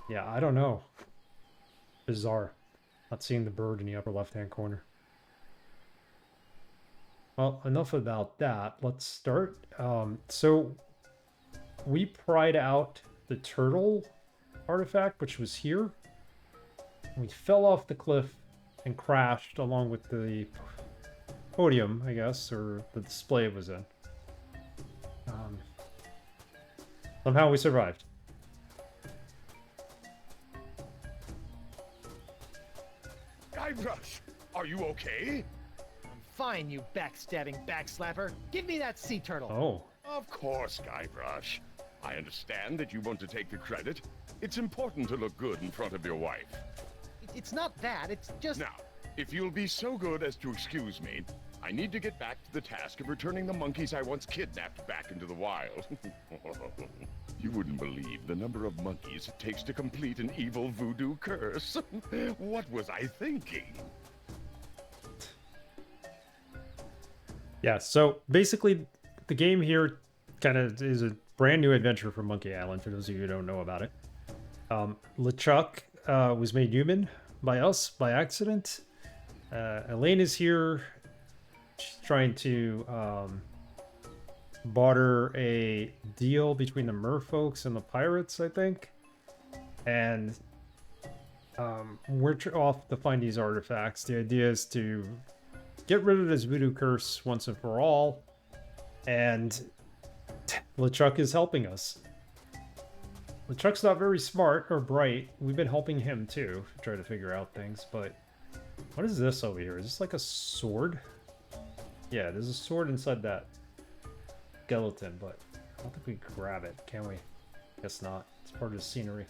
Yeah, I don't know. Bizarre. Not seeing the bird in the upper left-hand corner. Well, enough about that. Let's start. So we pried out the turtle artifact, which was here. We fell off the cliff and crashed along with the podium, I guess, or the display it was in. Um, Somehow we survived. Guybrush, are you okay? I'm fine, you backstabbing backslapper. Give me that sea turtle. Oh, Of course, Guybrush. I understand that you want to take the credit. It's important to look good in front of your wife. It's not that, it's just... Now, if you'll be so good as to excuse me, I need to get back to the task of returning the monkeys I once kidnapped back into the wild. You wouldn't believe the number of monkeys it takes to complete an evil voodoo curse. What was I thinking? yeah. So basically, the game here kind of is a brand new adventure for Monkey Island, for those of you who don't know about it. LeChuck was made human by us by accident. Elaine is here. She's trying to barter a deal between the merfolks and the pirates, I think. And we're off to find these artifacts. The idea is to get rid of this voodoo curse once and for all. And LeChuck is helping us. LeChuck's not very smart or bright. We've been helping him too, to try to figure out things, but what is this over here? Is this like a sword? Yeah, there's a sword inside that skeleton, but I don't think we can grab it, can we? Guess not. It's part of the scenery.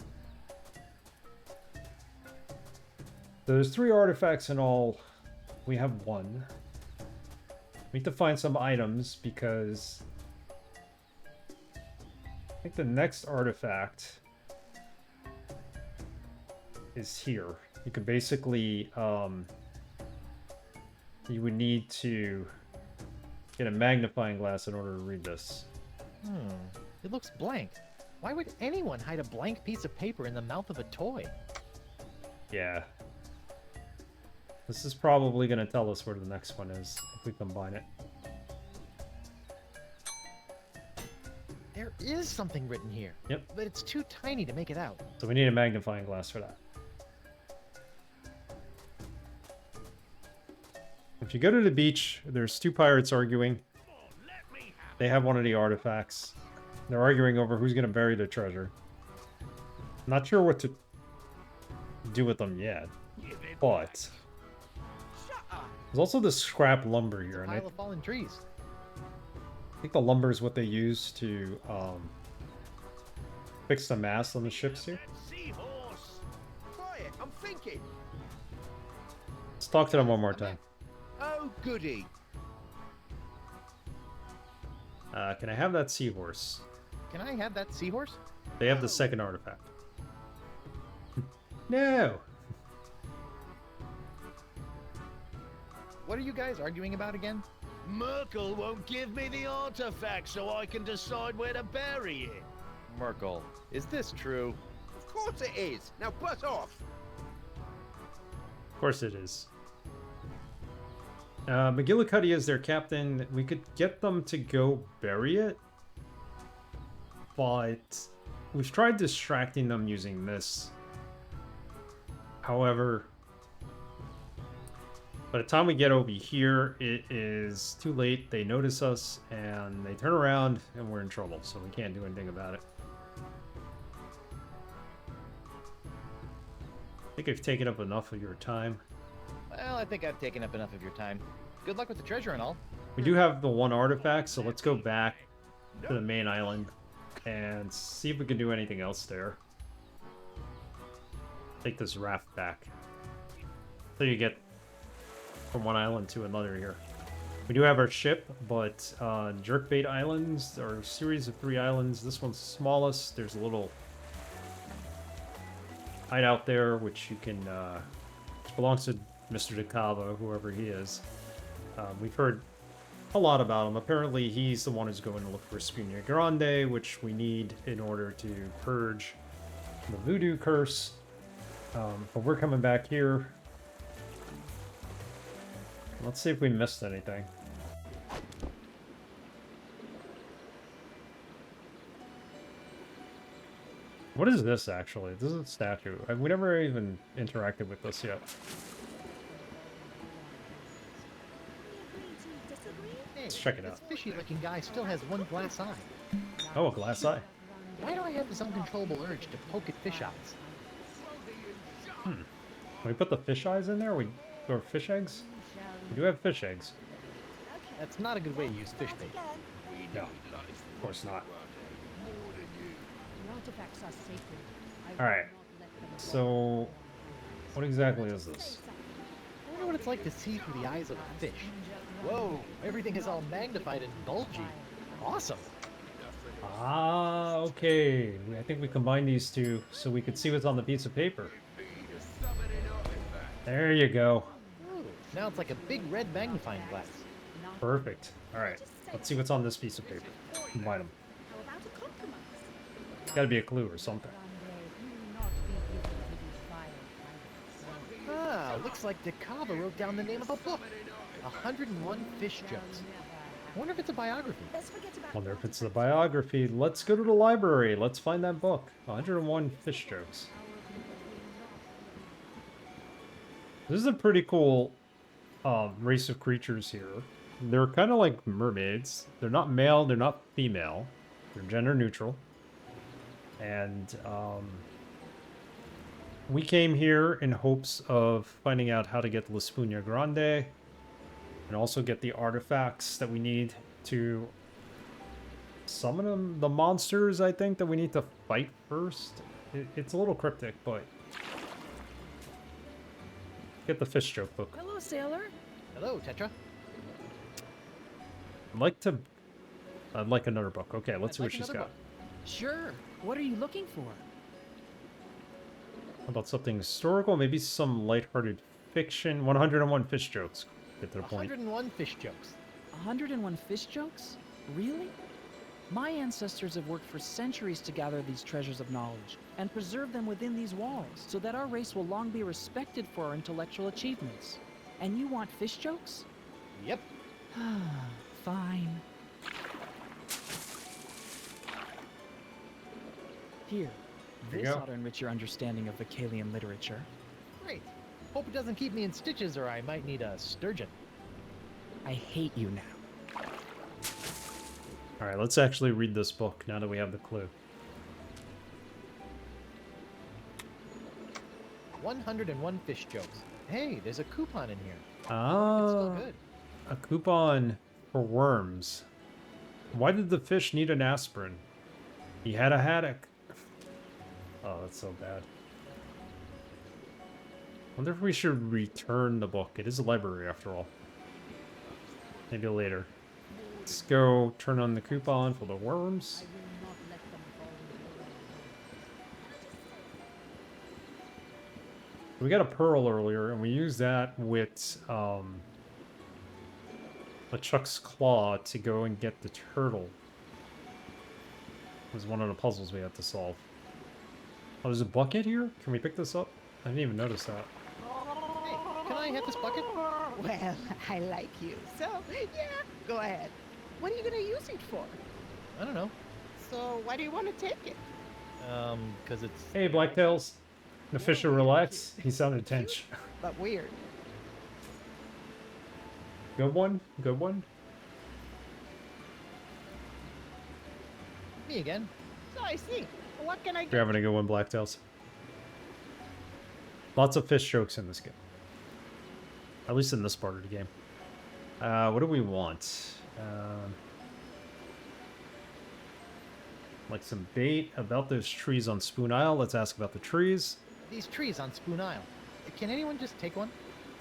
So there's 3 artifacts in all. We have 1. We need to find some items because I think the next artifact is here. You could basically, you would need to get a magnifying glass in order to read this. It looks blank. Why would anyone hide a blank piece of paper in the mouth of a toy? Yeah. This is probably going to tell us where the next one is if we combine it. There is something written here. Yep. But it's too tiny to make it out. So we need a magnifying glass for that. If you go to the beach, there's 2 pirates arguing. They have one of the artifacts. They're arguing over who's going to bury their treasure. Not sure what to do with them yet, but there's also the scrap lumber here, and I Pile of fallen trees. think the lumber is what they use to fix the mast on the ships here. Seahorse! Quiet, I'm thinking. Let's talk to them one more time. Oh, goody. Can I have that seahorse? Can I have that seahorse? They have the second artifact. No! What are you guys arguing about again? Merkel won't give me the artifact so I can decide where to bury it. Merkel, is this true? Of course it is. Now butt off. Of course it is. McGillicuddy is their captain. We could get them to go bury it, but we've tried distracting them using this. However, by the time we get over here, it is too late. They notice us, and they turn around, and we're in trouble, so we can't do anything about it. I think I've taken up enough of your time. Well, I think I've taken up enough of your time. Good luck with the treasure and all. We do have the 1 artifact, so let's go back to the main island and see if we can do anything else there. Take this raft back. So you get from one island to another here. We do have our ship, but Jerkbait Islands are a series of 3 islands. This one's the smallest. There's a little hideout there, which you can, which belongs to Mr. DeCava, whoever he is. We've heard a lot about him. Apparently, he's the one who's going to look for Spina Grande, which we need in order to purge the voodoo curse. But we're coming back here. Let's see if we missed anything. What is this, actually? This is a statue. We never even interacted with this yet. Let's check it out. This fishy-looking guy still has one glass eye. Oh, a glass eye. Why do I have this uncontrollable urge to poke at fish eyes? Can we put the fish eyes in there? Or fish eggs? We do have fish eggs. That's not a good way to use fish bait. No, of course not. Alright, so what exactly is this? I wonder what it's like to see through the eyes of a fish. Whoa, everything is all magnified and bulgy. Awesome. Ah, okay. I think we combined these two so we could see what's on the piece of paper. There you go. Ooh, now it's like a big red magnifying glass. Perfect. Alright, let's see what's on this piece of paper. Combine them. It's gotta be a clue or something. Ah, looks like DeCava wrote down the name of a book. 101 Fish Jokes. I wonder if it's a biography. Wonder if it's the biography. Let's go to the library. Let's find that book. 101 Fish Jokes. This is a pretty cool race of creatures here. They're kind of like mermaids. They're not male, they're not female. They're gender neutral. And we came here in hopes of finding out how to get La Spugna Grande and also get the artifacts that we need to summon the monsters, I think, that we need to fight first. It's a little cryptic, but get the fish joke book. Hello, sailor. Hello, Tetra. I'd like another book. Okay, let's see what she's got. Sure. What are you looking for? How about something historical? Maybe some lighthearted fiction. 101 fish jokes. Get to the point. 101 fish jokes. 101 fish jokes? Really? My ancestors have worked for centuries to gather these treasures of knowledge and preserve them within these walls so that our race will long be respected for our intellectual achievements. And you want fish jokes? Yep. Fine. Here, There you this go. ought to enrich your understanding of Vocalian literature. Great. Hope it doesn't keep me in stitches or I might need a sturgeon. I hate you now. Alright, let's actually read this book now that we have the clue. 101 fish jokes. Hey, there's a coupon in here. It's still Ah, good. a coupon for worms. Why did the fish need an aspirin? He had a haddock. Oh, that's so bad. Wonder if we should return the book. It is a library after all. Maybe later. Let's go turn on the coupon for the worms. We got a pearl earlier, and we used that with LeChuck's claw to go and get the turtle. It was one of the puzzles we had to solve. Oh, there's a bucket here? Can we pick this up? I didn't even notice that. Hey, can I have this bucket? Well, I like you, so yeah, go ahead. What are you gonna use it for? I don't know. So why do you want to take it? Because it's... Hey, Blacktails. The fish will relax. He sounded tense. But weird. Good one? Good one? Me again. So I see. What can I You're do? having a good one, Blacktails. Lots of fish jokes in this game. At least in this part of the game. What do we want? Like some bait about those trees on Spoon Isle. Let's ask about the trees. These trees on Spoon Isle. Can anyone just take one?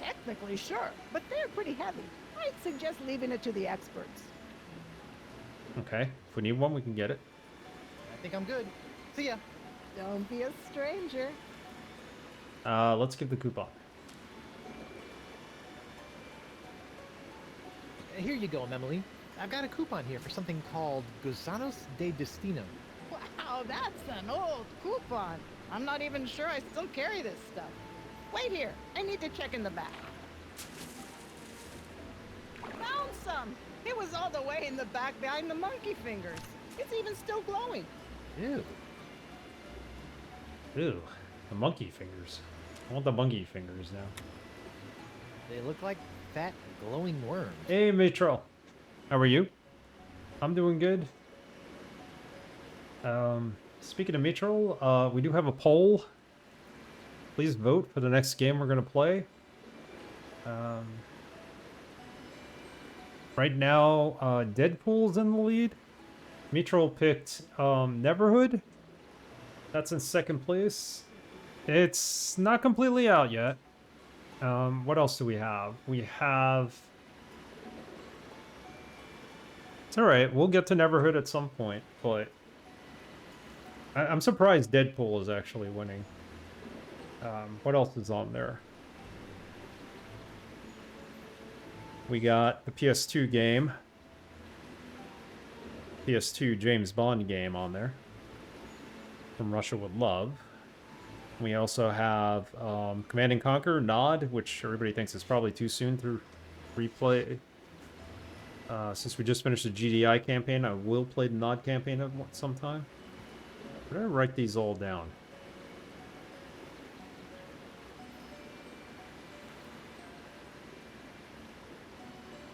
Technically, sure, but they're pretty heavy. I'd suggest leaving it to the experts. Okay. If we need one, we can get it. I think I'm good. See ya. Don't be a stranger. Let's give the coupon. Here you go, Emily. I've got a coupon here for something called Gusanos de Destino. Wow, that's an old coupon. I'm not even sure I still carry this stuff. Wait here. I need to check in the back. Found some. It was all the way in the back behind the monkey fingers. It's even still glowing. Ew. Ew, the monkey fingers. I want the monkey fingers now. They look like fat, glowing worms. Hey, Mitchell. How are you? I'm doing good. Speaking of Mitchell, we do have a poll. Please vote for the next game we're going to play. Right now, Deadpool's in the lead. Mitchell picked Neverhood. That's in second place. It's not completely out yet. What else do we have? We have... It's alright, we'll get to Neverhood at some point, but... I'm surprised Deadpool is actually winning. What else is on there? We got the PS2 game. PS2 James Bond game on there. From Russia with Love. We also have Command & Conquer, Nod, which everybody thinks is probably too soon to replay. Since we just finished the GDI campaign, I will play the Nod campaign at some time. Where did I write these all down?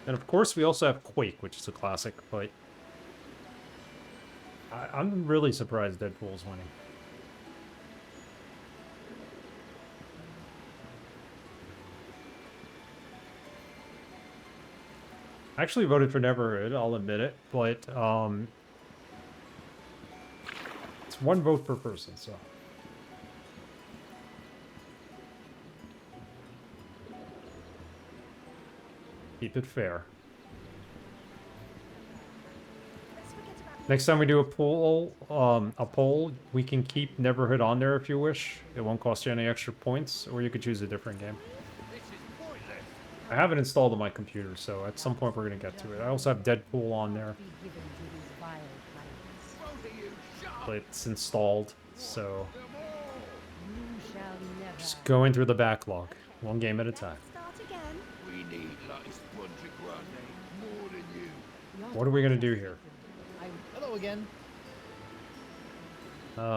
And of course, we also have Quake, which is a classic, but I'm really surprised Deadpool's winning. I actually voted for Neverhood, I'll admit it, but it's one vote per person, so. Keep it fair. Next time we do a poll, we can keep Neverhood on there if you wish. It won't cost you any extra points, or you could choose a different game. I have it installed on my computer, so at some point we're going to get to it. I also have Deadpool on there. But it's installed, so... Just going through the backlog, one game at a time. What are we going to do here? Hello again.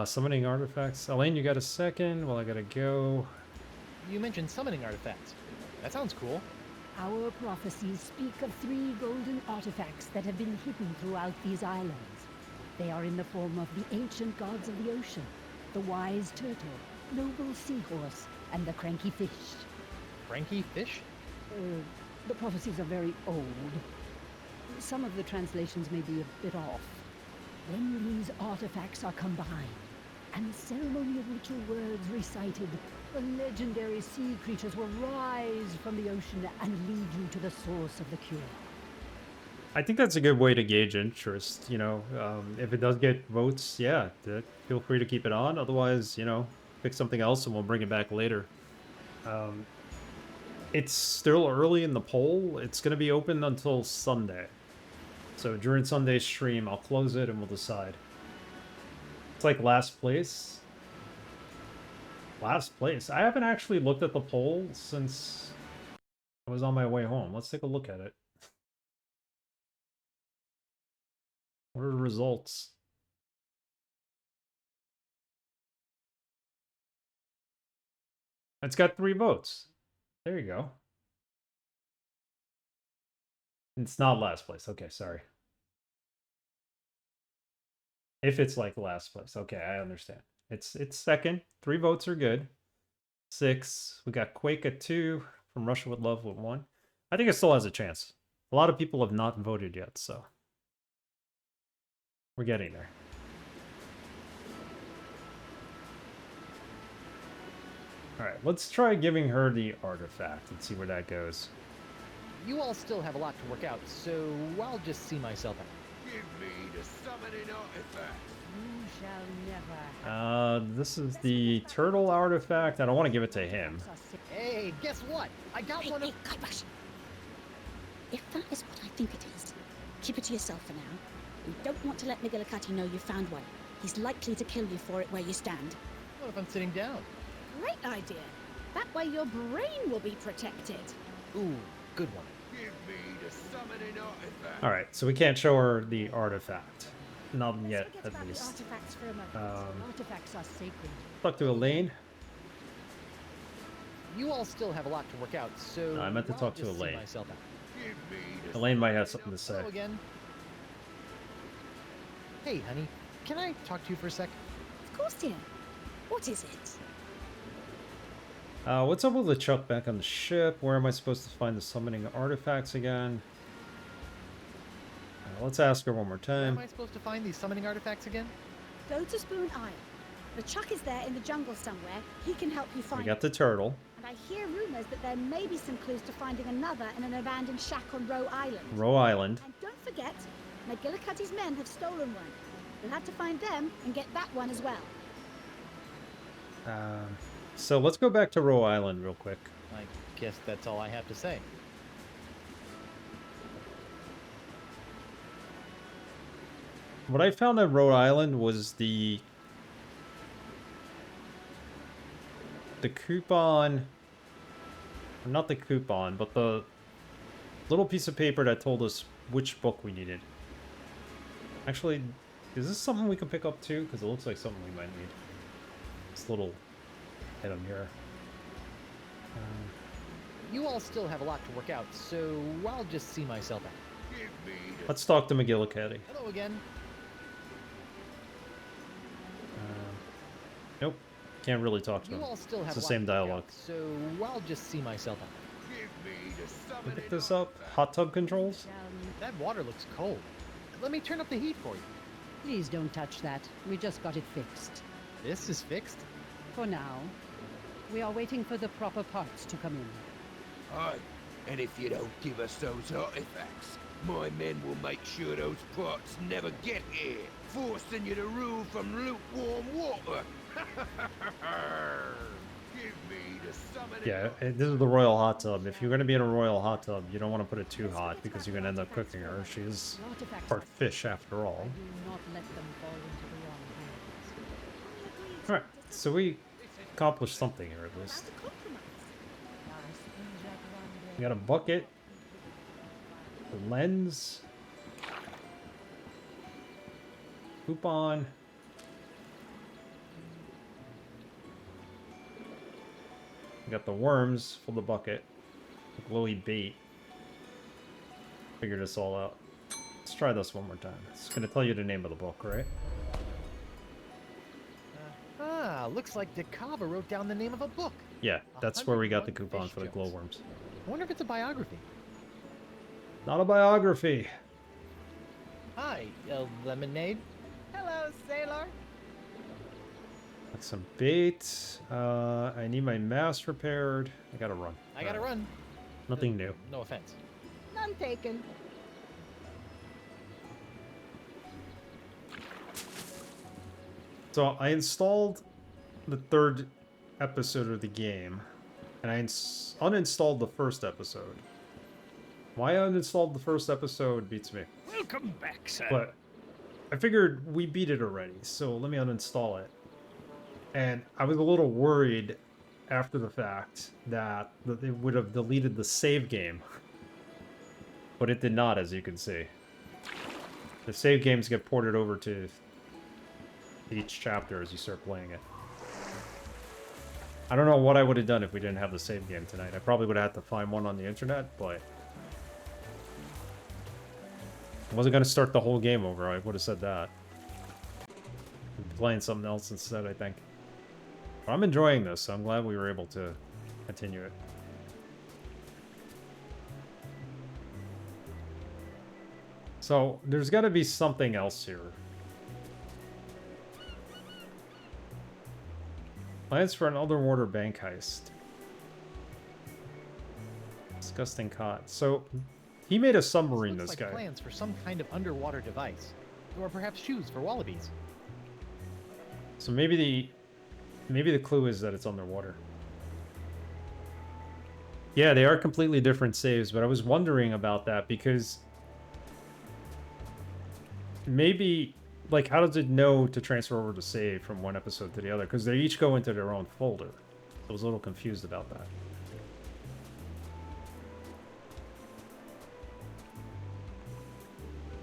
Summoning artifacts. Elaine, you got a second? Well, I gotta go. You mentioned summoning artifacts. That sounds cool. Our prophecies speak of 3 golden artifacts that have been hidden throughout these islands. They are in the form of the ancient gods of the ocean, the wise turtle, noble seahorse, and the cranky fish. Cranky fish? The prophecies are very old. Some of the translations may be a bit off. When these artifacts are combined, and ceremonial ritual words recited, the legendary sea creatures will rise from the ocean and lead you to the source of the cure. I think that's a good way to gauge interest, you know. If it does get votes, yeah, feel free to keep it on. Otherwise, you know, pick something else and we'll bring it back later. It's still early in the poll. It's going to be open until Sunday. So during Sunday's stream, I'll close it and we'll decide. It's like last place. Last place. I haven't actually looked at the poll since I was on my way home. Let's take a look at it. What are the results? It's got 3 votes. There you go. It's not last place. Okay, sorry. If it's like last place. Okay, I understand. It's second. 3 votes are good. 6. We got Quake at 2. From Russia with Love with 1. I think it still has a chance. A lot of people have not voted yet, so we're getting there. Alright, let's try giving her the artifact and see where that goes. You all still have a lot to work out, so I'll just see myself out. Give me the summoning artifact. You shall never. This is the turtle artifact. I don't want to give it to him. Hey, guess what? I got one of... Guybrush. If that is what I think it is, keep it to yourself for now. We don't want to let McGillicuddy know you found one. He's likely to kill you for it where you stand. What if I'm sitting down? Great idea. That way your brain will be protected. Ooh, good one. Give me the summoning artifact. All right, so we can't show her the artifact. Not Let's yet, forget at about the least. artifacts for a moment. Artifacts are sacred. Talk to Elaine. You all still have a lot to work out, so No, I meant to I'll talk to just see Elaine. myself out. Give me the Elaine might have something to say. Hello again. Hey, honey. Can I talk to you for a sec? Of course, dear. What is it? What's up with LeChuck back on the ship? Where am I supposed to find the summoning artifacts again? Let's ask her one more Where am time. I supposed to find these summoning artifacts again? Go to Spoon Isle. LeChuck is there in the jungle somewhere. He can help you We find got it. the turtle. And I hear rumors that there may be some clues to finding another in an abandoned shack on Roe Island. Roe Island. And don't forget, McGillicuddy's men have stolen one. We'll have to find them and get that one as well. So let's go back to Roe Island real quick. I guess that's all I have to say. What I found at Rhode Island was the coupon, or not the coupon, but the little piece of paper that told us which book we needed. Actually, is this something we can pick up too? Because it looks like something we might need. This little item here. You all still have a lot to work out, so I'll just see myself out. Give me the Let's talk to McGillicuddy. Hello again. Nope, can't really talk to You him. all still have It's the a lot same to work out, dialogue. So I'll just see myself out. give me the Can I summoning pick this up? Hot tub controls? That water looks cold. Let me turn up the heat for you. Please don't touch that. We just got it fixed. This is fixed. For now, we are waiting for the proper parts to come in. Aye, and if you don't give us those artifacts, my men will make sure those parts never get here, forcing you to rule from lukewarm water. Give me the summoning Yeah, this is the royal hot tub. If you're going to be in a royal hot tub, you don't want to put it too hot because you're going to end up cooking her. She is The artifacts part fish after all. do not let them fall into the wrong hands. Alright, so we accomplished something here at least. We got a bucket, a lens, coupon. We got the worms, fill the bucket, the glowy bait. Figure this all out. Let's try this one more time. It's gonna tell you the name of the book, right? Looks like DeCava wrote down the name of a book. Yeah, that's where we got the 101 coupon fish for the jokes. glowworms. I wonder if it's a biography. Not a biography. Hi, lemonade. Hello, sailor. Got some bait. I need my mask repaired. I gotta run. I gotta run. Nothing new. No offense. None taken. So I installed the third episode of the game, and I uninstalled the first episode. Why I uninstalled the first episode beats me. Welcome back, sir. But I figured we beat it already, so let me uninstall it. And I was a little worried after the fact that it would have deleted the save game. But it did not, as you can see. The save games get ported over to each chapter as you start playing it. I don't know what I would have done if we didn't have the save game tonight. I probably would have had to find one on the internet, but I wasn't going to start the whole game over. I would have said that. I'm playing something else instead, I think. But I'm enjoying this, so I'm glad we were able to continue it. So, there's got to be something else here. Plans for an underwater bank heist. Disgusting cod. So, he made a submarine, Looks this like guy. plans for some kind of underwater device, or perhaps shoes for wallabies. So maybe the clue is that it's underwater. Yeah, they are completely different saves, but I was wondering about that because maybe like, how does it know to transfer over to save from one episode to the other? Because they each go into their own folder. I was a little confused about that.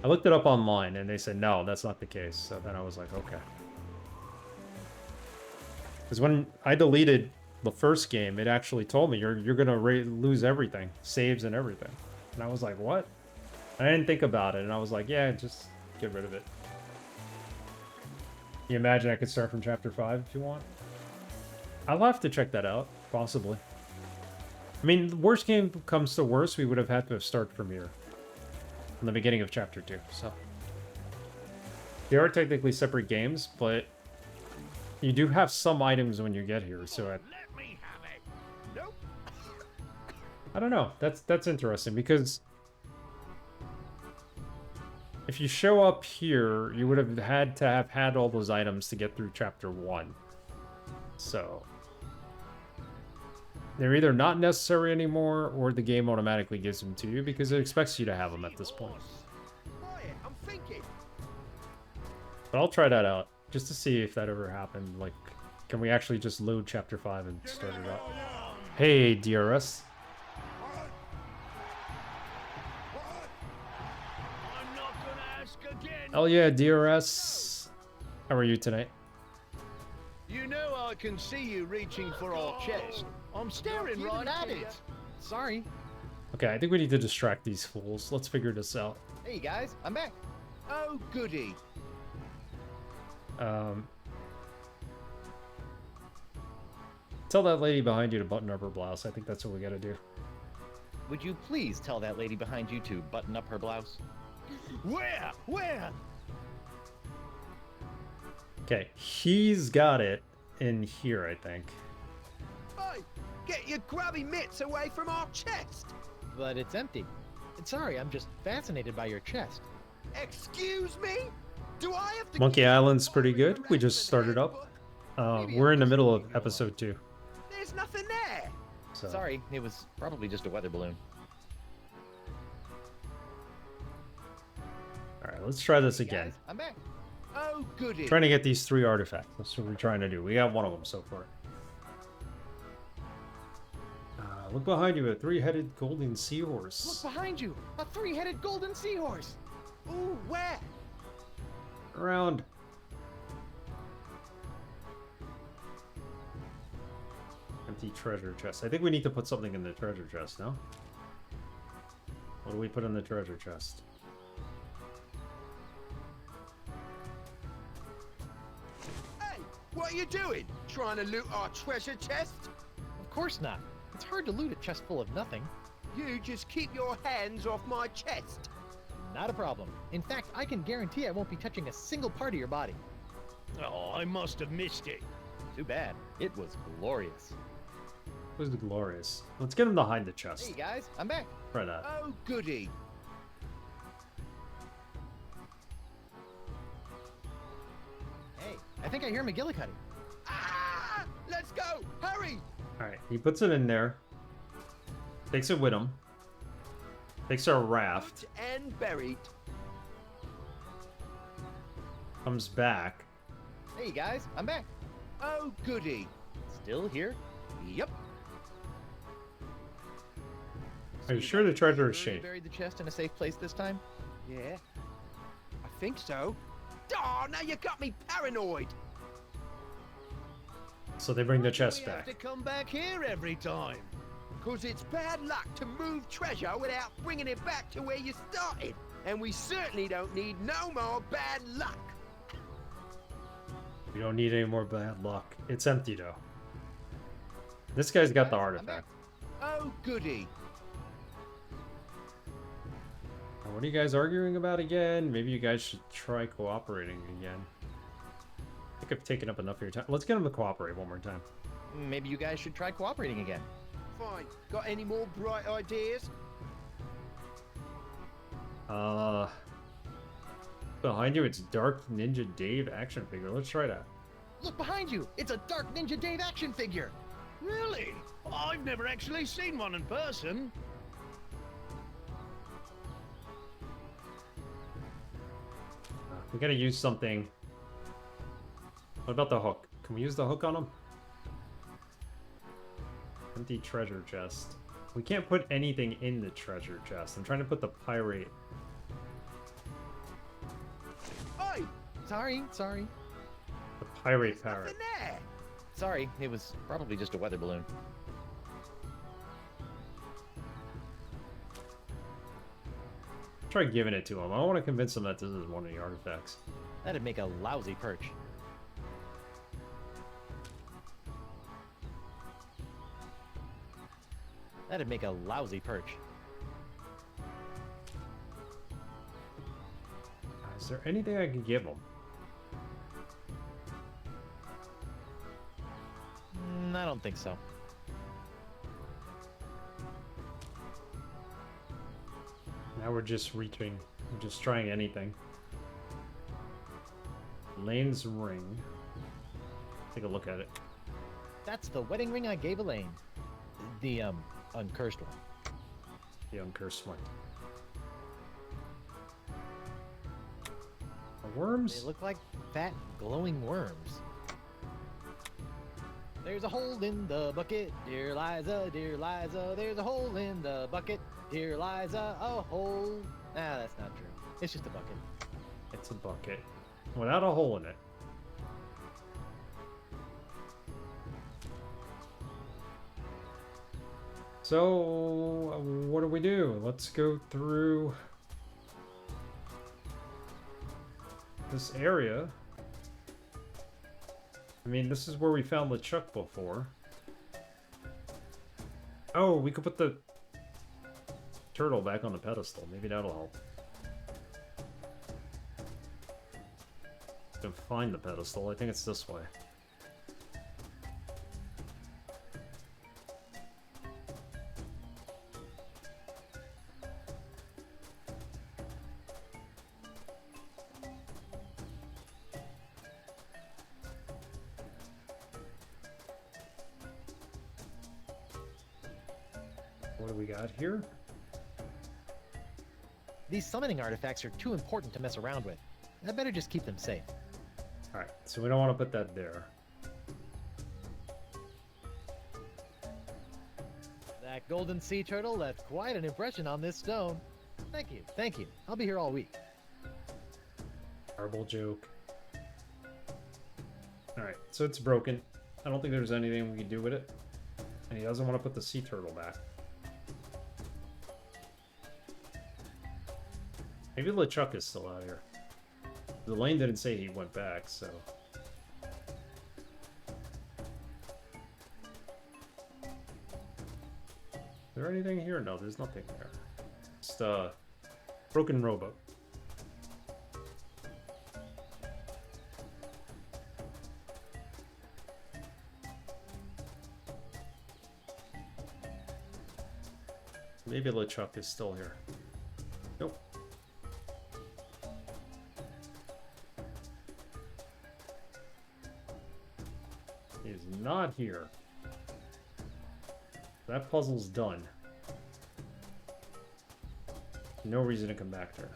I looked it up online, and they said, no, that's not the case. So then I was like, okay. Because when I deleted the first game, it actually told me, you're going to lose everything. Saves and everything. And I was like, what? I didn't think about it, and I was like, yeah, just get rid of it. You imagine I could start from Chapter 5 if you want? I'll have to check that out, possibly. I mean, the worst game comes to worst, we would have had to have started from here. From the beginning of Chapter 2, so. They are technically separate games, but you do have some items when you get here, so Let me have it. Nope. I don't know. That's interesting, because if you show up here, you would have had to have had all those items to get through Chapter 1. So they're either not necessary anymore, or the game automatically gives them to you because it expects you to have them at this point. Quiet, I'm thinking. But I'll try that out, just to see if that ever happened. Like, can we actually just load Chapter 5 and start it up? Hey, DRS. I'm not gonna ask again. Oh yeah, DRS. How are you tonight? You know I can see you reaching for our chest. I'm staring right at it. Sorry. Okay, I think we need to distract these fools. Let's figure this out. Hey guys, I'm back. Oh, goody. Tell that lady behind you to button up her blouse. I think that's what we gotta do. Would you please tell that lady behind you to button up her blouse? Where? Where? Okay, he's got it in here, I think. Hey, get your grubby mitts away from our chest. But it's empty. Sorry, I'm just fascinated by your chest. Excuse me? Do I have to Monkey keep Island's pretty following good. We just started directions, up. We're in the middle of episode 2. but there's nothing there. So. Sorry, it was probably just a weather balloon. Alright, let's try this again. Guys, I'm back. Oh, goody. Trying to get these 3 artifacts. That's what we're trying to do. We got one of them so far. Look behind you, a 3-headed golden seahorse. Look behind you, a 3-headed golden seahorse. Ooh, where? Around. Empty treasure chest. I think we need to put something in the treasure chest, no? What do we put in the treasure chest? Hey, what are you doing? Trying to loot our treasure chest? Of course not. It's hard to loot a chest full of nothing. You just keep your hands off my chest. Not a problem. In fact, I can guarantee I won't be touching a single part of your body. Oh, I must have missed it. Too bad. It was glorious. It was glorious. Let's get him to hide the chest. Hey guys, I'm back. Try that. Oh, goody. Hey, I think I hear McGillicuddy. Ah! Let's go! Hurry! Alright, he puts it in there. Takes it with him. Takes our raft. And buried. Comes back. Hey guys, I'm back. Oh, goody. Still here? Yep. Are you sure the treasure is Really safe? buried the chest in a safe place this time? Yeah. I think so. Oh, now you got me paranoid. So they bring the chest We have back. to come back here every time. Cause it's bad luck to move treasure without bringing it back to where you started. And we certainly don't need no more bad luck. We don't need any more bad luck. It's empty though. This guy's got the Guys, I'm artifact. Oh, goody. What are you guys arguing about again? Maybe you guys should try cooperating again. I think I've taken up enough of your time. Let's get him to cooperate one more time. Maybe you guys should try cooperating again. Fine. Got any more bright ideas? Behind you, it's Dark Ninja Dave action figure. Let's try that. Look behind you! It's a Dark Ninja Dave action figure! Really? I've never actually seen one in person. We gotta use something. What about the hook? Can we use the hook on him? Empty treasure chest. We can't put anything in the treasure chest. I'm trying to put the pirate. Oi! Sorry. The pirate parrot. Nothing there. Sorry, it was probably just a weather balloon. Try giving it to him. I want to convince him that this is one of the artifacts. That'd make a lousy perch. That'd make a lousy perch. Is there anything I can give him? I don't think so. Now we're just reaching. We're just trying anything. Lane's ring. Take a look at it. That's the wedding ring I gave Elaine. The, uncursed one. The uncursed one. The worms? They look like fat, glowing worms. There's a hole in the bucket, dear Liza, there's a hole in the bucket, dear Liza, a hole. Nah, that's not true. It's just a bucket. It's a bucket. Without a hole in it. So, what do we do? Let's go through this area. I mean, this is where we found LeChuck before. Oh, we could put the turtle back on the pedestal. Maybe that'll help. To find the pedestal, I think it's this way. What do we got here? These summoning artifacts are too important to mess around with. I better just keep them safe. Alright, so we don't want to put that there. That golden sea turtle left quite an impression on this stone. Thank you. I'll be here all week. Horrible joke. Alright, so it's broken. I don't think there's anything we can do with it. And he doesn't want to put the sea turtle back. Maybe LeChuck is still out here. The lane didn't say he went back, so... Is there anything here? No, there's nothing there. Just a broken rowboat. Maybe LeChuck is still here. Nope. He is not here. That puzzle's done. No reason to come back there.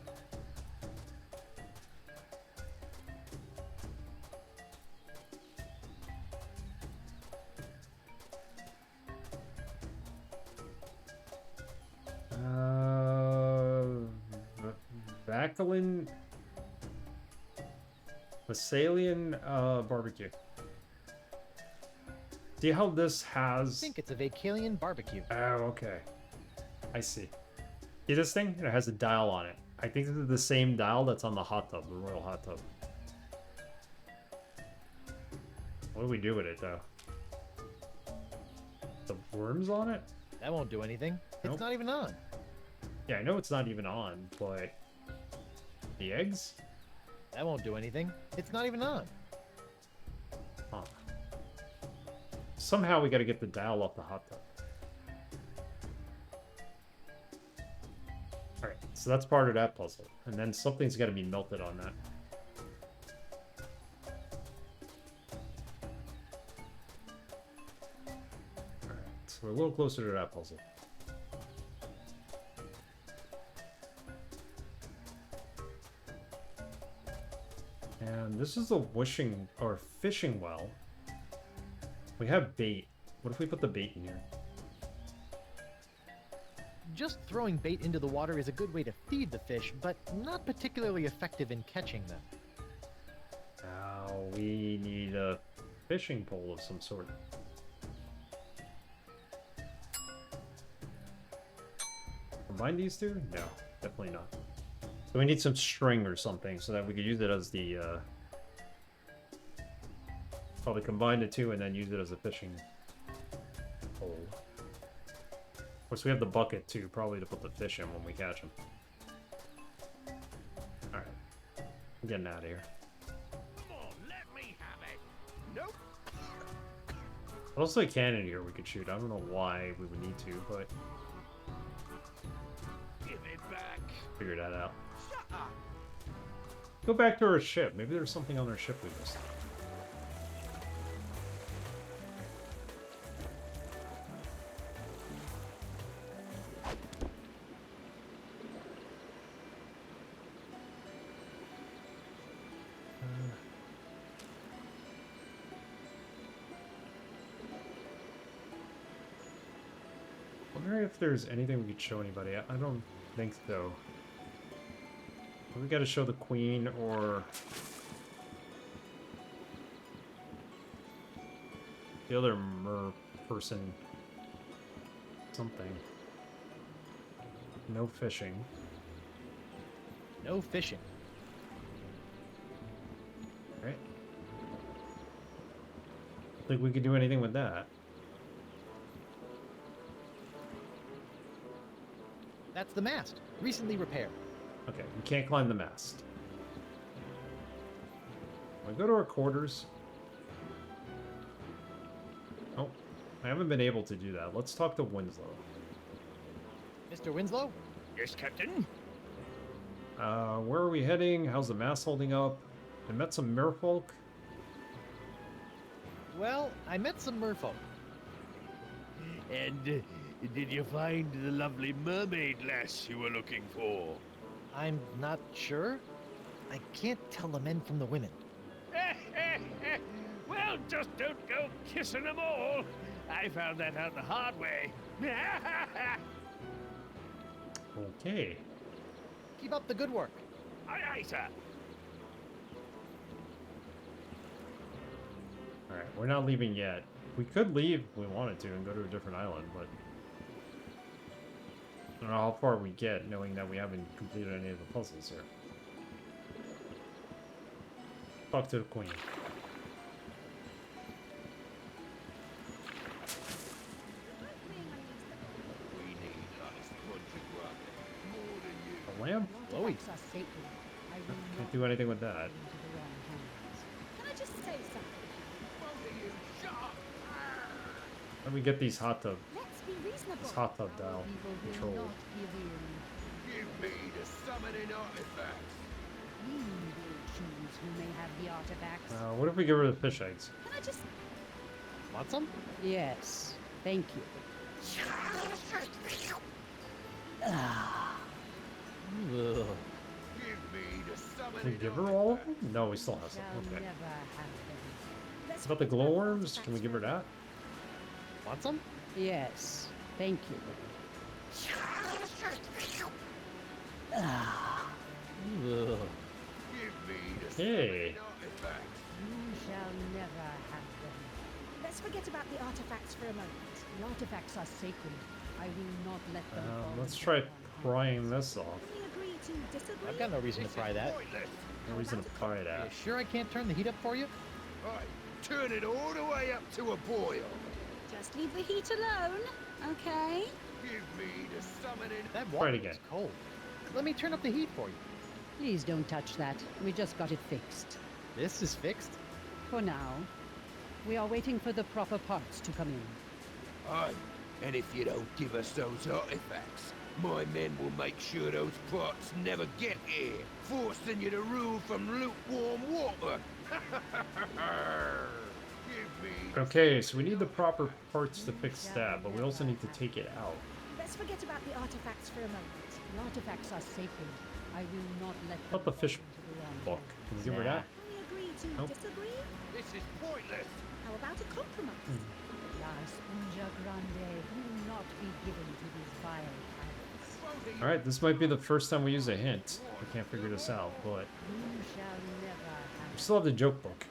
Vacalin Thessalian barbecue. See how this has... I think it's a Vacalian barbecue. Oh, okay. I see. See this thing? It has a dial on it. I think this is the same dial that's on the hot tub, the royal hot tub. What do we do with it, though? The worms on it? That won't do anything. Nope. It's not even on. Yeah, I know it's not even on, but... The eggs? That won't do anything. It's not even on. Huh. Somehow we gotta get the dial off the hot tub. Alright, so that's part of that puzzle. And then something's gotta be melted on that. Alright, so we're a little closer to that puzzle. And this is the wishing or fishing well. We have bait. What if we put the bait in here? Just throwing bait into the water is a good way to feed the fish, but not particularly effective in catching them. Now we need a fishing pole of some sort. Combine these two? No, definitely not. So we need some string or something so that we could use it as the, probably combine the two and then use it as a fishing pole. Of course, we have the bucket too, probably to put the fish in when we catch them. Alright. I'm getting out of here. Come on, let me have it. Nope. Also a cannon here we could shoot. I don't know why we would need to, but Give it back. figure that out. Shut up. Go back to our ship. Maybe there's something on our ship we missed. I wonder if there's anything we could show anybody. I don't think so. We gotta show the queen or the other mer person something. No fishing. No fishing. Right? Think we could do anything with that. That's the mast. Recently repaired. Okay, we can't climb the mast. We go to our quarters. Oh, I haven't been able to do that. Let's talk to Winslow. Mr. Winslow? Yes, Captain? Where are we heading? How's the mast holding up? I met some merfolk. Well, I met some merfolk. And did you find the lovely mermaid lass you were looking for? I'm not sure. I can't tell the men from the women. Well, just don't go kissing them all. I found that out the hard way. Okay. Keep up the good work. Aye, aye, sir. Alright, we're not leaving yet. We could leave if we wanted to and go to a different island, but I don't know how far we get knowing that we haven't completed any of the puzzles here. Talk to the queen. We need us quadrigraph more than you. A lamp? Chloe. Artifacts are sacred. I will Can't not do anything with that. into the wrong hands. Can I just say something? Both of you, shut up. How do we get these hot tub? Let's be reasonable. This hot tub dial People will control. not give in. Give me the summoning artifacts. We will choose who may have the artifacts. What if we get rid of the fish eggs? Can I just... Want some? Yes, thank you. Ugh. Give me the Can summoning we give her all of them? No, we still have some. Shall Okay. never have them. Let's About the forget about glowworms? artifacts Can we give her for a that? Want some? Yes, thank you. Ugh. Give me the Hey. summoning artifacts. You shall never have them. Let's forget about the artifacts for a moment. The artifacts are sacred. I will not let them fall Let's into try the wrong prying hands. this off. Can we agree to disagree? I've got no reason to pry that. Pointless. No reason to pry it Are you out. sure I can't turn the heat up for you? Right, turn it all the way up to a boil. Just leave the heat alone, okay? Give me the summoning. That Try water it again. is cold. Let me turn up the heat for you. Please don't touch that. We just got it fixed. This is fixed. For now, we are waiting for the proper parts to come in. Aye, and if you don't give us those artifacts, my men will make sure those parts never get here, forcing you to rule from lukewarm water. Give me the Okay, so we need the proper parts to fix that, but we also need to take it out. Let's forget about the artifacts for a moment. The artifacts are sacred. I will not let them About the fall fish into the wrong book. hands. Can we give her that? Can we to Nope. disagree? This is pointless. How about a compromise? La Sponja Grande will not be given to these vile pirates. Alright, this might be the first time we use a hint. We can't figure this out, but You shall never we have still have the joke book.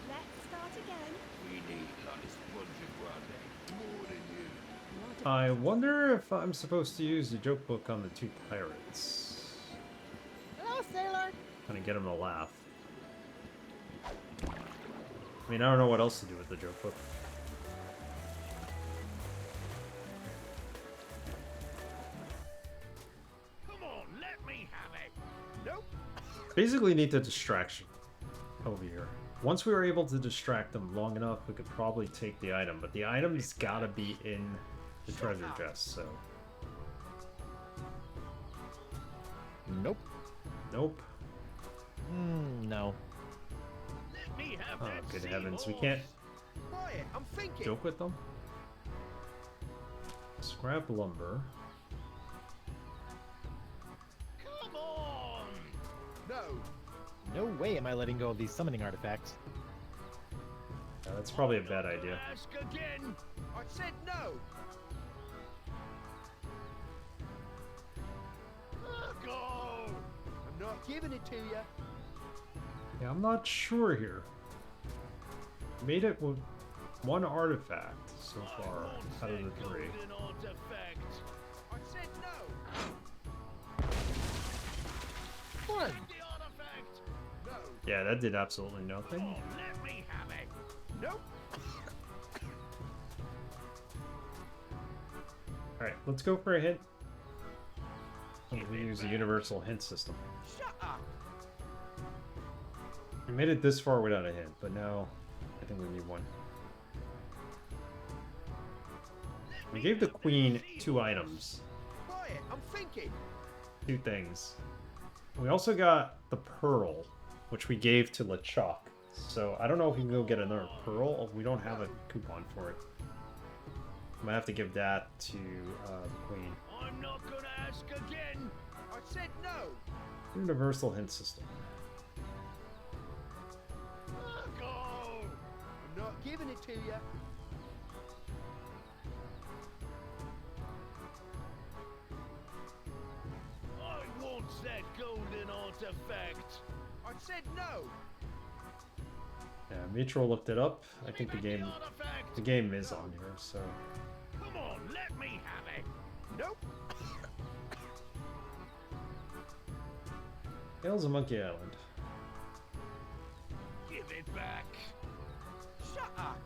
Let's start again. We need like a Sponja Grande more than you. I wonder if I'm supposed to use the joke book on the two pirates. Hello, sailor. Kind of get them to laugh. I mean, I don't know what else to do with the joke book. Come on, let me have it. Nope. Basically need the distraction over here. Once we were able to distract them long enough, we could probably take the item, but the item's gotta be in the treasure chest, so... Nope. Nope. No. Let me have Oh, that good heavens, we seahorse. can't Quiet, I'm thinking. joke with them? Scrap lumber. Come on. No. No way am I letting go of these summoning artifacts. Yeah, that's probably a bad idea. Ask again. I said no. Go. I'm not giving it to you. Yeah, I'm not sure here. Made it with one artifact so far out of the three. Golden artifact. I said no. One. The artifact. No. Yeah, that did absolutely nothing. Oh, let me have it. Nope. Alright, let's go for a hint. We use the universal hint system. Shut up. We made it this far without a hint, but now I think we need one. We gave the queen 2 items, Quiet, I'm thinking. 2 things. We also got the pearl, which we gave to LeChuck. So I don't know if we can go get another pearl. We don't have a coupon for it. I might have to give that to the queen. I'm not gonna ask again. I said no. Universal hint system. Go. I'm not giving it to you. I want that golden artifact. I said no. Yeah, Mitchell looked it up. I think the Give me game back artifact. the game is on here, so Come on, let me have it. Nope. Tales of Monkey Island. Give it back. Shut up.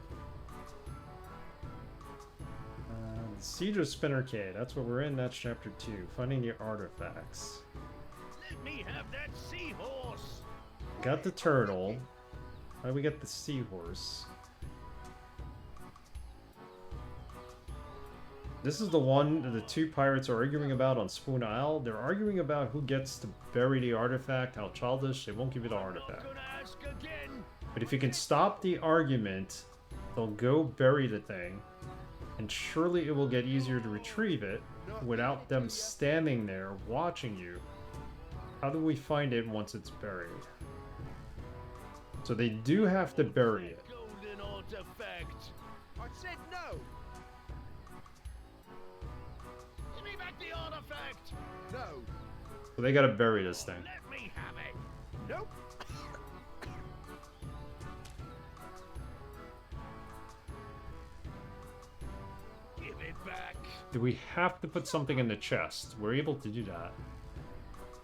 The Siege of Spinnercade. That's what we're in. That's chapter 2. Finding the artifacts. Let me have that seahorse. Got the turtle. How do we get the seahorse? This is the one that the 2 pirates are arguing about on Spoon Isle. They're arguing about who gets to bury the artifact, how childish. They won't give you the artifact. Gonna ask again. But if you can stop the argument, they'll go bury the thing, and surely it will get easier to retrieve it without them standing there watching you. How do we find it once it's buried? So they do have to bury it. Golden artifact. I said no. Give me back the artifact. No. So they gotta bury this thing. Let me have it. Nope. Give it back. Do we have to put something in the chest? We're able to do that.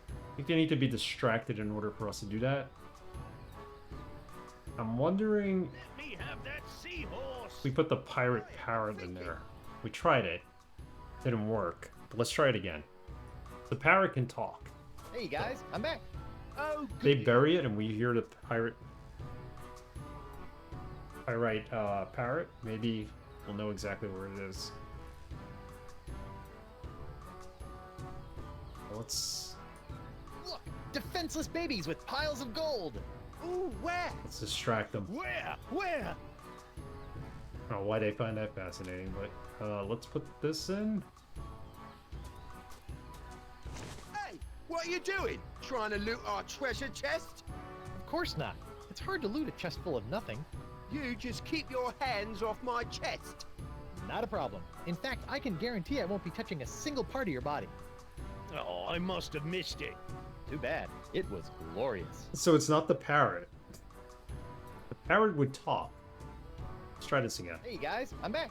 I think they need to be distracted in order for us to do that. I'm wondering Let me have that seahorse. if we put the pirate parrot in there. We tried it. Didn't work. But let's try it again. The parrot can talk. Hey guys, I'm back. Oh, They good. bury it and we hear the pirate parrot. Maybe we'll know exactly where it is. Let's Look, defenseless babies with piles of gold. Ooh, where? distract them. Where? Where? I don't know why they find that fascinating, but let's put this in. Hey, what are you doing? Trying to loot our treasure chest? Of course not. It's hard to loot a chest full of nothing. You just keep your hands off my chest. Not a problem. In fact, I can guarantee I won't be touching a single part of your body. Oh, I must have missed it. Too bad. It was glorious. So it's not the parrot. The parrot would talk. Let's try this again. Hey guys, I'm back.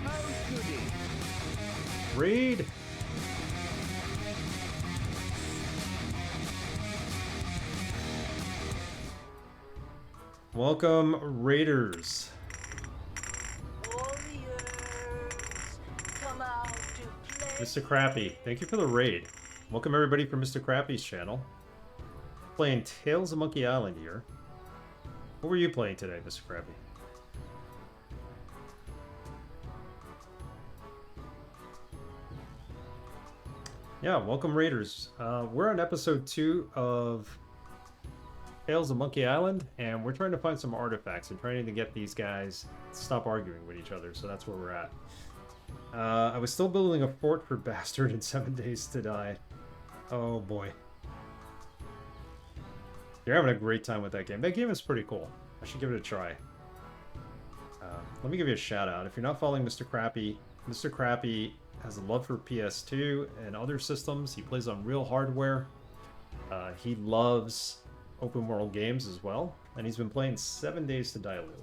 Oh, goody. Raid! Welcome, Raiders. Mr. Crappy, thank you for the raid. Welcome everybody from Mr. Crappy's channel. Playing Tales of Monkey Island here. What were you playing today, Mr. Crappy? Yeah, welcome Raiders. We're on episode 2 of Tales of Monkey Island, and we're trying to find some artifacts and trying to get these guys to stop arguing with each other, so that's where we're at. I was still building a fort for Bastard in 7 Days to Die. Oh boy. You're having a great time with that game. That game is pretty cool. I should give it a try. Let me give you a shout out. If you're not following Mr. Crappy has a love for PS2 and other systems. He plays on real hardware. He loves open world games as well. And he's been playing 7 Days to Die lately.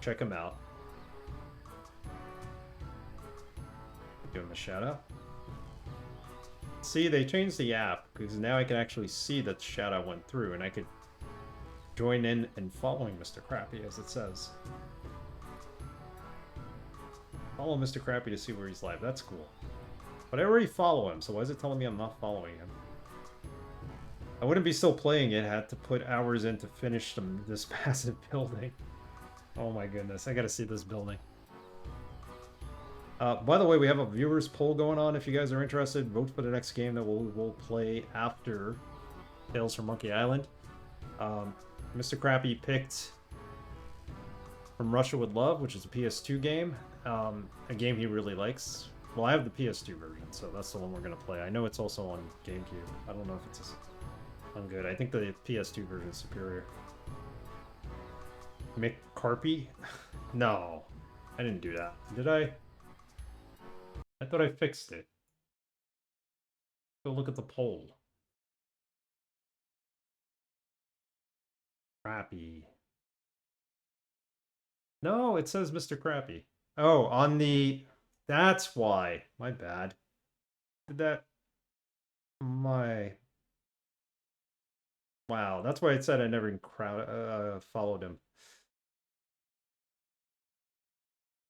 Check him out. Give him a shout out. See, they changed the app because now I can actually see that the shout out went through and I could join in and following Mr. Crappy as it says. Follow Mr. Crappy to see where he's live. That's cool. But I already follow him, so why is it telling me I'm not following him? I wouldn't be still playing it. I had to put hours in to finish this massive building. Oh my goodness, I gotta see this building. By the way, we have a viewers poll going on. If you guys are interested, vote for the next game that we'll play after Tales from Monkey Island. Mr. Crappy picked From Russia with Love, which is a PS2 game. A game he really likes. Well, I have the PS2 version, so that's the one we're going to play. I know it's also on GameCube. I don't know if it's on good. I think the PS2 version is superior. McCarpy? No. I didn't do that. Did I? I thought I fixed it. Go look at the poll. Crappy. No, it says Mr. Crappy. Oh, on the... That's why. My bad. Did that... My... Wow, that's why it said I never followed him.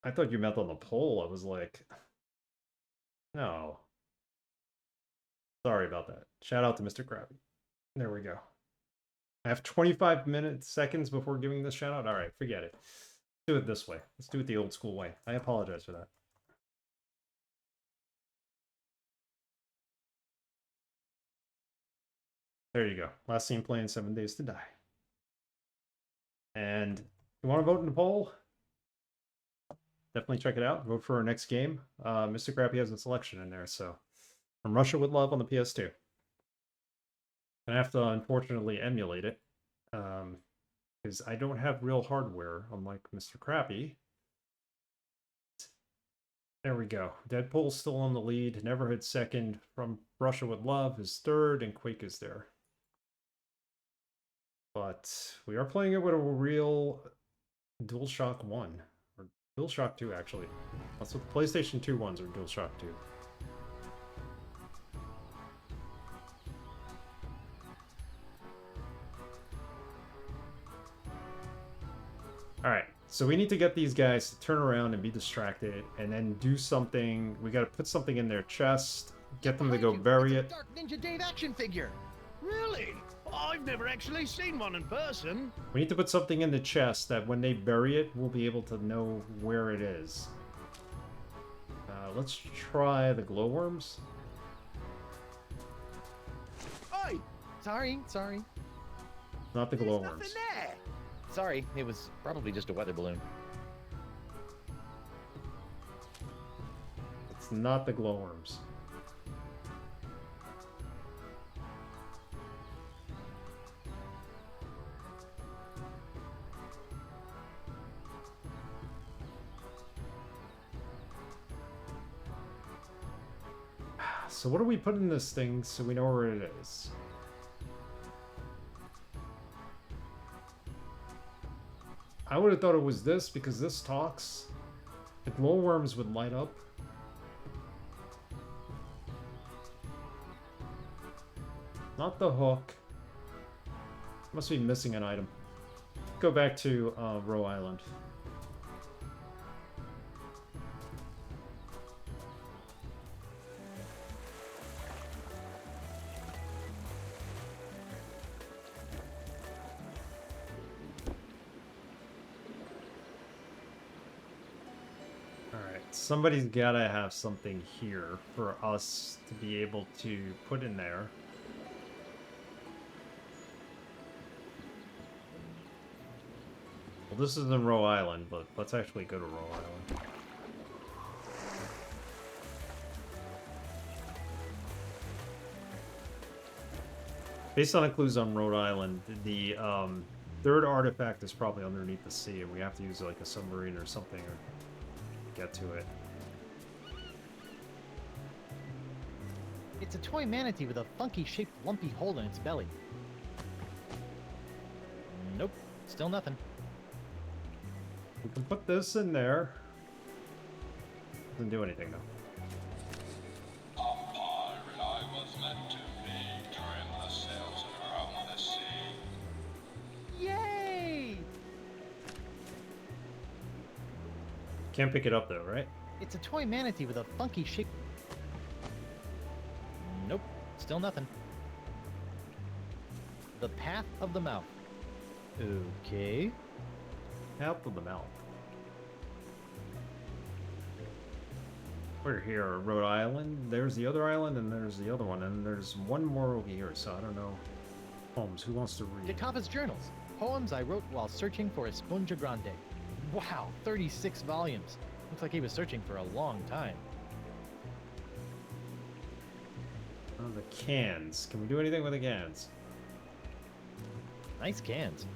I thought you meant on the poll. I was like... No. Sorry about that. Shout out to Mr. Crappy. There we go. I have 25 seconds before giving this shout out. All right, forget it. Let's do it this way. Let's do it the old school way. I apologize for that. There you go. Last scene playing 7 Days to Die. And you want to vote in the poll? Definitely check it out. Vote for our next game. Mr. Crappy has a selection in there, so From Russia with Love on the PS2. I have to unfortunately emulate it because I don't have real hardware, unlike Mr. Crappy. There we go. Deadpool's still on the lead. Neverhood second. From Russia with Love is third, and Quake is there. But we are playing it with a real DualShock 1. Or DualShock 2, actually. That's what the PlayStation 2 ones are, DualShock 2. Alright, so we need to get these guys to turn around and be distracted, and then do something. We gotta put something in their chest, get them to go bury it. Dark Ninja Dave action figure. Really? I've never actually seen one in person. We need to put something in the chest that when they bury it, we'll be able to know where it is. Let's try the glowworms. Oi! Sorry. Not the glowworms. Nothing there. Sorry, it was probably just a weather balloon. It's not the glowworms. so what do we put in this thing so we know where it is? I would have thought it was this because this talks. The glowworms would light up. Not the hook. Must be missing an item. Go back to Row Island. Alright, somebody's gotta have something here for us to be able to put in there. Well, this is in Row Island, but let's actually go to Row Island. Based on the clues on Rhode Island, the third artifact is probably underneath the sea, and we have to use like a submarine or something or get to it. It's a toy manatee with a funky-shaped lumpy hole in its belly. Nope, still nothing. We can put this in there. Doesn't do anything though. Yay! Can't pick it up though, right? It's a toy manatee with a funky shape. Nope, still nothing. The Path of the Mouth. Okay. Path of the Mouth. We're here, Rhode Island. There's the other island, and there's the other one, and there's one more over here. So I don't know. Holmes, who wants to read? Jacava's journals. Poems I wrote while searching for Esponja Grande. Wow, 36 volumes. Looks like he was searching for a long time. Oh, the cans. Can we do anything with the cans? Nice cans.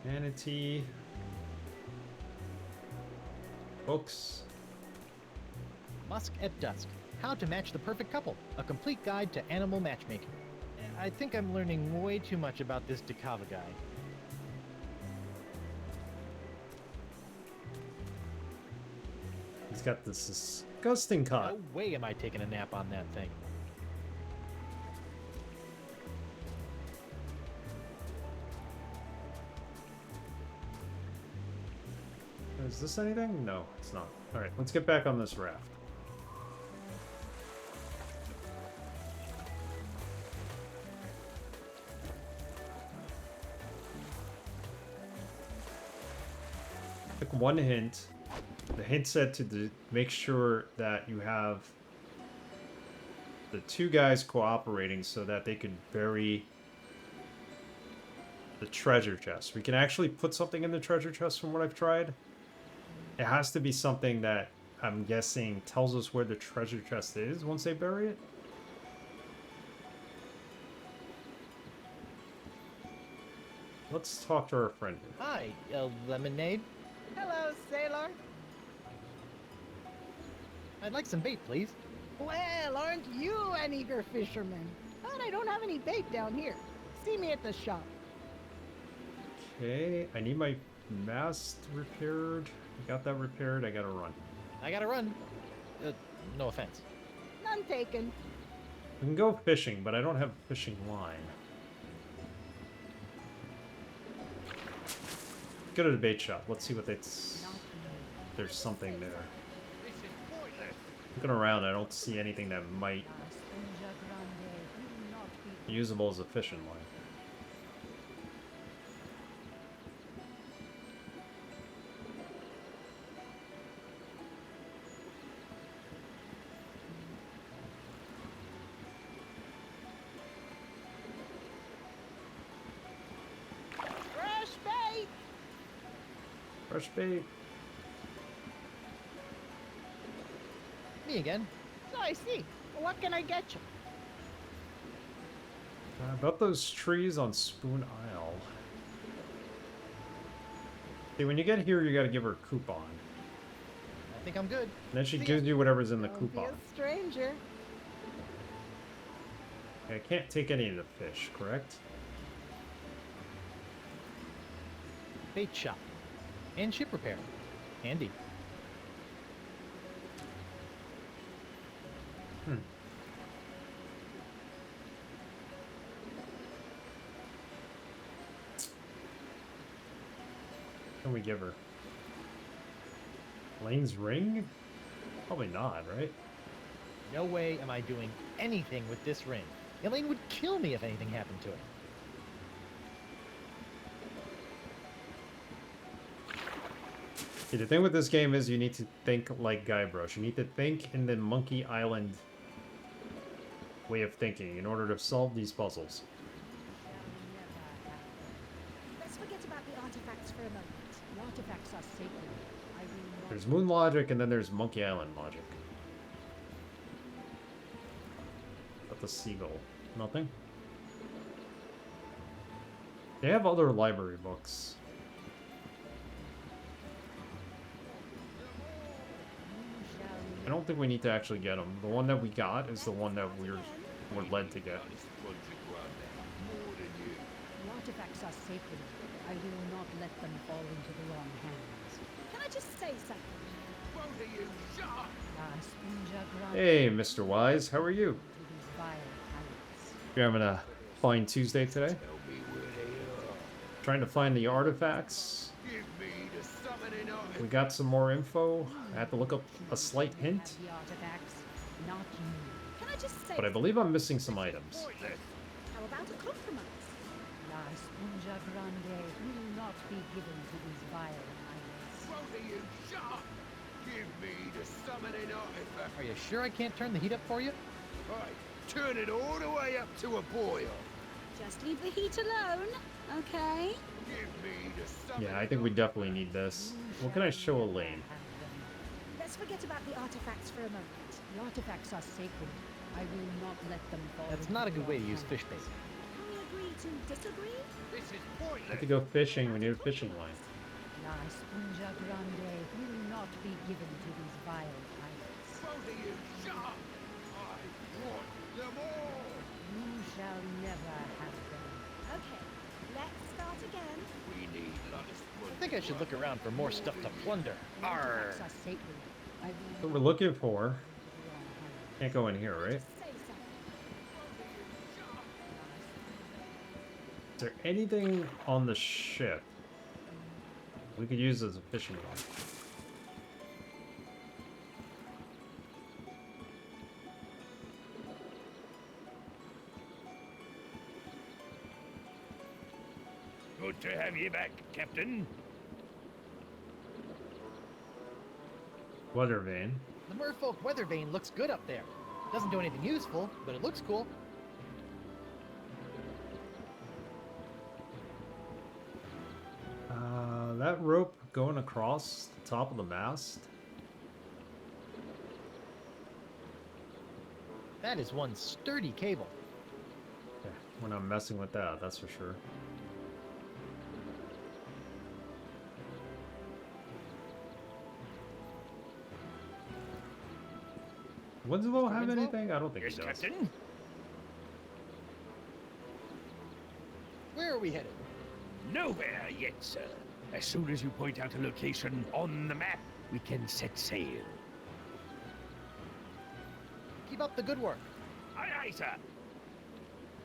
Manatee. Books. Musk at Dusk. How to match the perfect couple. A complete guide to animal matchmaking. I think I'm learning way too much about this Jacava guy. He's got this disgusting cut. No way am I taking a nap on that thing. Is this anything? No, it's not. Alright, let's get back on this raft. Took one hint. The hint said to make sure that you have the two guys cooperating so that they could bury the treasure chest. We can actually put something in the treasure chest from what I've tried. It has to be something that I'm guessing tells us where the treasure chest is once they bury it. Let's talk to our friend here. Hi, Lemonade. Hello, sailor. I'd like some bait, please. Well, aren't you an eager fisherman? But I don't have any bait down here. See me at the shop. Okay, I need my mast repaired. I got that repaired. I gotta run. I gotta run. No offense. None taken. We can go fishing, but I don't have a fishing line. Go to the bait shop. Let's see what there's something there. Looking around, I don't see anything that might be usable as a fishing line. Fresh bait. Fresh bait. Me again. So I see. What can I get you? About those trees on Spoon Isle. See, when you get here, you gotta give her a coupon. I think I'm good. And then she See gives ya. you whatever's in the Don't be coupon. a stranger. Okay, I can't take any of the fish, correct? Bait shop. And ship repair. Handy. What can we give her? Lane's ring? Probably not, right? No way am I doing anything with this ring. Elaine would kill me if anything happened to it. See, the thing with this game is you need to think like Guybrush. You need to think in the Monkey Island way of thinking in order to solve these puzzles. Let's forget about the artifacts for a moment. The artifacts are sacred. I will not. There's Moon logic and then there's Monkey Island logic. But the seagull. Nothing? They have other library books. I don't think we need to actually get them. The one that we got is the one that we're led to get. The artifacts are sacred. I will not let them fall into the wrong hands. Can I just say something? Both of you, shut up! La Sponja Grande Hey, Mr. Wise, how are you? to these vile pirates. You're having a fine Tuesday today? Tell me where they are. Trying to find the artifacts. Give me the summoning We artifact. got some more info. I had to look up a slight hint, The artifacts, not you. Can I just say but I believe I'm missing some items. how about a compromise? La Sponja Grande will not be given to these vile pirates. Both of you, shut up! Give me the summoning artifact. Are you sure I can't turn the heat up for you? Right, turn it all the way up to a boil. Just leave the heat alone, okay? Give me the summoning Yeah, I think we definitely need this. What can I show Elaine? Let's forget about the artifacts for a moment. The artifacts are sacred. I will not let them fall. That's into not a the good way to wrong use fish hands. bait. Can we agree to disagree? This is I have pointless. to go fishing. We need a fishing line. La Sponja Grande will not be given to these vile pirates. Both of you, shut up! I want them all! You shall never have them. Okay, let's start again. We need lot of I think I should look around for more stuff to plunder. The Arr! artifacts are sacred. I will What not we're looking for. let them fall into the wrong hands. Can't go in here, right? Just say something. Is there anything on the ship we could use as a fishing rod? Good to have you back, Captain. Weather vane. The merfolk weather vane looks good up there. Doesn't do anything useful, but it looks cool. That rope going across the top of the mast. That is one sturdy cable. Yeah, we're not messing with that, that's for sure. Winslow Mr. have Winslow? anything? I don't think Yes, he does. Captain. Where are we headed? Nowhere yet, sir. As soon as you point out a location on the map, we can set sail. Keep up the good work. Aye, aye, sir.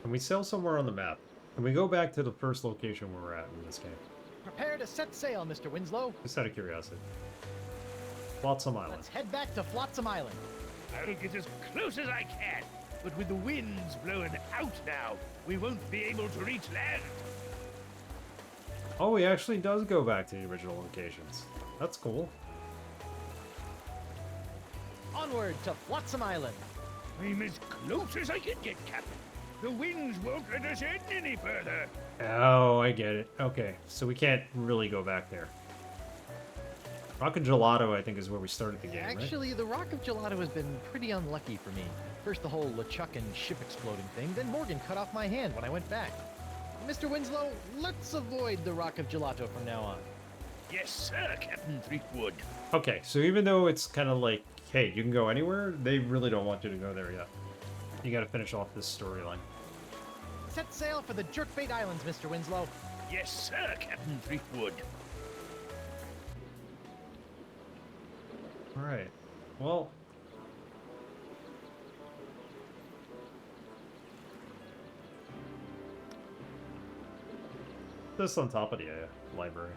Can we sail somewhere on the map? Can we go back to the first location where we're at in this game? Prepare to set sail, Mr. Winslow. Just out of curiosity. Flotsam Island. Let's head back to Flotsam Island. I'll get as close as I can. But with the winds blowing out now, we won't be able to reach land. Oh, he actually does go back to the original locations. That's cool. Onward to Flotsam Island. I'm as close as I can get, Captain. The winds won't let us in any further. Oh, I get it. Okay, so we can't really go back there. Rock and Gelato, I think, is where we started the game, right? Actually, the Rock of Gelato has been pretty unlucky for me. First the whole LeChuck and ship exploding thing, then Morgan cut off my hand when I went back. Mr. Winslow, let's avoid the Rock of Gelato from now on. Yes, sir, Captain Threepwood. Okay, so even though it's kind of like, hey, you can go anywhere, they really don't want you to go there yet. You gotta finish off this storyline. Set sail for the Jerkbait Islands, Mr. Winslow. Yes, sir, Captain Threepwood. Alright, well... This on top of the library.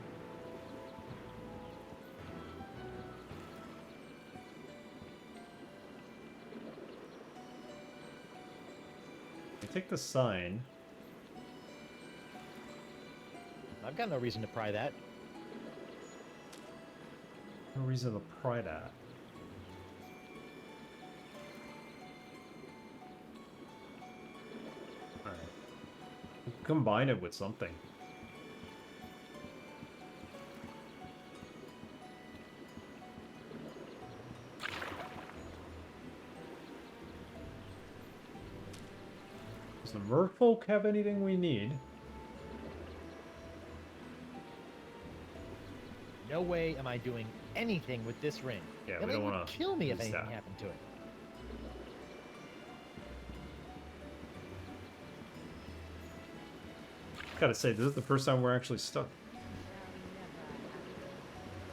We take the sign. I've got no reason to pry that. No reason to pry that. Alright. Combine it with something. Does the merfolk have anything we need? No way am I doing anything with this ring. Yeah, And we they don't would want to kill me if use anything that. happened to it. Gotta say, this is the first time we're actually stuck.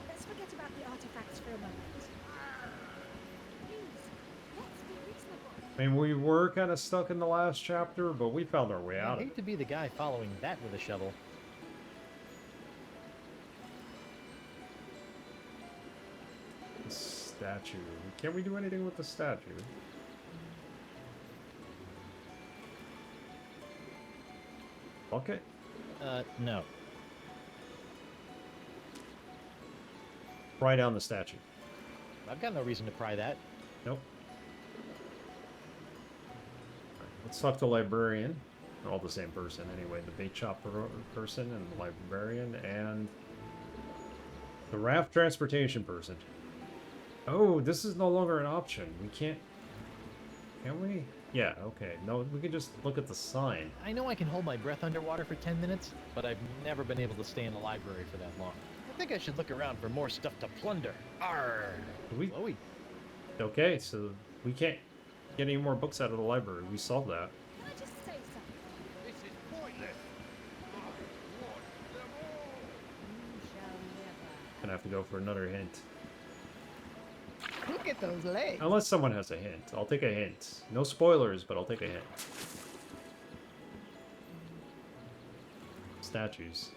Let's forget about the artifacts for a moment. Please, let's be reasonable. I mean, we were kind of stuck in the last chapter, but we found our way I out of hate it. to be the guy following that with a shovel. The statue. Can't we do anything with the statue? Bucket? No. Pry down the statue. I've got no reason to pry that. Nope. Let's talk to the librarian. They're all the same person anyway. The bait shop person and the librarian and the raft transportation person. Oh, this is no longer an option. We can't... Can we? Yeah, okay. No, we can just look at the sign. I know I can hold my breath underwater for 10 minutes, but I've never been able to stay in the library for that long. I think I should look around for more stuff to plunder. Arr! We... Chloe. Okay, so we can't get any more books out of the library. We solved that. Can I just say something? This is pointless. I want them all. You shall never. Gonna have to go for another hint. Look at those legs. Unless someone has a hint. I'll take a hint. No spoilers, but I'll take a hint. Statues.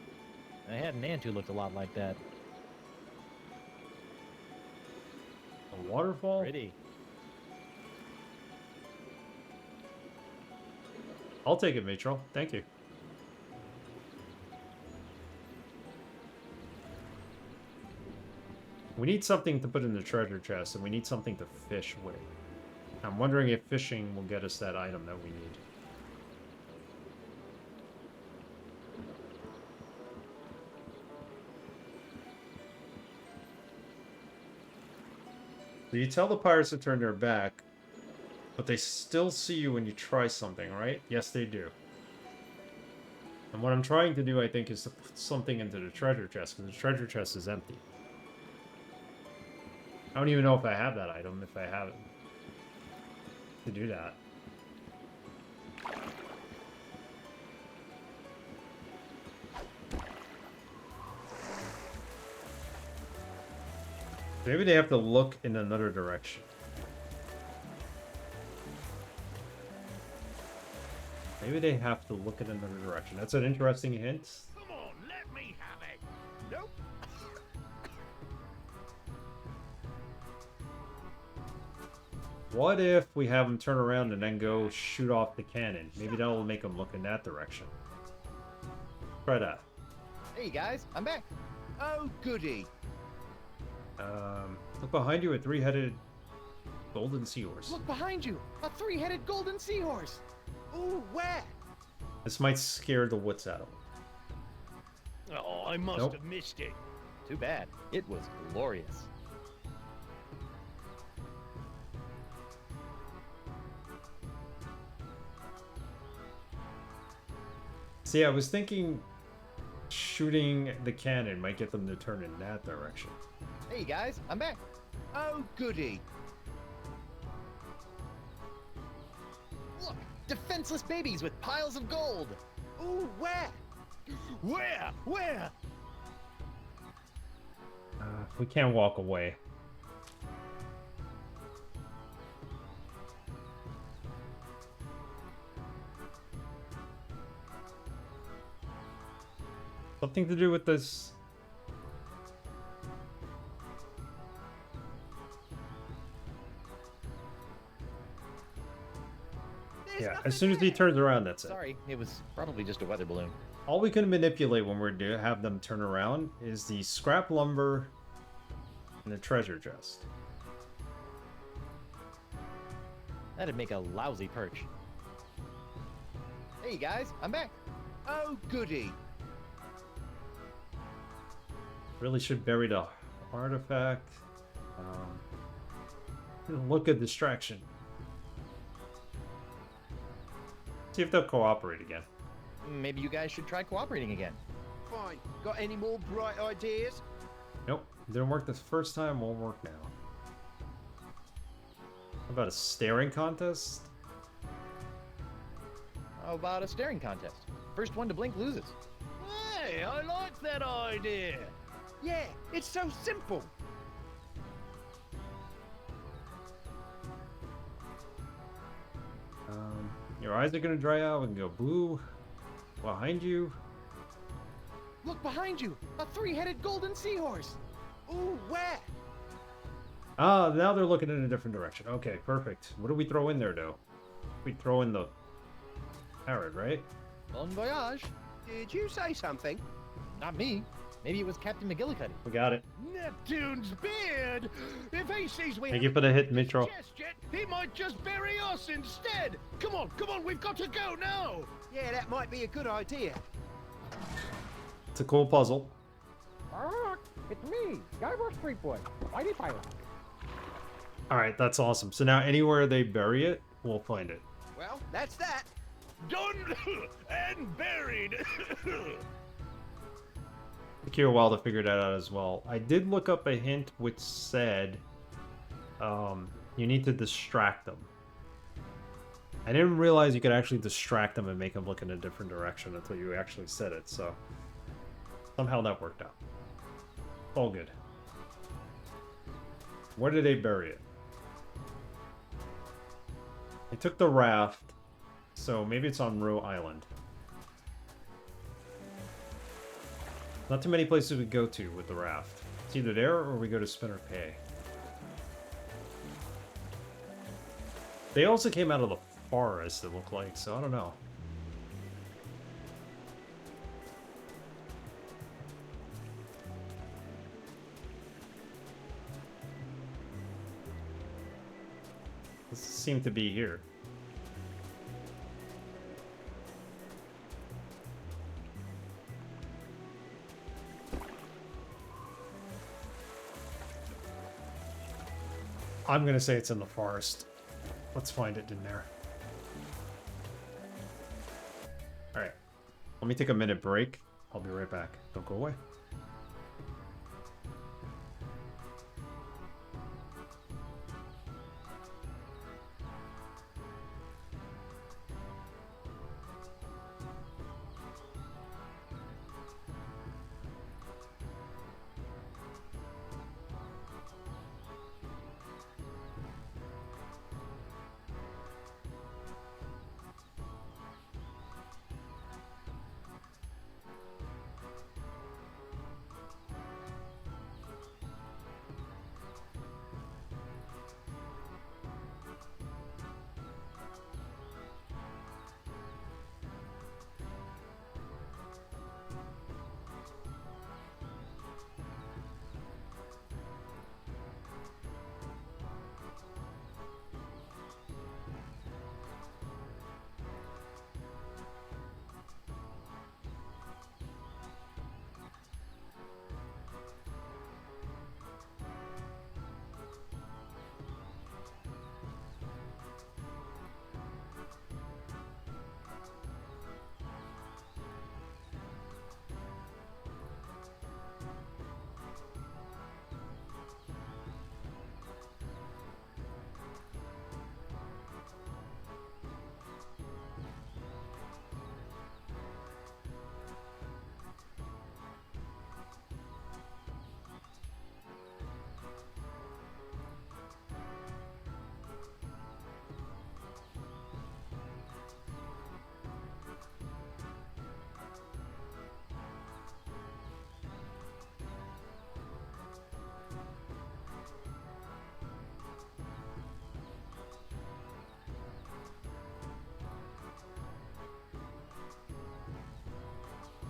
I had an aunt who looked a lot like that. A waterfall? Pretty. I'll take it, Matron. Thank you. We need something to put in the treasure chest, and we need something to fish with. I'm wondering if fishing will get us that item that we need. So you tell the pirates to turn their back, but they still see you when you try something, right? Yes, they do. And what I'm trying to do, I think, is to put something into the treasure chest, because the treasure chest is empty. I don't even know if I have that item, if I have it. To do that. Maybe they have to look in another direction. Maybe they have to look in another direction. That's an interesting hint. Come on, let me have it. Nope. What if we have them turn around and then go shoot off the cannon? Maybe that'll make them look in that direction. Try that. Hey guys, I'm back. Oh, goody. Look behind you, a three-headed golden seahorse. Look behind you, a three-headed golden seahorse. Ooh, where? This might scare the wits out of them. Oh, I must Nope. have missed it. Too bad. It was glorious. See, I was thinking shooting the cannon might get them to turn in that direction. Hey guys, I'm back. Oh, goody. Look, defenseless babies with piles of gold. Ooh, where? Where? We can't walk away. Something to do with this. Yeah, as soon as he turns around, that's it. Sorry, it was probably just a weather balloon. All we can manipulate when we're have them turn around is the scrap lumber and the treasure chest. That'd make a lousy perch. Hey guys, I'm back. Oh, goody. Really should bury the artifact. Look at distraction. See if they'll cooperate again. Maybe you guys should try cooperating again. Fine. Got any more bright ideas? Nope, didn't work the first time, won't work now. How about a staring contest? How about a staring contest? First one to blink loses. Hey, I like that idea. Yeah, it's so simple. Your eyes are gonna dry out and go blue. Behind you. Look behind you! A three-headed golden seahorse! Ooh, where? Ah, now they're looking in a different direction. Okay, perfect. What do we throw in there, though? We throw in the parrot, right? Bon voyage! Did you say something? Not me. Maybe it was Captain McGillicuddy. We got it. Neptune's beard! If he sees we Thank you for the hit, Mitro. chest yet, he might just bury us instead! Come on, we've got to go now! Yeah, that might be a good idea. It's a cool puzzle. It's me, Guybrush Threepwood, Mighty Pirate. Alright, that's awesome. So now anywhere they bury it, we'll find it. Well, that's that. Done and buried! Took you a while to figure that out as well. I did look up a hint which said you need to distract them. I didn't realize you could actually distract them and make them look in a different direction until you actually said it, so somehow that worked out. All good. Where did they bury it? They took the raft, so maybe it's on Roe Island. Not too many places we go to with the raft. It's either there or we go to Spinner Cay. They also came out of the forest, it looked like, so I don't know. This seemed to be here. I'm gonna say it's in the forest. Let's find it in there. Alright. Let me take a minute break. I'll be right back. Don't go away.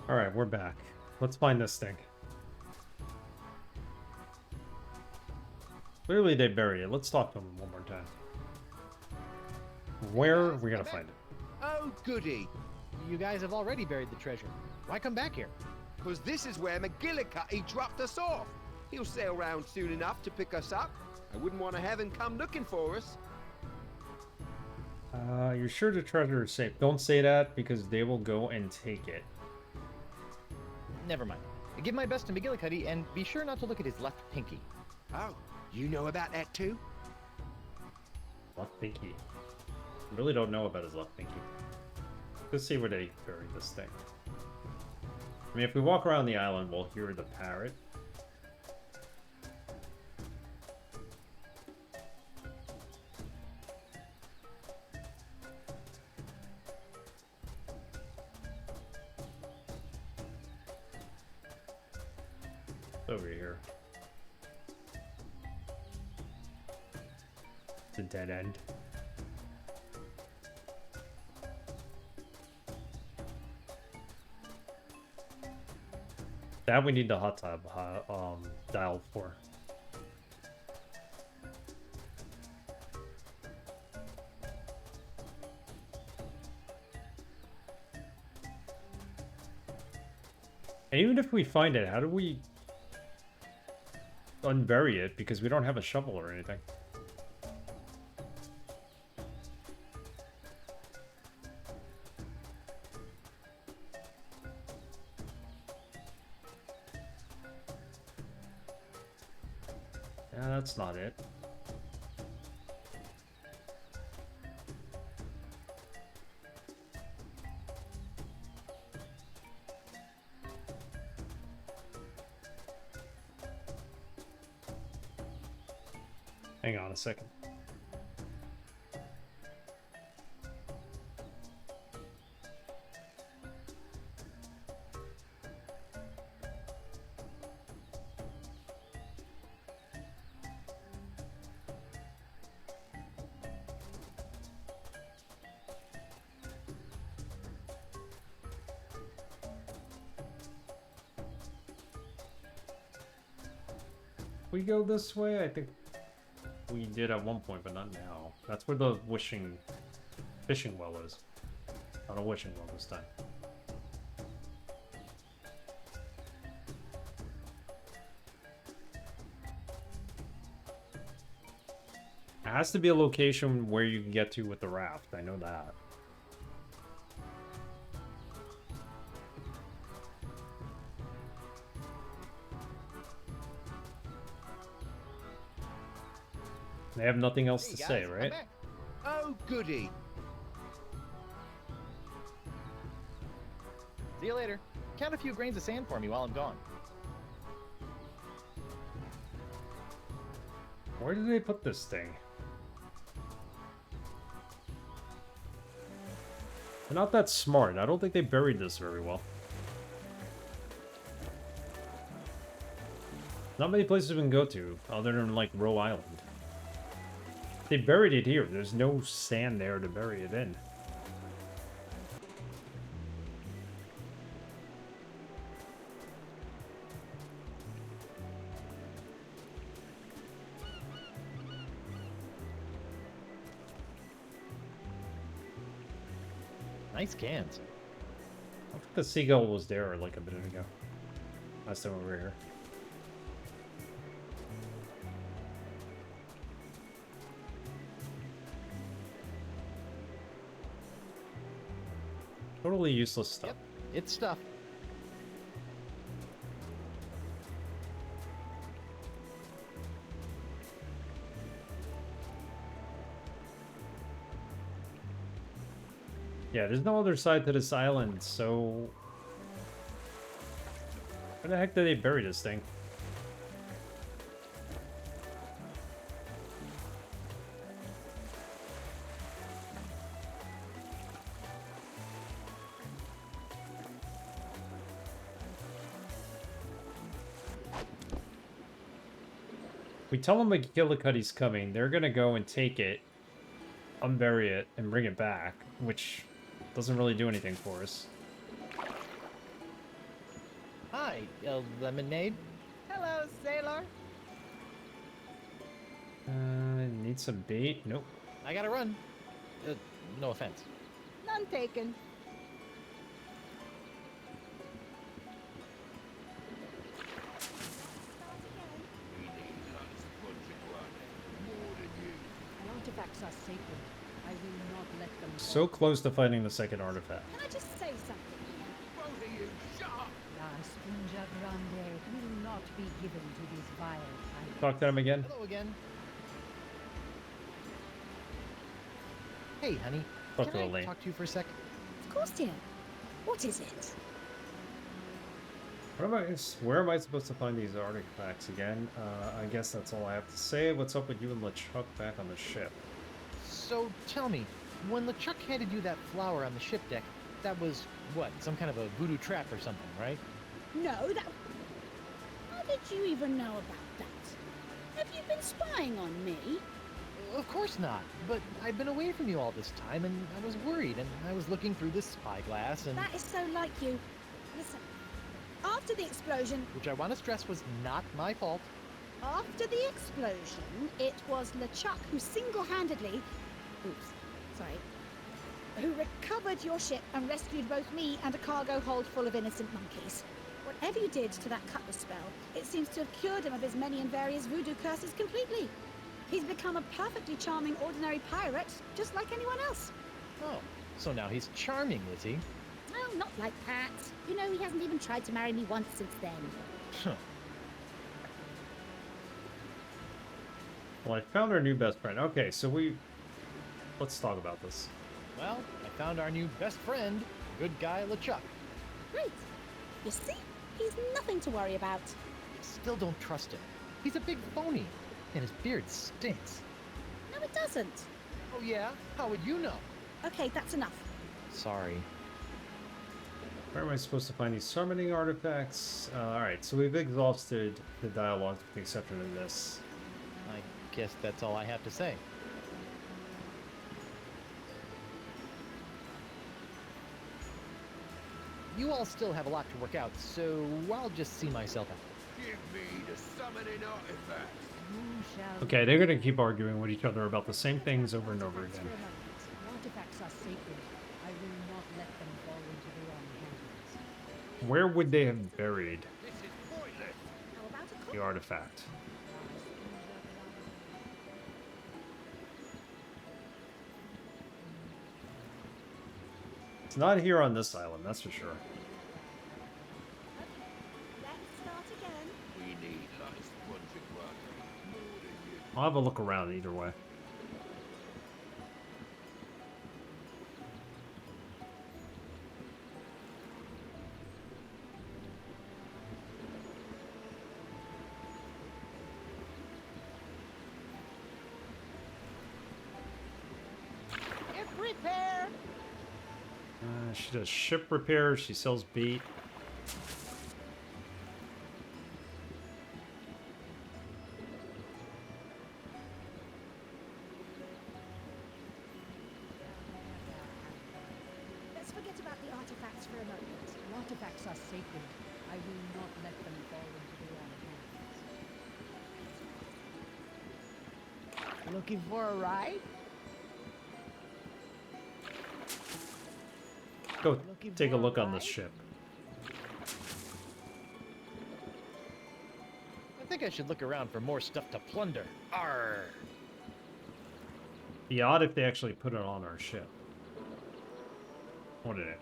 Alright, we're back. Let's find this thing. Clearly they buried it. Let's talk to them one more time. Where are we gonna find it? Oh, goody. You guys have already buried the treasure. Why come back here? Because this is where McGillicuddy dropped us off. He'll sail round soon enough to pick us up. I wouldn't want to have him come looking for us. You're sure the treasure is safe. Don't say that, because they will go and take it. Never mind. I give my best to McGillicuddy, and be sure not to look at his left pinky. Oh, you know about that too? Left pinky. I really don't know about his left pinky. Let's see where they buried this thing. I mean, if we walk around the island, we'll hear the parrot. Over here. It's a dead end. That we need the hot tub dialed for. And even if we find it, how do we unbury it? Because we don't have a shovel or anything. Yeah, that's not it. Hang on a second. We go this way, I think we did at one point, but not now. That's where the fishing well is. Not a wishing well this time. It has to be a location where you can get to with the raft. I know that. They have nothing else Hey to guys, say, I'm right? back. Oh, goody. See you later. Count a few grains of sand for me while I'm gone. Where did they put this thing? They're not that smart. I don't think they buried this very well. Not many places we can go to, other than, like, Roe Island. They buried it here. There's no sand there to bury it in. Nice cans. I think the seagull was there, like, a minute ago. Last time we were here. Totally useless stuff. Yep, it's stuff. Yeah, there's no other side to this island, so... Where the heck did they bury this thing? We tell them McGillicuddy's coming, they're gonna go and take it, unbury it, and bring it back, which doesn't really do anything for us. Hi, Lemonade. Hello, sailor. Need some bait? Nope. I gotta run. No offense. None taken. We need lots more than you. Artifacts are sacred. I will not let them So close to finding the second artifact. Can I just say something here? Both of you, shut up! La Sponja Grande will not be given to these vile pirates. Talk to him again. Hello again. Hey, honey. Talk to Can I Elaine. talk to you for a sec? Of course, dear. What is it? Where am I supposed to find these artifacts again? I guess that's all I have to say. What's up with you and LeChuck back on the ship? So, tell me, when LeChuck handed you that flower on the ship deck, that was, what, some kind of a voodoo trap or something, right? No, that... How did you even know about that? Have you been spying on me? Of course not, but I've been away from you all this time, and I was worried, and I was looking through this spyglass, and... That is so like you. Listen, after the explosion... Which I want to stress was not my fault. After the explosion, it was LeChuck who single-handedly... Oops, sorry. Who recovered your ship and rescued both me and a cargo hold full of innocent monkeys. Whatever you did to that cutlass spell, it seems to have cured him of his many and various voodoo curses completely. He's become a perfectly charming ordinary pirate, just like anyone else. Oh, so now he's charming, is he? Well, not like that. You know, he hasn't even tried to marry me once since then. Huh. Well, I found our new best friend. Okay, so let's talk about this. Well, I found our new best friend, good guy LeChuck. Great. You see, he's nothing to worry about. I still don't trust him. He's a big phony, and his beard stinks. No, it doesn't. Oh yeah? How would you know? Okay, that's enough. Sorry. Where am I supposed to find these summoning artifacts? Alright, so we've exhausted the dialogues with the exception of this. I guess that's all I have to say. You all still have a lot to work out, so I'll just see myself out. Give me the summoning artifacts. You shall... Okay, they're gonna keep arguing with each other about the same things over and over Artifacts again. for a moment. Artifacts are sacred. I will not let them fall into the wrong hands. Where would they have buried This is pointless. How about a the artifact? It's not here on this island, that's for sure. Let's start again. We need lots more than you. I'll have a look around either way. Ship repair. She does ship repairs, she sells bait. Let's forget about the artifacts for a moment. Artifacts are sacred. I will not let them fall into the wrong hands. Looking for a ride? Go Looking take a for a look on this ride? ship. I think I should look around for more stuff to plunder. Arr! Be odd if they actually put it on our ship. Wouldn't it?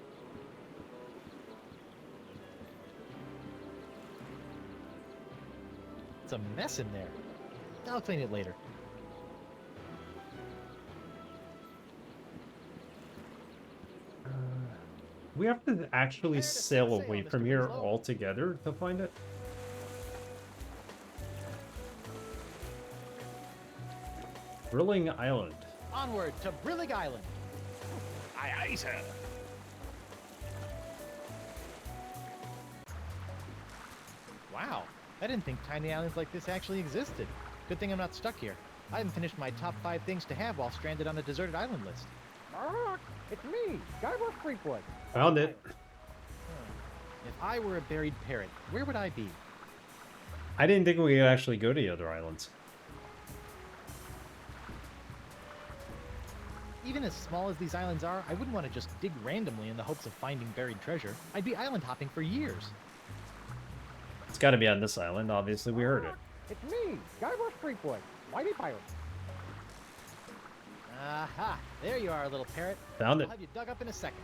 It's a mess in there. I'll clean it later. We have to actually Prepare to sail set sail, away Mr. from here Winslow. altogether to find it. Brilling Island. Onward to Brillig Island. Aye, aye, sir. Wow, I didn't think tiny islands like this actually existed. Good thing I'm not stuck here. I haven't finished my top 5 things to have while stranded on a deserted island list. It's me, Guybrush Threepwood. Found it. If I were a buried parrot, where would I be? I didn't think we could actually go to the other islands. Even as small as these islands are, I wouldn't want to just dig randomly in the hopes of finding buried treasure. I'd be island hopping for years. It's got to be on this island. Obviously, we heard it. It's me, Guybrush Threepwood, Whitey Pirate. Aha! There you are, little parrot. Found it. I'll have you dug up in a second.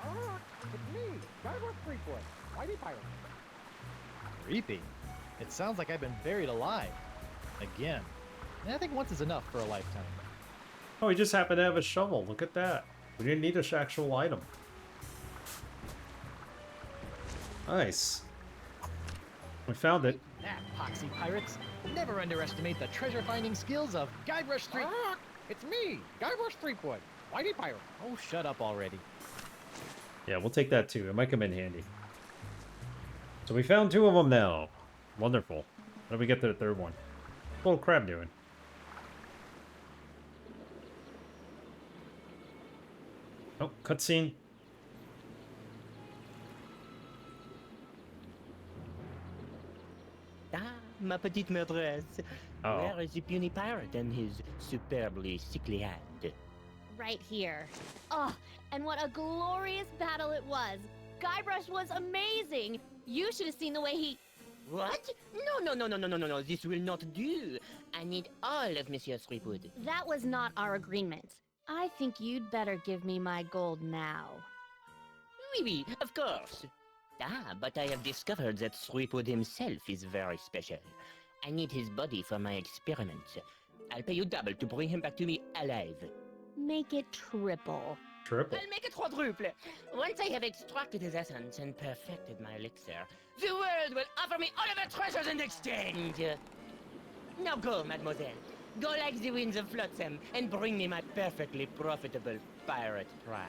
It's me, Guybrush Threepwood, Whitey Pirate. Creepy. It sounds like I've been buried alive. Again. And I think once is enough for a lifetime. Oh, we just happened to have a shovel. Look at that. We didn't need an actual item. Nice. We found it. That poxy pirates. Never underestimate the treasure-finding skills of Guybrush Threepwood. It's me, Guybrush Threepwood, Whitey Pirate. Oh, shut up already. Yeah, we'll take that too. It might come in handy. So we found 2 of them now. Wonderful. How do we get to the 3rd one? What's little crab doing? Oh, cutscene. Ah, ma petite maîtresse. Uh-oh. Where is the puny pirate and his superbly sickly hand? Right here. Oh, and what a glorious battle it was. Guybrush was amazing. You should have seen the way he... What? No, this will not do. I need all of Monsieur Threepwood. That was not our agreement. I think you'd better give me my gold now. Oui, of course. Ah, but I have discovered that Threepwood himself is very special. I need his body for my experiments. I'll pay you double to bring him back to me alive. Make it triple. Triple. I'll make it quadruple. Once I have extracted his essence and perfected my elixir, the world will offer me all of her treasures in exchange. Now go, mademoiselle. Go like the winds of Flotsam and bring me my perfectly profitable pirate prize.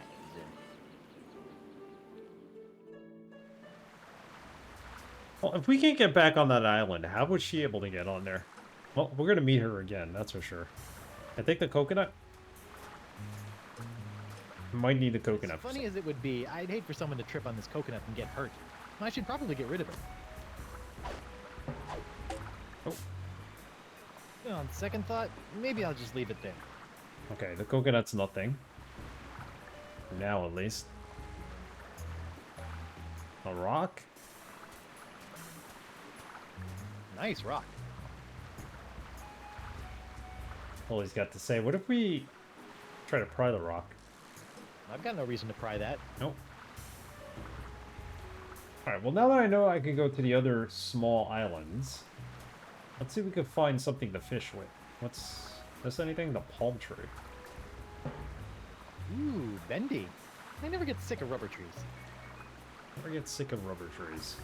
Well, if we can't get back on that island, how was she able to get on there? Well, we're going to meet her again, that's for sure. I think the coconut? Might need the coconut. As funny as it would be, I'd hate for someone to trip on this coconut and get hurt. I should probably get rid of it. Oh. On second thought, maybe I'll just leave it there. Okay, the coconut's nothing. For now, at least. A rock? Nice rock. All he's got to say. What if we try to pry the rock? I've got no reason to pry that. Nope. Alright, well now that I know I can go to the other small islands, let's see if we can find something to fish with. What's this anything? The palm tree. Ooh, bendy. I never get sick of rubber trees. Never get sick of rubber trees.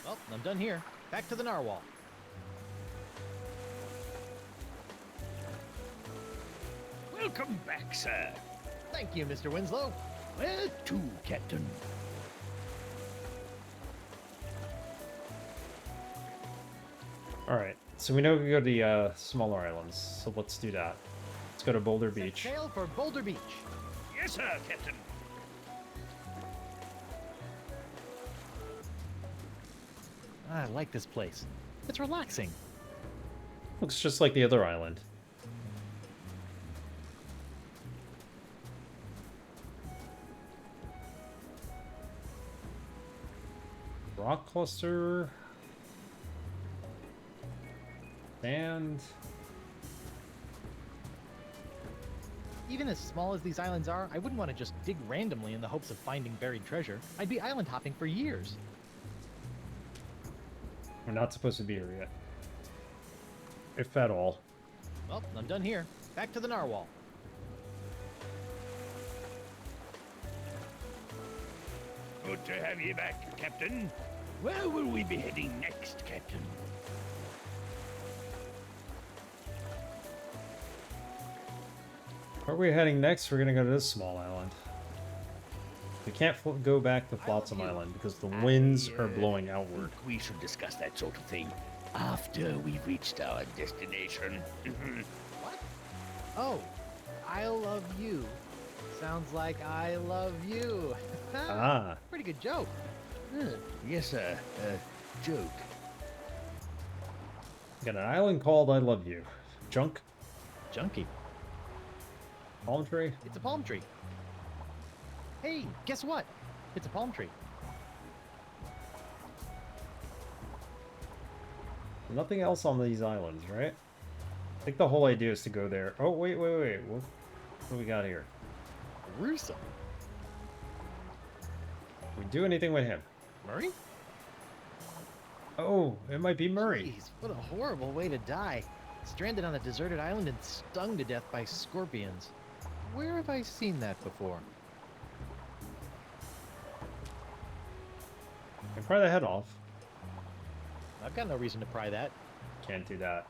Well, I'm done here. Back to the narwhal. Welcome back, sir. Thank you, Mr. Winslow. Where to, Captain? Alright, so we know we can go to the smaller islands, so let's do that. Let's go to Boulder Beach. Sail for Boulder Beach. Yes, sir, Captain. I like this place. It's relaxing. Looks just like the other island. Rock cluster. Sand. Even as small as these islands are, I wouldn't want to just dig randomly in the hopes of finding buried treasure. I'd be island hopping for years. We're not supposed to be here yet. If at all. Well, I'm done here. Back to the narwhal. Good to have you back, Captain. Where will we be heading next, Captain? Where are we heading next? We're gonna go to this small island. We can't go back to Flotsam Island because the winds are blowing outward. We should discuss that sort of thing after we've reached our destination. What? Oh, Isle of You. sounds like I love you. Ah. Pretty good joke. Yes, joke. Got an island called I Love You. Junk? Junkie. Palm tree? It's a palm tree. Hey, guess what? It's a palm tree. Nothing else on these islands, right? I think the whole idea is to go there. Oh, wait. What do we got here? Gruesome. Can we do anything with him? Murray? Oh, it might be Murray. Jeez, what a horrible way to die. Stranded on a deserted island and stung to death by scorpions. Where have I seen that before? Can pry the head off. I've got no reason to pry that. Can't do that.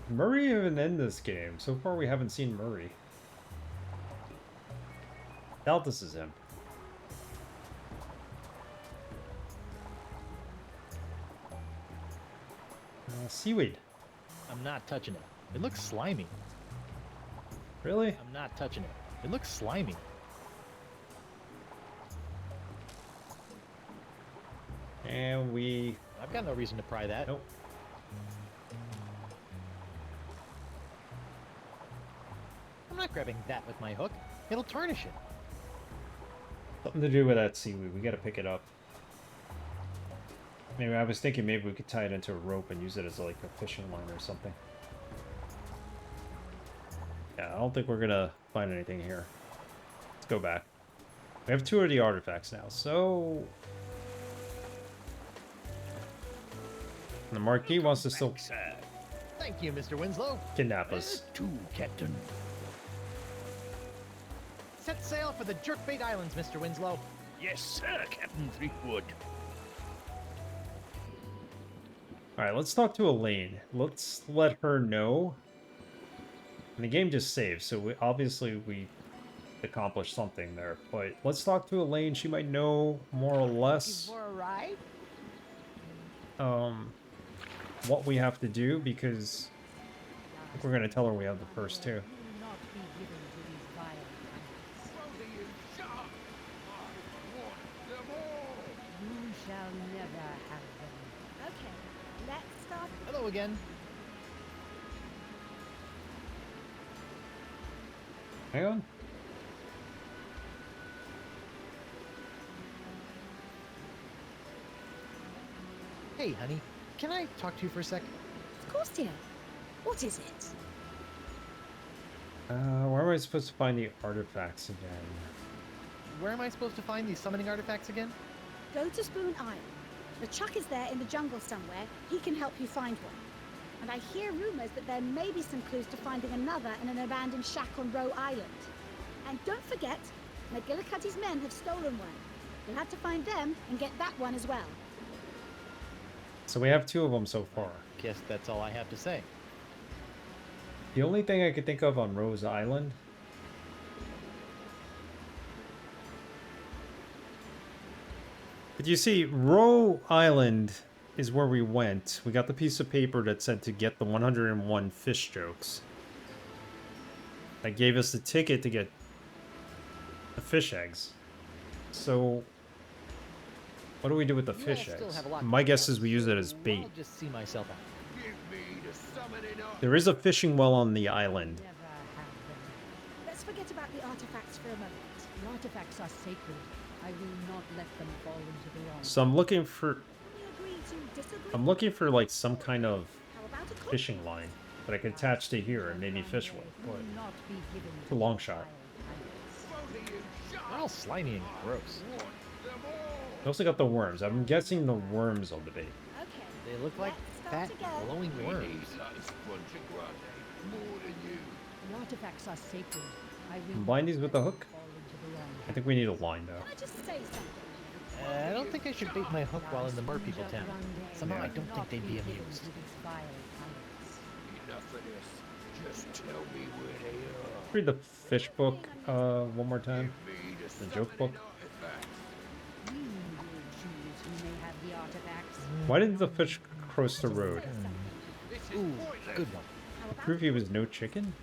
Murray even in this game. So far we haven't seen Murray. Doubt this is him. Seaweed. I'm not touching it. It looks slimy. Really? I'm not touching it. It looks slimy. And we... I've got no reason to pry that. Nope. I'm not grabbing that with my hook. It'll tarnish it. Something to do with that seaweed. We gotta pick it up. Maybe I was thinking maybe we could tie it into a rope and use it as like a fishing line or something. Yeah, I don't think we're gonna find anything here. Let's go back. We have 2 of the artifacts now, so... The Marquis wants to still Thank you, Mr. Winslow. kidnap us. Two, Captain. Set sail for the Jerkbait Islands, Mr. Winslow. Yes, sir, Captain Threepwood. Alright, let's talk to Elaine. Let's let her know. And the game just saved, so obviously we accomplished something there. But let's talk to Elaine. She might know more or less For a ride? what we have to do, because I think we're going to tell her we have the first 2. Not be given to these vile animals. You shall never have them. Okay, let's start. Hello again. Hang on. Hey, honey. Can I talk to you for a sec? Of course, dear. What is it? Where am I supposed to find the artifacts again? Where am I supposed to find these summoning artifacts again? Go to Spoon Island. LeChuck is there in the jungle somewhere. He can help you find one. And I hear rumors that there may be some clues to finding another in an abandoned shack on Roe Island. And don't forget, McGillicuddy's men have stolen one. You'll have to find them and get that one as well. So we have 2 of them so far. Guess that's all I have to say. The only thing I could think of on Rose Island but you see, Roe Island is where we went. We got the piece of paper that said to get the 101 fish jokes. That gave us the ticket to get the fish eggs. So, what do we do with the fish eggs? My guess is we use it as bait. I'll just see myself out. There is a fishing well on the island. Never have them. Let's forget about the artifacts for a moment. The artifacts are sacred. I will not let them fall into the wrong. So I'm looking for... We agree to disagree. I'm looking for like some kind of How about a call? fishing line that I could attach to here and maybe fish with. Will But not be given it's a long shot. They're all slimy and gross. We also got the worms. I'm guessing the worms on the bait. Okay. They look like Let's fat, start again. glowing worms. The artifacts are sacred. I will Combine these with the hook? fall into the wrong. I think we need a line though. Can I just say something? I don't think I should bait my hook while in the merpeople town. Somehow I don't think they'd be amused. Enough of this. Just tell me where they are. Read the fish book one more time. The joke book. You will choose who may have the artifacts. Why did the fish cross the road? Ooh, good one. To prove he was no chicken?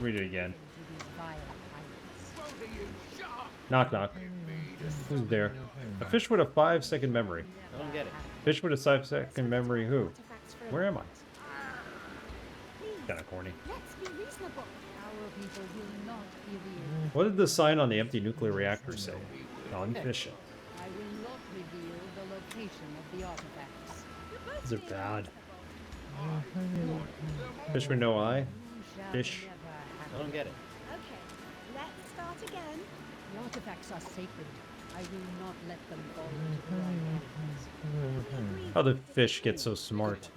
Read it again. into these vile pirates. Knock knock. Who's there? A fish with a 5-second memory. I don't get it. Fish with a 5-second memory who? Where am I? Kinda corny. Let's be reasonable. Our people will not be revealed. What did the sign on the empty nuclear reactor say? Non-fishing. I will not reveal the location of the artifacts. These are bad. Fish with no eye? Fish. I don't get it. Okay, let's start again. The artifacts are sacred. I will not let them fall into the wrong hands. How the fish get so smart?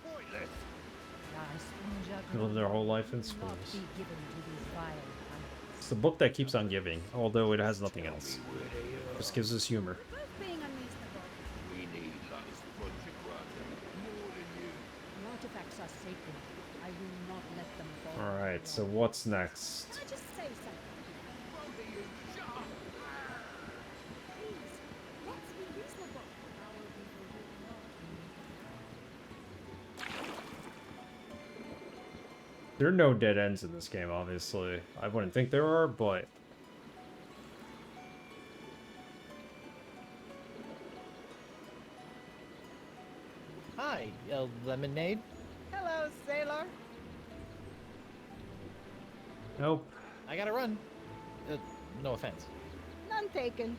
They live their whole life in schools. It's the book that keeps on giving, although it has nothing else. Just gives us humor. Both being unreasonable. We need lots of budget more than you. The artifacts are sacred. I will not let them fall. Alright, so what's next? Can I just say something? Please, let's be reasonable. There are no dead ends in this game, obviously. I wouldn't think there are, but... Hi, lemonade. Hello, sailor. Nope. I gotta run. No offense. None taken.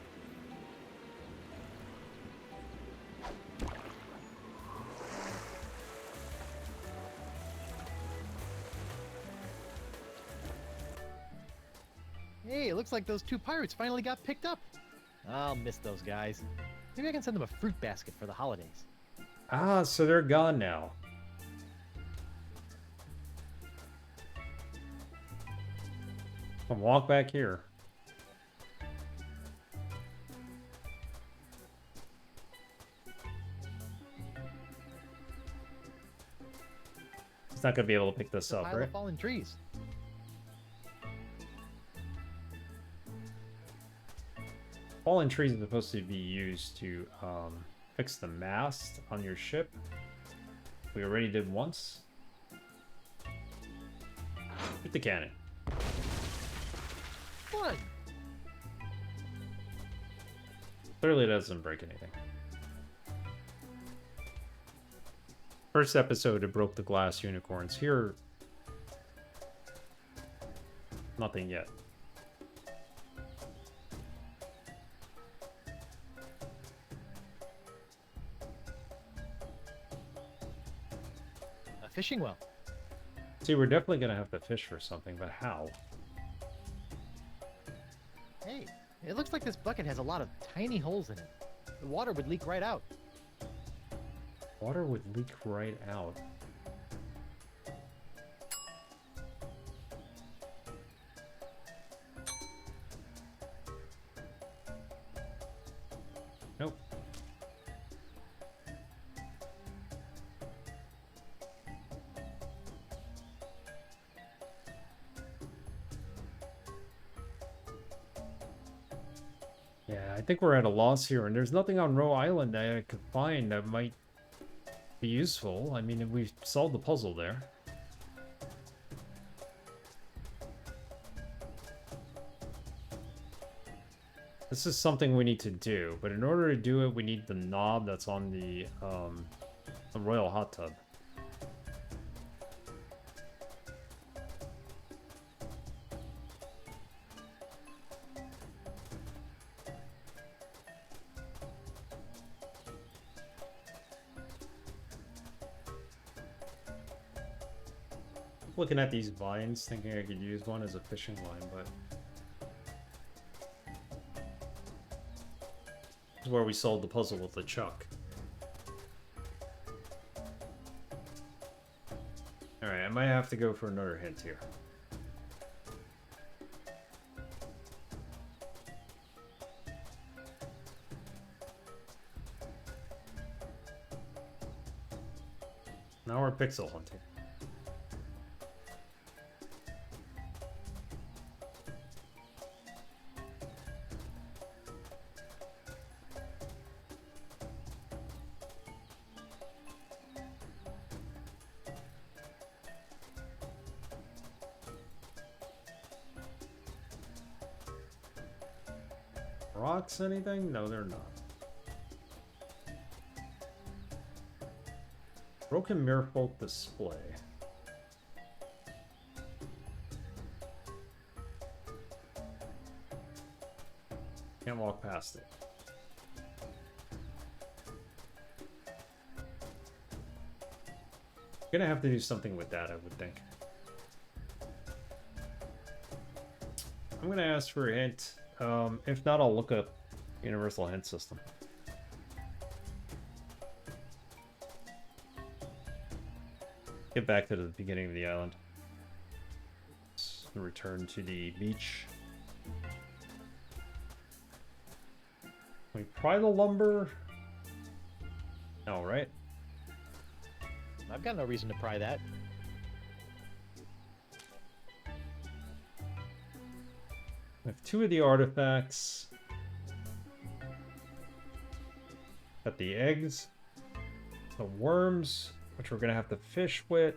Hey, it looks like those two pirates finally got picked up. I'll miss those guys. Maybe I can send them a fruit basket for the holidays. Ah, so they're gone now. I'll walk back here. He's not gonna be able to pick this A up, pile right? of fallen trees. Fallen trees are supposed to be used to fix the mast on your ship. We already did once. Hit the cannon. Fun. Clearly it doesn't break anything. First episode, it broke the glass unicorns. Here, nothing yet. A fishing well. See, we're definitely gonna have to fish for something, but how? Hey, it looks like this bucket has a lot of tiny holes in it. The water would leak right out. Water would leak right out. Nope. Yeah, I think we're at a loss here, and there's nothing on Roe Island that I could find that might be useful. I mean, we've solved the puzzle there. This is something we need to do, but in order to do it, we need the knob that's on the royal hot tub. Looking at these vines, thinking I could use one as a fishing line, but this is where we solved the puzzle with LeChuck. Alright, I might have to go for another hint here. Now we're pixel hunting. Rocks, anything? No, they're not. Broken Merfolk display. Can't walk past it. Gonna have to do something with that, I would think. I'm gonna ask for a hint. If not, I'll look up Universal Hint System. Get back to the beginning of the island. Let's return to the beach. Can we pry the lumber? No, right? I've got no reason to pry that. We have 2 of the artifacts. Got the eggs, the worms, which we're gonna have to fish with.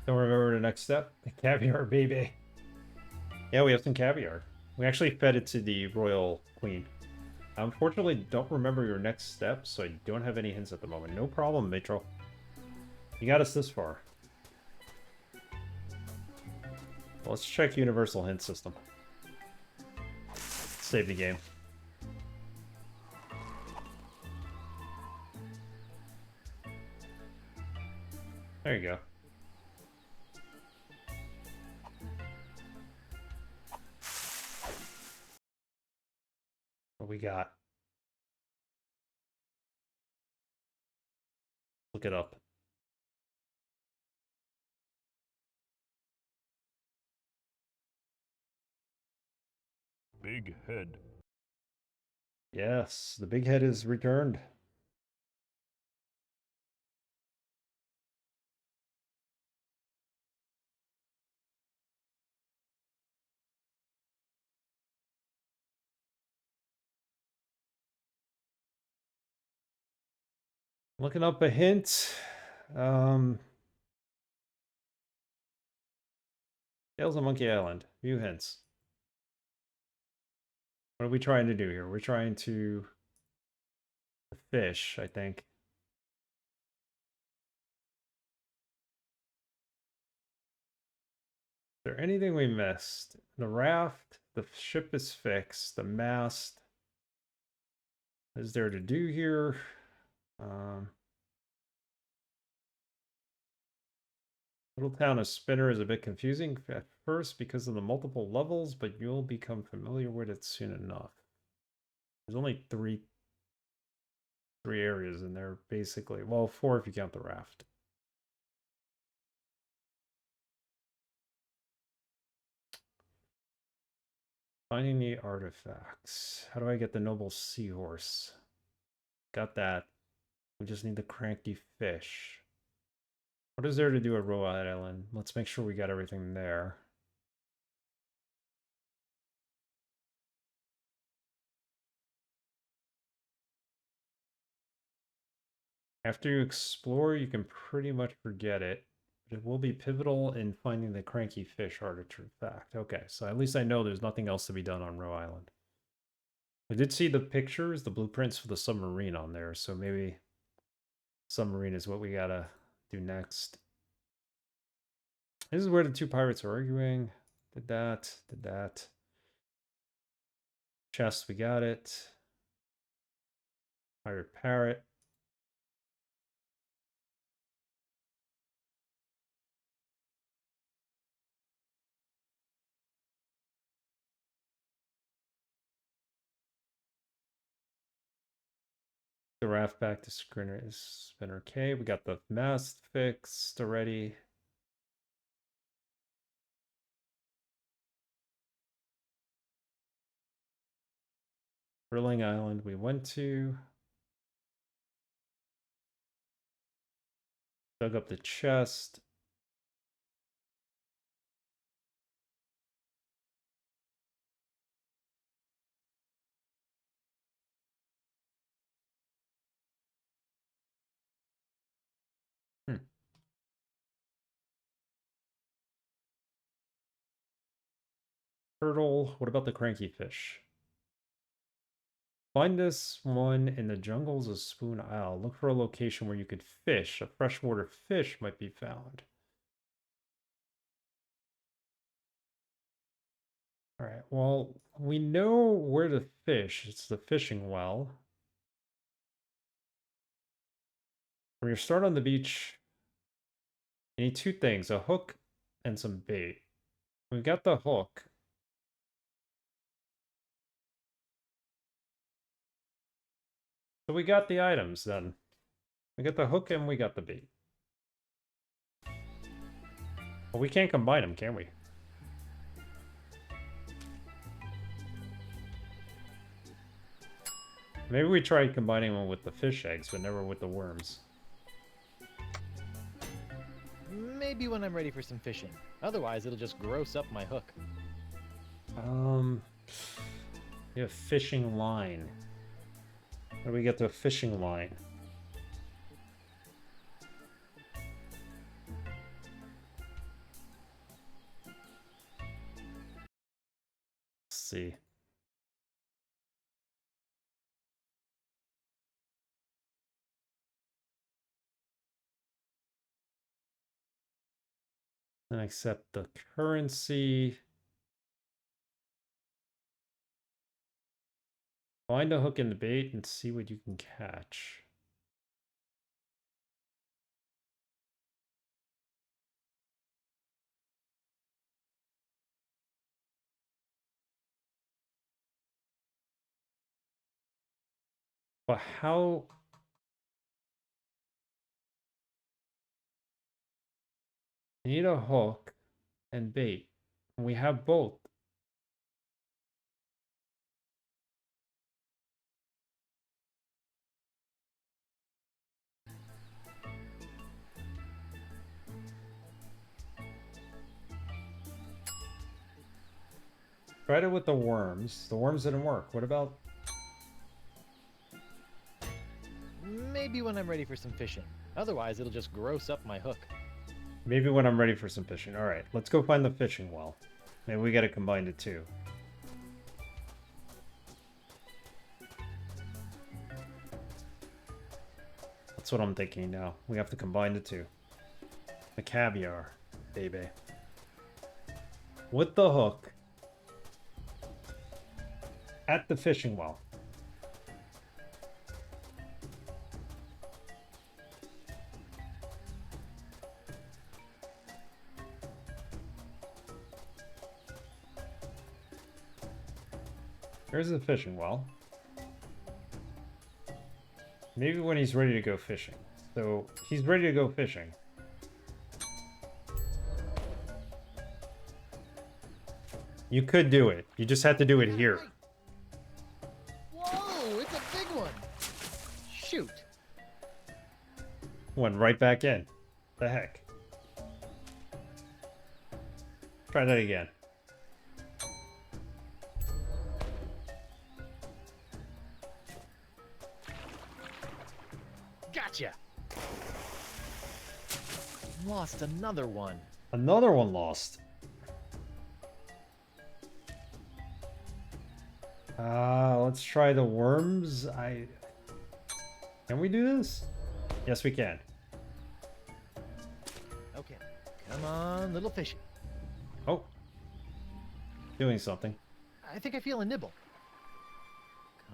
Don't remember the next step. The caviar baby. Yeah, we have some caviar. We actually fed it to the royal queen. I unfortunately don't remember your next step, so I don't have any hints at the moment. No problem, Matro. You got us this far. Well, let's check Universal Hint System. Save the game. There you go. What we got? Look it up. Big head. Yes, the big head is returned. Looking up a hint. Tales of Monkey Island. Few hints. What are we trying to do here? We're trying to fish, I think. Is there anything we missed? The raft, the ship is fixed, the mast. What is there to do here? Little town of Spinner is a bit confusing at first because of the multiple levels, but you'll become familiar with it soon enough. There's only three areas in there, basically. Well, 4 if you count the raft. Finding the artifacts. How do I get the noble seahorse? Got that. We just need the cranky fish. What is there to do at Robot Island? Let's make sure we got everything there. After you explore, you can pretty much forget it. But it will be pivotal in finding the cranky fish artifact. Okay, so at least I know there's nothing else to be done on Roe Island. I did see the pictures, the blueprints for the submarine on there, so maybe submarine is what we gotta do next. This is where the 2 pirates are arguing. Did that, did that. Chest, we got it. Pirate parrot. The raft back to Spinner K. We got the mast fixed already. Brilling Island we went to. Dug up the chest. turtle. What about the cranky fish? Find this one in the jungles of Spoon Isle. Look for a location where you could fish. A freshwater fish might be found. Alright, well, we know where to fish. It's the fishing well. When you start on the beach, you need two things, a hook and some bait. We've got the hook. So we got the items then. We got the hook and we got the bait. Well, we can't combine them, can we? Maybe we tried combining them with the fish eggs, but never with the worms. Maybe when I'm ready for some fishing. Otherwise, it'll just gross up my hook. We have fishing line. How do we get to a fishing line? Let's see. Then accept the currency. Find a hook in the bait and see what you can catch. But how... I need a hook and bait. And we have both. Tried it with the worms. The worms didn't work. What about... Maybe when I'm ready for some fishing. Otherwise, it'll just gross up my hook. Maybe when I'm ready for some fishing. Alright, let's go find the fishing well. Maybe we gotta combine the two. That's what I'm thinking now. We have to combine the two. The caviar, baby. With the hook. At the fishing well. Here's the fishing well. Maybe when he's ready to go fishing. So, he's ready to go fishing. You could do it. You just have to do it here. Whoa, it's a big one! Shoot. Went right back in. The heck. Try that again. Gotcha! Lost another one. Another one lost. Let's try the worms. Can we do this? Yes, we can. Okay, come on, little fishy. Oh. Doing something. I think I feel a nibble.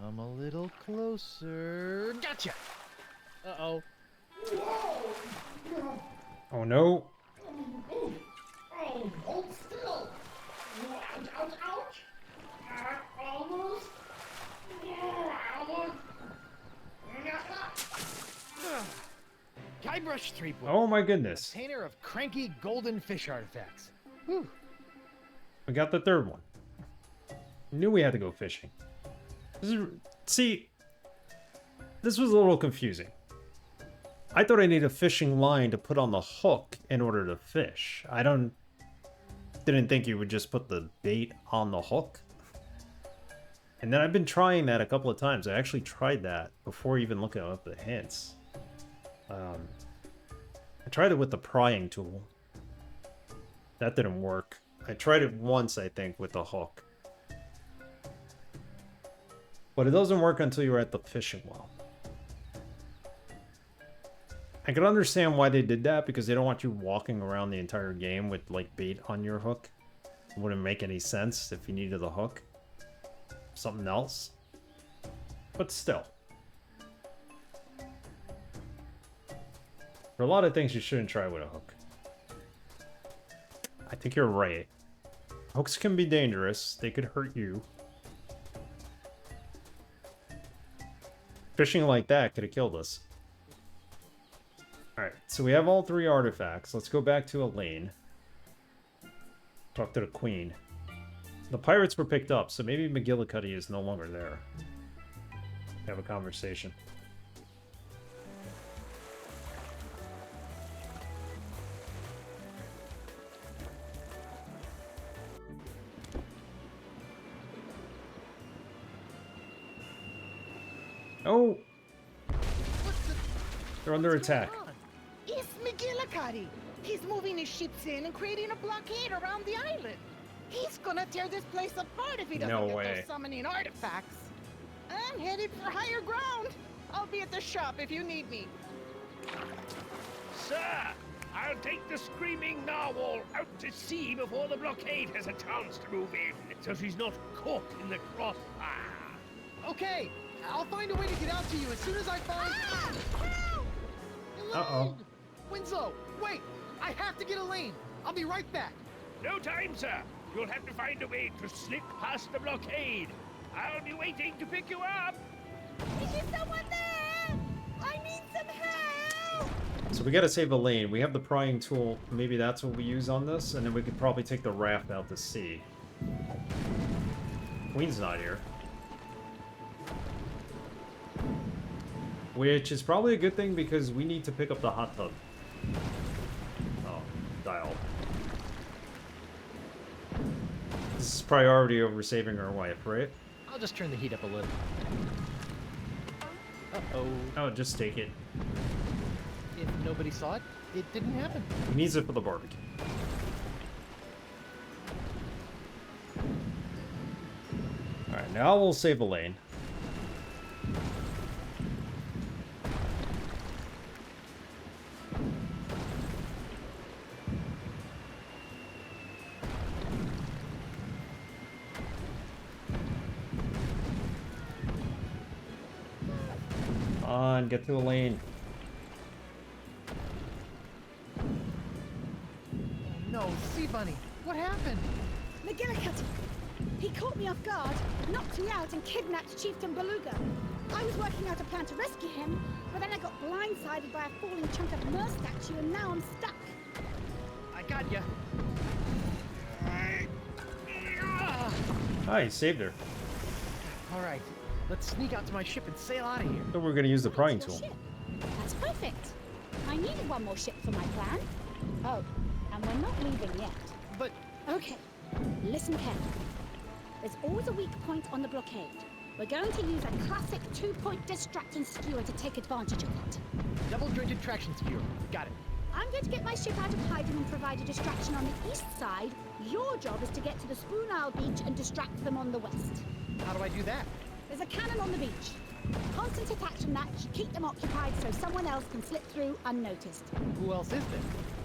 Come a little closer. Gotcha! Uh-oh. Oh no. Hold still. Ouch, ouch, ouch. Almost. Almost. Guybrush Threepwood. Oh my goodness. Painter of cranky golden fish artifacts. Whew. We got the third one. Knew we had to go fishing. See, this was a little confusing. I thought I needed a fishing line to put on the hook in order to fish. Didn't think you would just put the bait on the hook. And then I've been trying that a couple of times. I actually tried that before even looking up the hints. I tried it with the prying tool. That didn't work. I tried it once, I think, with the hook. But it doesn't work until you're at the fishing well. I can understand why they did that, because they don't want you walking around the entire game with, like, bait on your hook. It wouldn't make any sense if you needed a hook. Something else. But still. For a lot of things, you shouldn't try with a hook. I think you're right. Hooks can be dangerous. They could hurt you. Fishing like that could have killed us. Alright, so we have all 3 artifacts. Let's go back to Elaine. Talk to the queen. The pirates were picked up, so maybe McGillicuddy is no longer there. Have a conversation. Oh! They're under attack. It's McGillicuddy. He's moving his ships in and creating a blockade around the island. He's gonna tear this place apart if he doesn't No get way. those summoning artifacts. I'm headed for higher ground. I'll be at the shop if you need me. Sir, I'll take the screaming narwhal out to sea before the blockade has a chance to move in, so she's not caught in the crossfire. Okay, I'll find a way to get out to you as soon as I find... Uh-oh. Winslow, wait! I have to get Elaine. I'll be right back. No time, sir. You'll have to find a way to slip past the blockade. I'll be waiting to pick you up. Is there someone there? I need some help! So we gotta save Elaine. We have the prying tool. Maybe that's what we use on this, and then we could probably take the raft out to sea. Queen's not here. Which is probably a good thing because we need to pick up the hot tub. Oh, dial. This is priority over saving our wife, right? I'll just turn the heat up a little. Uh-oh. Oh, just take it. If nobody saw it, it didn't happen. He needs it for the barbecue. Alright, now we'll save Elaine. On, get to Elaine. No, Sea Bunny, what happened? McGillicuddy. He caught me off guard, knocked me out, and kidnapped Chieftain Beluga. I was working out a plan to rescue him, but then I got blindsided by a falling chunk of Mer statue, and now I'm stuck. I got ya. Ah, he saved her. All right, let's sneak out to my ship and sail out of here. So we're gonna use the prying tool. Ship. That's perfect. I needed one more ship for my plan. Oh, and we're not leaving yet. But... Okay, listen carefully. There's always a weak point on the blockade. We're going to use a classic 2-point distract and skewer to take advantage of it. Double-jointed traction skewer. Got it. I'm going to get my ship out of hiding and provide a distraction on the east side. Your job is to get to the Spoon Isle beach and distract them on the west. How do I do that? There's a cannon on the beach. Constant attacks from that should keep them occupied so someone else can slip through unnoticed. Who else is there?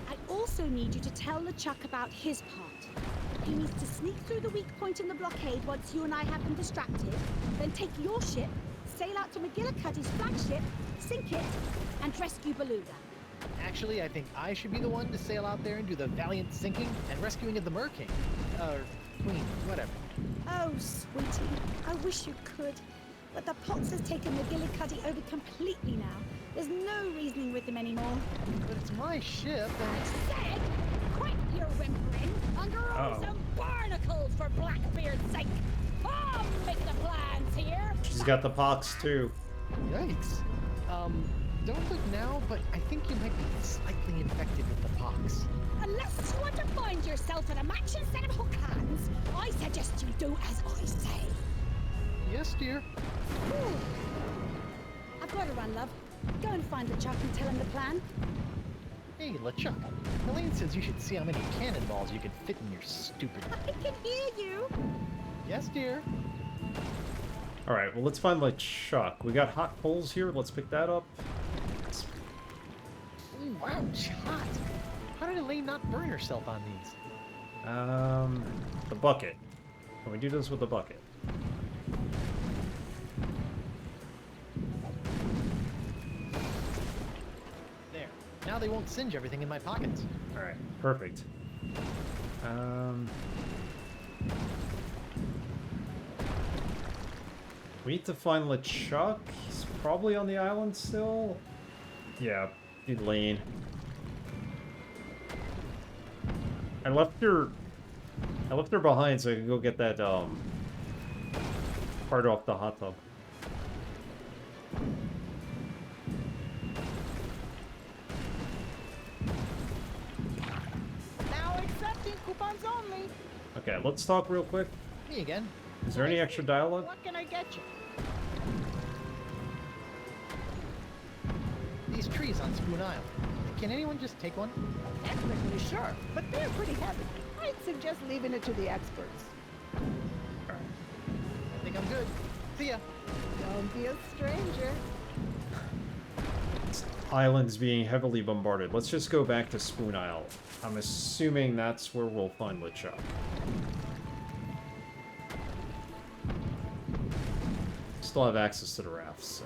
I also need you to tell LeChuck about his part. He needs to sneak through the weak point in the blockade once you and I have them distracted, then take your ship, sail out to McGillicuddy's flagship, sink it, and rescue Beluga. Actually, I think I should be the one to sail out there and do the valiant sinking and rescuing of the Mer King. Or Queen, whatever. Oh, sweetie, I wish you could. But the Pox has taken McGillicuddy over completely now. There's no reasoning with him anymore. But it's my ship, and... I said, quit your whimpering and grow some barnacles for Blackbeard's sake. Come make the plans here. She's got the pox too. Yikes. Don't look now, but I think you might be slightly infected with the pox. Unless you want to find yourself in a matching set of hook hands, I suggest you do as I say. Yes, dear. Ooh. I've got to run, love. Go and find LeChuck and tell him the plan. Hey, LeChuck. Elaine says you should see how many cannonballs you can fit in your stupid... I can hear you. Yes, dear. Alright, well, let's find LeChuck. We got hot coals here. Let's pick that up. Ooh, ouch, hot. How did Elaine not burn herself on these? The bucket. Can we do this with the bucket? There. Now they won't singe everything in my pockets. Alright, perfect. We need to find LeChuck. He's probably on the island still. Yeah, dude, Lane. I left her behind so I could go get that part off the hot tub. Now accepting coupons only. Okay, let's talk real quick. Me again. Is there any extra dialogue? What can I get you? These trees on Spoon Isle. Can anyone just take one? Technically, sure, but they're pretty heavy. I'd suggest leaving it to the experts. I think I'm good. See ya. Don't be a stranger. This island's being heavily bombarded. Let's just go back to Spoon Isle. I'm assuming that's where we'll find LeChuck. Still have access to the rafts, so.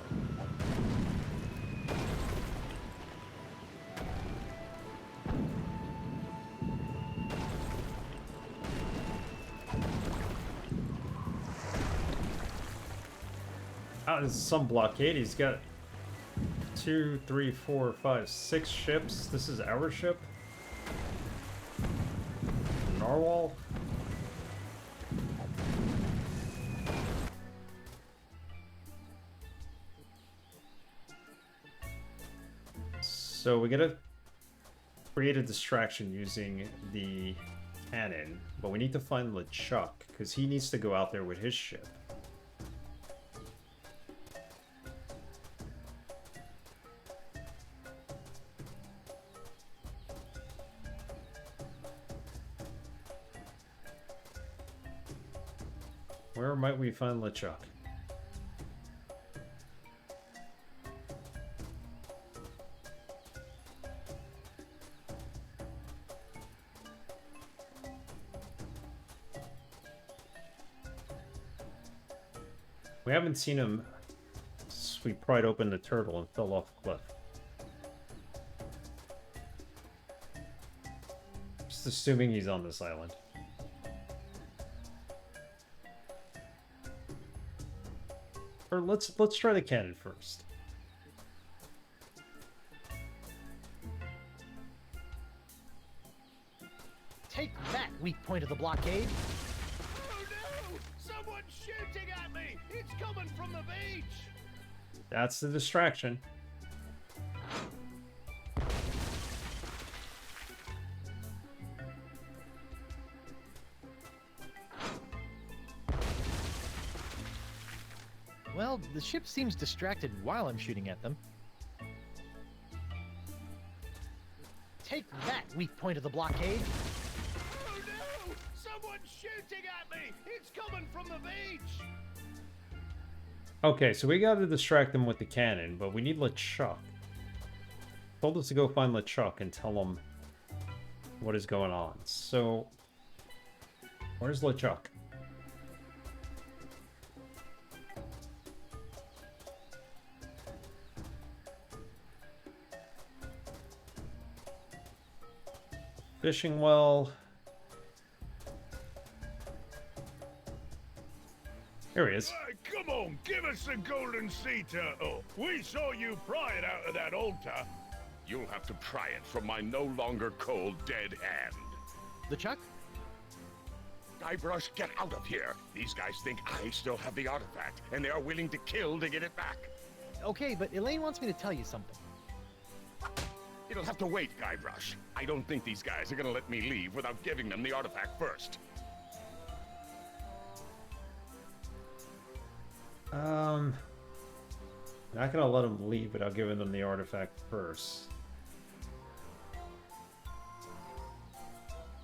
Oh, this is some blockade. He's got 2, 3, 4, 5, 6 ships. This is our ship. Narwhal. So we gotta create a distraction using the cannon, but we need to find LeChuck because he needs to go out there with his ship. Where might we find LeChuck? We haven't seen him since we pried open the turtle and fell off a cliff. Just assuming he's on this island. Or let's try the cannon first. Take that, weak point of the blockade. Oh no! Someone's shooting at me! It's coming from the beach! That's the distraction. Well, the ship seems distracted while I'm shooting at them. Take that, weak point of the blockade. Oh no! Someone's shooting at me! It's coming from the beach! Okay, so we gotta distract them with the cannon, but we need LeChuck. Told us to go find LeChuck and tell him what is going on. So, where's LeChuck? Fishing well. Here he is. Come on, give us the golden sea turtle. We saw you pry it out of that altar. You'll have to pry it from my no longer cold, dead hand. LeChuck? Guybrush, get out of here. These guys think I still have the artifact, and they are willing to kill to get it back. Okay, but Elaine wants me to tell you something. It'll have to wait, Guybrush. I don't think these guys are gonna let me leave without giving them the artifact first. Not gonna let them leave without giving them the artifact first.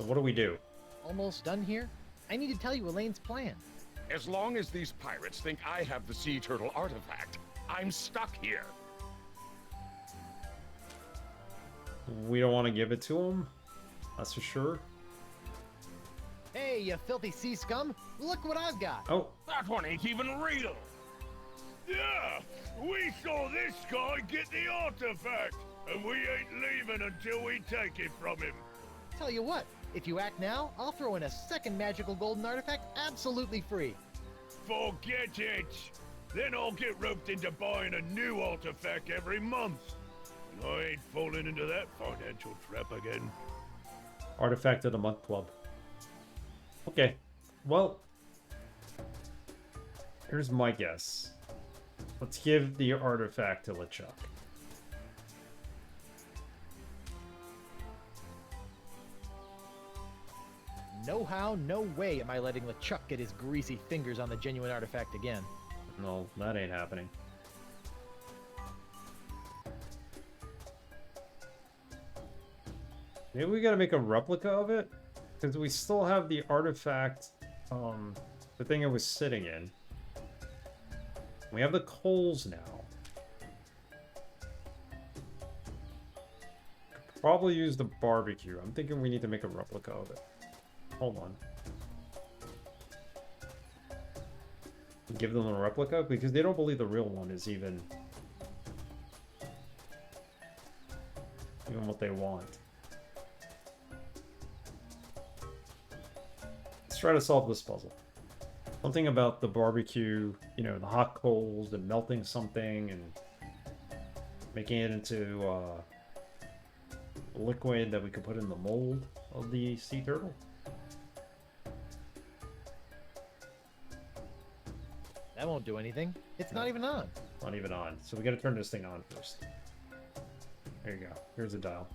What do we do? Almost done here? I need to tell you Elaine's plan. As long as these pirates think I have the sea turtle artifact, I'm stuck here. We don't want to give it to them? That's for sure. Hey, you filthy sea scum! Look what I've got! Oh. That one ain't even real! Yeah! We saw this guy get the artifact! And we ain't leaving until we take it from him! Tell you what, if you act now, I'll throw in a second magical golden artifact absolutely free. Forget it! Then I'll get roped into buying a new artifact every month. And I ain't falling into that financial trap again. Artifact of the Month Club. Okay. Well, here's my guess. Let's give the artifact to LeChuck. No how, no way am I letting LeChuck get his greasy fingers on the genuine artifact again. No, that ain't happening. Maybe we gotta make a replica of it? Because we still have the artifact, the thing it was sitting in. We have the coals now. Could probably use the barbecue. I'm thinking we need to make a replica of it. Hold on. Give them a replica? Because they don't believe the real one is even what they want. Let's try to solve this puzzle. Something about the barbecue, you know, the hot coals and melting something and making it into liquid that we could put in the mold of the sea turtle. That won't do anything. It's not even on. Not even on. So we gotta turn this thing on first. There you go. Here's the dial.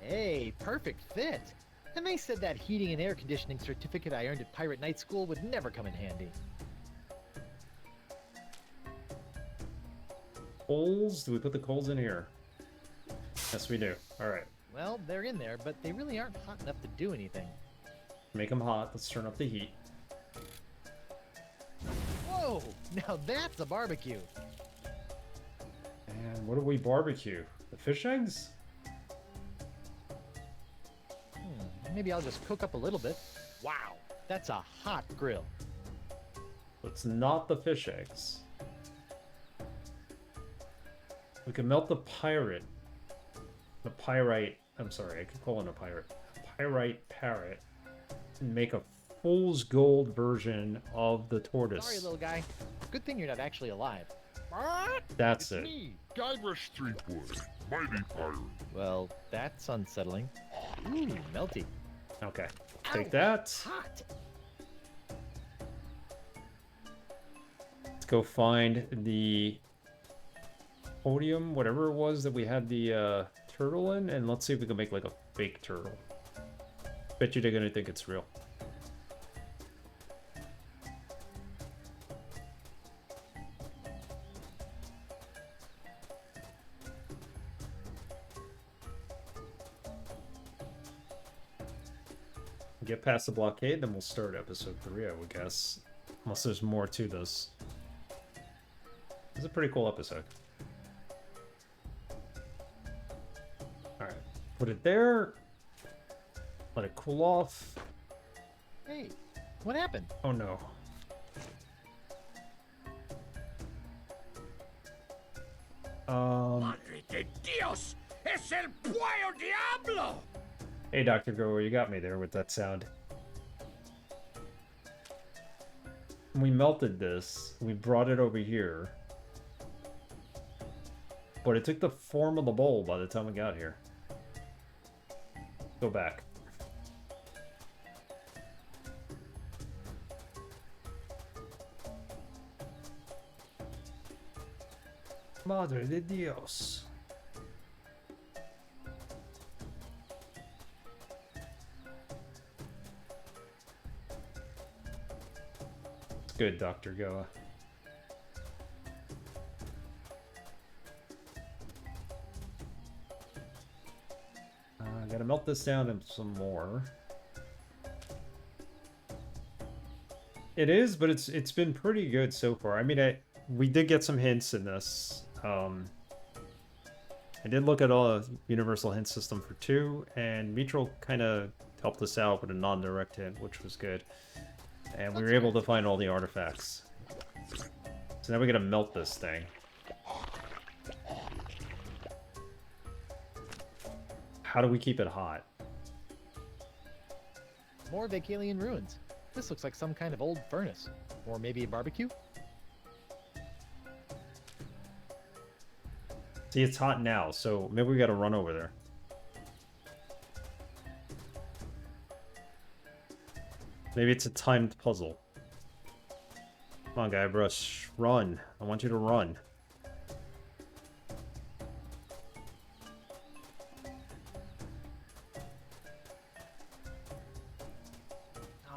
Hey, perfect fit. And they said that heating and air conditioning certificate I earned at Pirate Night School would never come in handy. Coals? Do we put the coals in here? Yes, we do. Alright. Well, they're in there, but they really aren't hot enough to do anything. Make them hot. Let's turn up the heat. Whoa! Now that's a barbecue! And what do we barbecue? The fish eggs? Maybe I'll just cook up a little bit. Wow, that's a hot grill. It's not the fish eggs. We can melt the pirate. The pyrite. I'm sorry, I could call it a pirate. Pyrite parrot. And make a fool's gold version of the tortoise. Sorry, little guy. Good thing you're not actually alive. That's it. Me, Guybrush Threepwood, mighty pirate. Well, that's unsettling. Ooh, melty. Okay, take that. Hot. Let's go find the podium, whatever it was that we had the turtle in, and let's see if we can make like a fake turtle. Bet you they're gonna think it's real. Get past the blockade, then we'll start episode 3, I would guess. Unless there's more to this. It's a pretty cool episode. Alright. Put it there. Let it cool off. Hey, what happened? Oh no. Madre de Dios! Es el Puello Diablo! Hey, Dr. Goer, you got me there with that sound. We melted this. We brought it over here. But it took the form of the bowl by the time we got here. Go back. Madre de Dios. Good, Dr. Goa. Gotta melt this down and some more. It is, but it's been pretty good so far. I mean, we did get some hints in this. I did look at all the universal hint system for 2, and Mitral kind of helped us out with a non-direct hint, which was good. And we were able to find all the artifacts. So now we gotta melt this thing. How do we keep it hot? More Vacalian ruins. This looks like some kind of old furnace. Or maybe a barbecue? See, it's hot now, so maybe we gotta run over there. Maybe it's a timed puzzle. Come on, Guybrush. Run. I want you to run.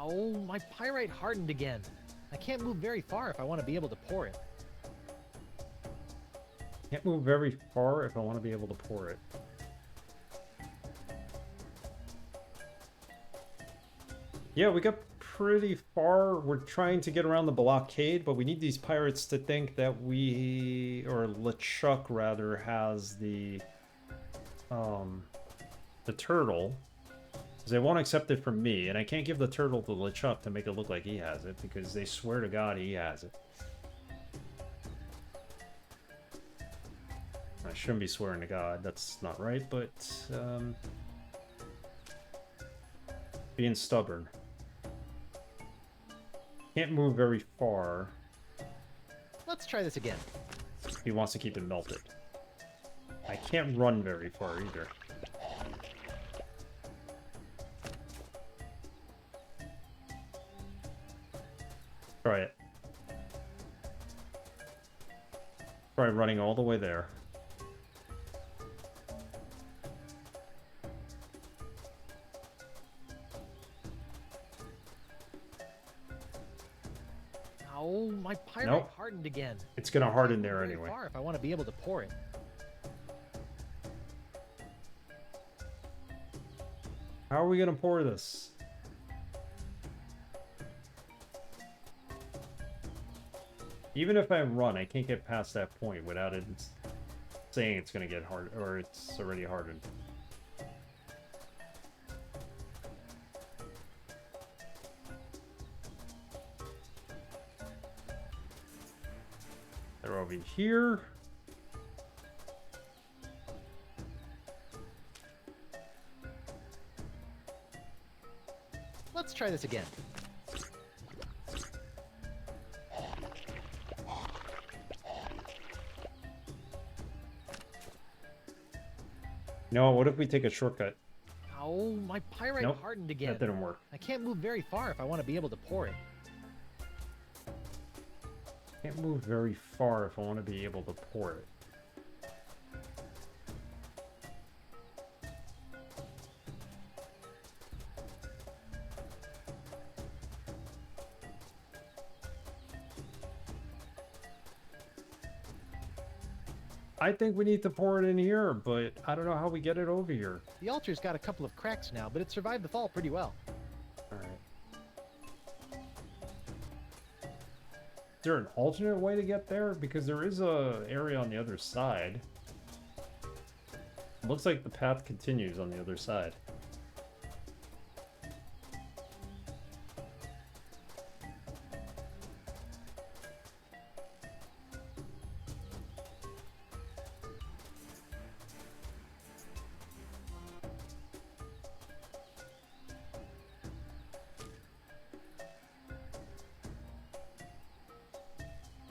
Oh, my pyrite hardened again. I can't move very far if I want to be able to pour it. Can't move very far if I want to be able to pour it. Yeah, we got pretty far. We're trying to get around the blockade, but we need these pirates to think that we, or LeChuck rather, has the turtle. Because they won't accept it from me, and I can't give the turtle to LeChuck to make it look like he has it, because they swear to God he has it. I shouldn't be swearing to God, that's not right, but being stubborn. Can't move very far. Let's try this again. He wants to keep it melted. I can't run very far either. Try it. Try running all the way there. Oh, my pyrite Nope. hardened again. It's gonna harden there Very anyway. far if I want to be able to pour it. How are we gonna pour this? Even if I run, I can't get past that point without it saying it's gonna get hard, or it's already hardened. They're over here. Let's try this again. No, what if we take a shortcut? Oh, my pyrite Nope, hardened again. that didn't work. I can't move very far if I want to be able to pour it. Can't move very far if I want to be able to pour it. I think we need to pour it in here, but I don't know how we get it over here. The altar's got a couple of cracks now, but it survived the fall pretty well. Alright. Is there an alternate way to get there? Because there is a area on the other side. Looks like the path continues on the other side.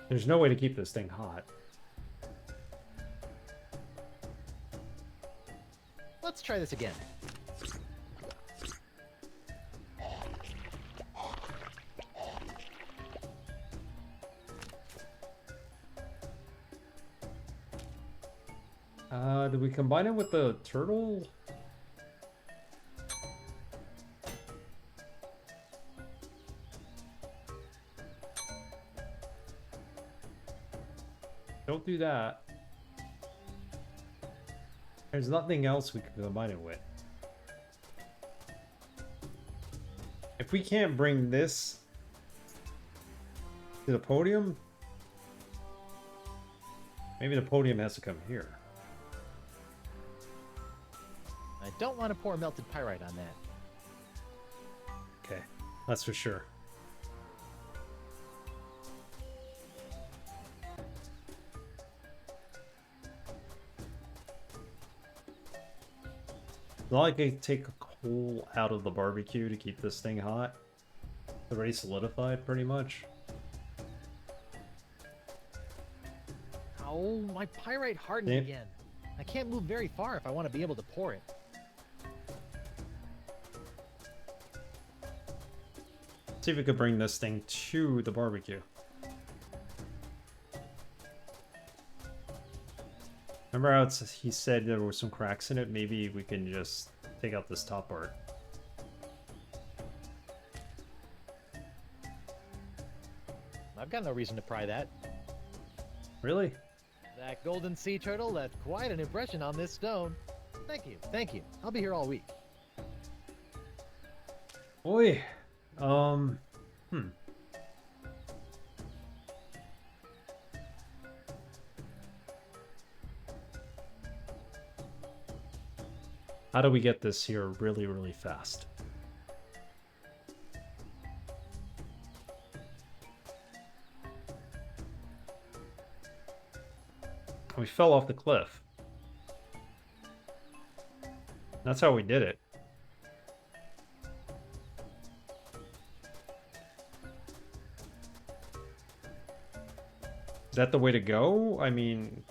There's no way to keep this thing hot. Let's try this again. Did we combine it with the turtle? Don't do that. There's nothing else we can combine it with. we can't bring this to the podium, maybe the podium has to come here. I don't want to pour melted pyrite on that. Okay, that's for sure. It's not like I take a coal out of the barbecue to keep this thing hot. It's already solidified pretty much. Oh, my pyrite hardened again. I can't move very far if I want to be able to pour it. See if we could bring this thing to the barbecue. Remember how he said there were some cracks in it? Maybe we can just take out this top part. I've got no reason to pry that. Really? That golden sea turtle left quite an impression on this stone. Thank you, thank you. I'll be here all week. Oi. How do we get this here really, really fast? We fell off the cliff. That's how we did it. Is that the way to go? I mean,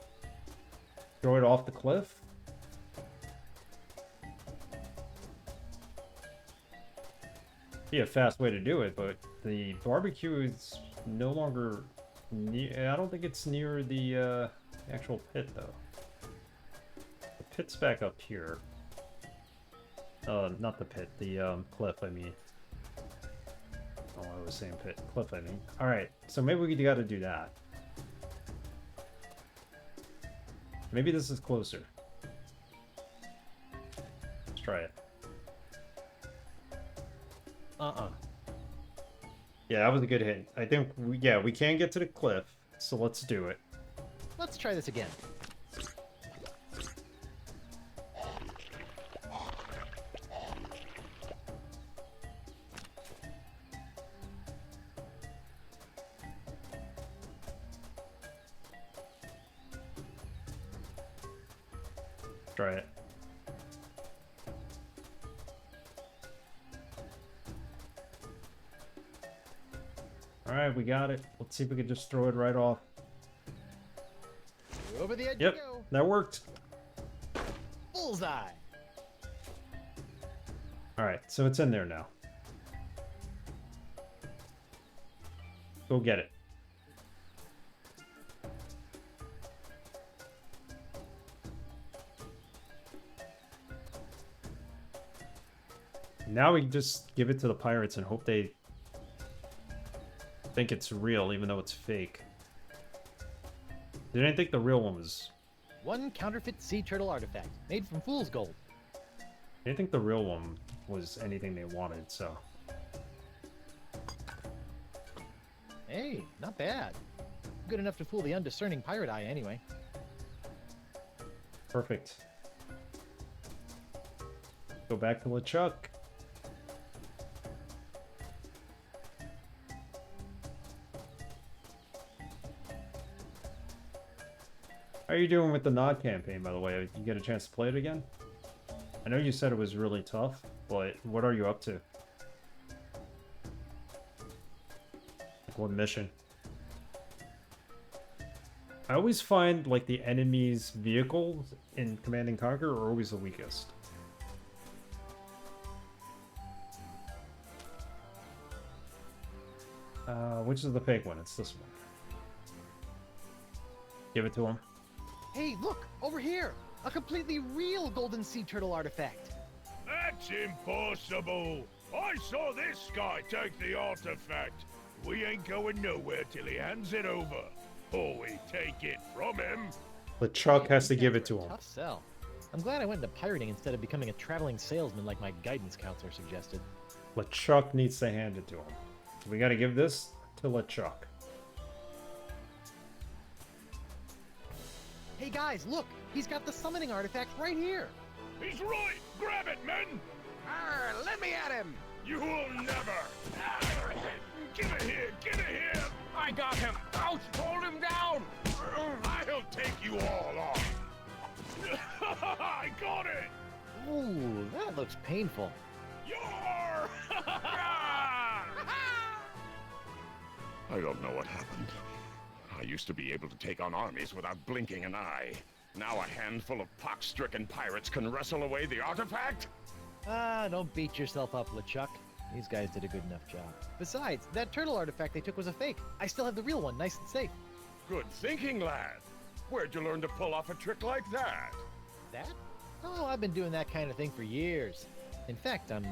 throw it off the cliff? Be a fast way to do it, but the barbecue is no longer near. I don't think it's near the actual pit, though. The pit's back up here. Not the pit, the cliff, I mean. Oh, I was saying pit. Cliff, I mean. Alright, so maybe we gotta do that. Maybe this is closer. Let's try it. Yeah, that was a good hint. I think, we can get to the cliff, so let's do it. Let's try this again. Try it. Alright, we got it. Let's see if we can just throw it right off. Over the edge Yep, you go. that worked. Bullseye. Alright, so it's in there now. Go get it. Now we just give it to the pirates and hope they think it's real, even though it's fake. They didn't think the real one was... One counterfeit sea turtle artifact, made from fool's gold. They didn't think the real one was anything they wanted, so... Hey, not bad. Good enough to fool the undiscerning pirate eye, anyway. Perfect. Go back to LeChuck. How are you doing with the Nod campaign, by the way? You get a chance to play it again? I know you said it was really tough, but what are you up to? Like, what mission? I always find, like, the enemy's vehicles in Command & Conquer are always the weakest. Which is the fake one? It's this one. Give it to him. Hey, look! Over here! A completely real golden sea turtle artifact! That's impossible! I saw this guy take the artifact. We ain't going nowhere till he hands it over. Or we take it from him. LeChuck has to give it to him. Tough sell. I'm glad I went into pirating instead of becoming a traveling salesman like my guidance counselor suggested. LeChuck needs to hand it to him. So we gotta give this to LeChuck. Hey guys, look! He's got the summoning artifact right here! He's right! Grab it, men! Let me at him! You will never! Get it here! Get it here! I got him! Ouch! Hold him down! I'll take you all on! I got it! Ooh, that looks painful. You're... I don't know what happened. I used to be able to take on armies without blinking an eye. Now a handful of pox-stricken pirates can wrestle away the artifact? Ah, don't beat yourself up, LeChuck. These guys did a good enough job. Besides, that turtle artifact they took was a fake. I still have the real one, nice and safe. Good thinking, lad. Where'd you learn to pull off a trick like that? That? Oh, I've been doing that kind of thing for years. In fact, I'm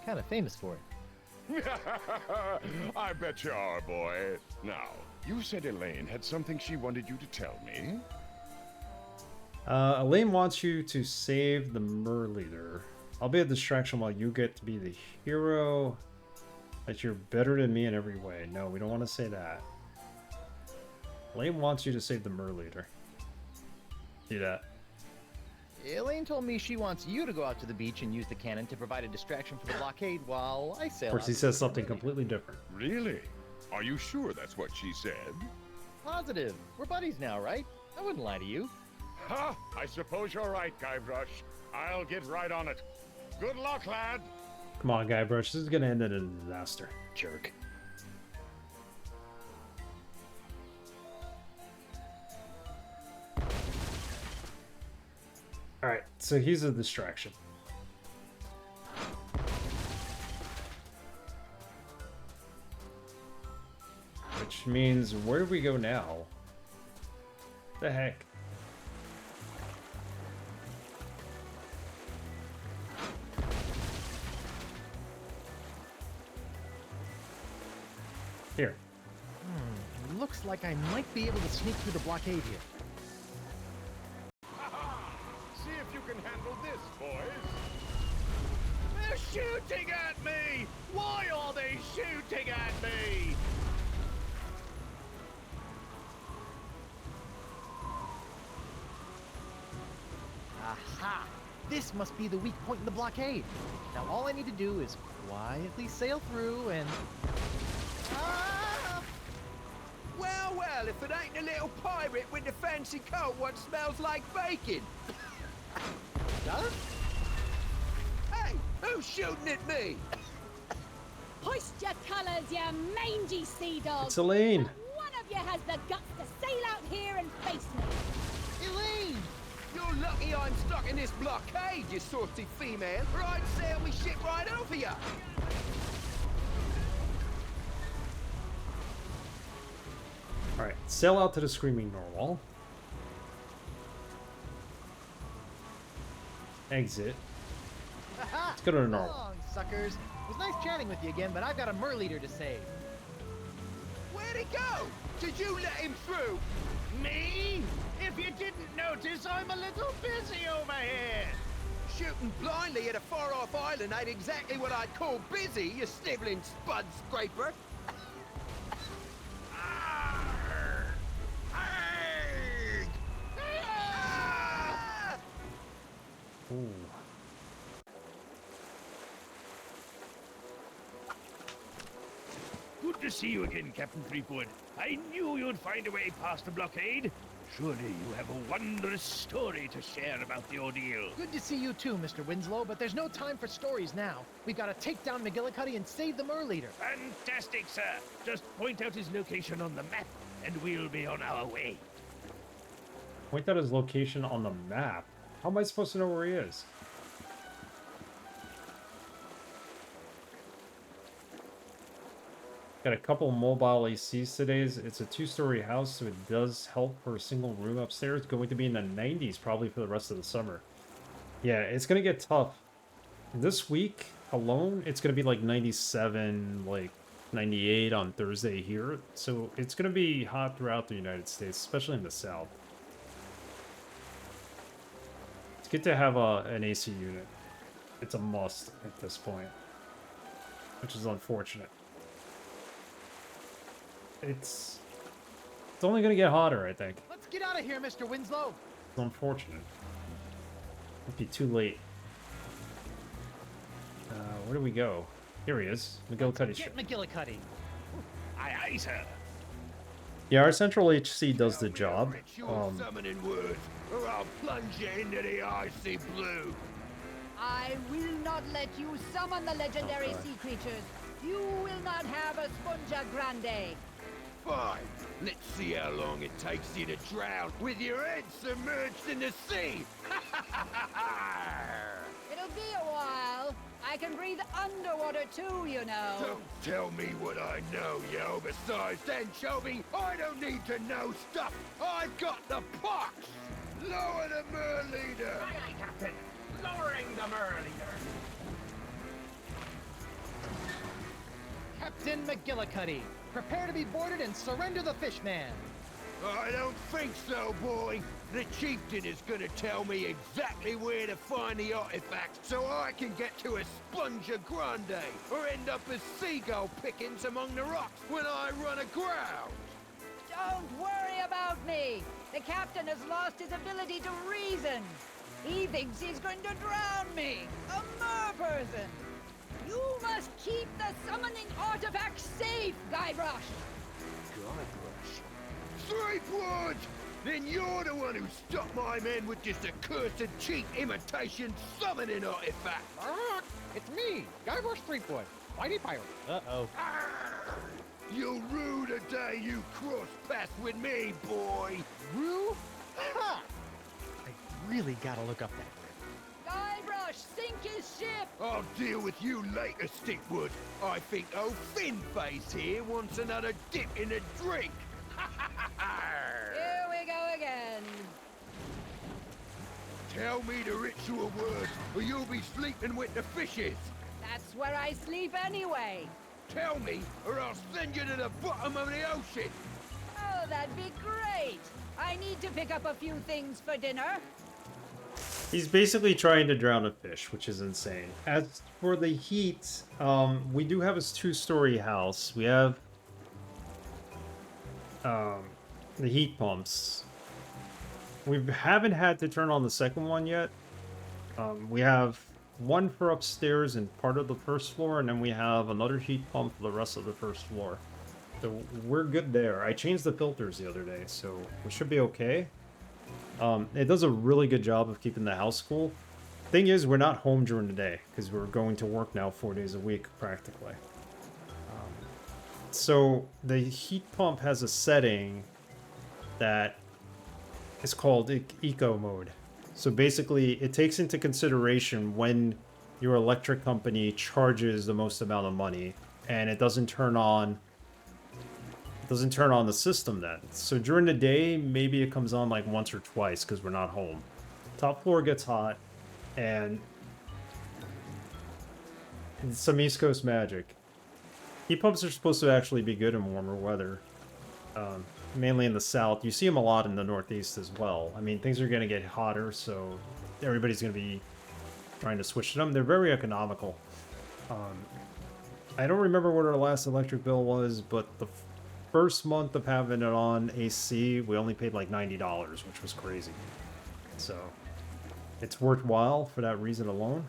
kind of famous for it. I bet you are, boy. Now, you said Elaine had something she wanted you to tell me? Elaine wants you to save the Mer Leader. I'll be a distraction while you get to be the hero. That you're better than me in every way. No, we don't want to say that. Elaine wants you to save the Mer Leader. Do that. Elaine told me she wants you to go out to the beach and use the cannon to provide a distraction for the blockade while I sail. Of course, he says something completely different. Really? Are you sure that's what she said? Positive. We're buddies now, right? I wouldn't lie to you. Ha! I suppose you're right, Guybrush. I'll get right on it. Good luck, lad. Come on, Guybrush. This is gonna end in a disaster. Jerk. Alright, so he's a distraction. Which means, where do we go now? The heck? Here. Looks like I might be able to sneak through the blockade here. See if you can handle this, boys. They're shooting at me! Why are they shooting at me? Aha! This must be the weak point in the blockade. Now all I need to do is quietly sail through and... Ah! Well, well, if it ain't a little pirate with the fancy coat what smells like bacon. Does? Hey, who's shooting at me? Hoist your colours, you mangy sea dog! It's Elaine! Not one of you has the guts to sail out here and face me! Elaine! You're lucky I'm stuck in this blockade, you saucy female, or I'd sail me ship right over ya! Alright, sail out to the Screaming Narwhal. Exit. Let's go to the Narwhal. So long, suckers. It was nice chatting with you again, but I've got a Mer Leader to save. Where'd he go? Did you let him through? Me? If you didn't notice, I'm a little busy over here. Shooting blindly at a far-off island ain't exactly what I'd call busy, you sniveling spud scraper. Ooh. Good to see you again, Captain Threepwood. I knew you'd find a way past the blockade. Surely you have a wondrous story to share about the ordeal. Good to see you too, Mr. Winslow, but there's no time for stories now. We've got to take down McGillicuddy and save the Mer Leader. Fantastic, sir. Just point out his location on the map, and we'll be on our way. Point out his location on the map. How am I supposed to know where he is? Got a couple mobile ACs today. It's a 2-story house, so it does help for a single room upstairs. It's going to be in the 90s probably for the rest of the summer. Yeah, it's going to get tough. This week alone, it's going to be like 97, like 98 on Thursday here. So it's going to be hot throughout the United States, especially in the South. It's good to have an AC unit. It's a must at this point. which is unfortunate. It's only gonna get hotter, I think. Let's get out of here, Mr. Winslow. It's unfortunate. It'd be too late. Where do we go? Here he is, McGillicuddy's ship. Get McGillicuddy. Aye, aye, sir. Yeah, our central HC does the job. Summoning words, or I'll plunge you into the icy blue. I will not let you summon the legendary Okay. sea creatures. You will not have a Sponja Grande. Fine. Let's see how long it takes you to drown with your head submerged in the sea. It'll be a while. I can breathe underwater too, you know. Don't tell me what I know, yo. Besides, anchovy, I don't need to know stuff. I've got the pox. Lower the mer leader. Aye, aye, Captain. Lowering the mer leader. Captain McGillicuddy, prepare to be boarded and surrender the fishman. I don't think so, boy. The chieftain is gonna tell me exactly where to find the artifacts so I can get to a Sponja Grande or end up as seagull pickings among the rocks when I run aground. Don't worry about me. The captain has lost his ability to reason. He thinks he's going to drown me, a mer person. You must keep the summoning artifact safe, Guybrush. Guybrush? Threepwood! Then you're the one who stopped my men with this accursed cheap imitation summoning artifact. It's me, Guybrush Threepwood, mighty pirate. Uh-oh. You'll rue the day you cross paths with me, boy. Rue? Ha! I really gotta look up that word. Guybrush, sink his ship. I'll deal with you later, Stickwood. I think old Finface here wants another dip in the drink. Here we go again. Tell me the ritual words, or you'll be sleeping with the fishes. That's where I sleep anyway. Tell me, or I'll send you to the bottom of the ocean. Oh, that'd be great. I need to pick up a few things for dinner. He's basically trying to drown a fish, which is insane. As for the heat, we do have his 2-story house. We have the heat pumps. We haven't had to turn on the second one yet. We have one for upstairs and part of the first floor, and then we have another heat pump for the rest of the first floor. So we're good there. I changed the filters the other day, so we should be okay. It does a really good job of keeping the house cool. Thing is, we're not home during the day, because we're going to work now 4 days a week, practically. So the heat pump has a setting that is called eco mode. So basically, it takes into consideration when your electric company charges the most amount of money, and it doesn't turn on the system then. So during the day, maybe it comes on like once or twice because we're not home. Top floor gets hot, and it's some East Coast magic. Heat pumps are supposed to actually be good in warmer weather, mainly in the south. You see them a lot in the northeast as well. I mean, things are going to get hotter, so everybody's going to be trying to switch to them. They're very economical. I don't remember what our last electric bill was, but the first month of having it on AC, we only paid like $90, which was crazy. So it's worthwhile for that reason alone.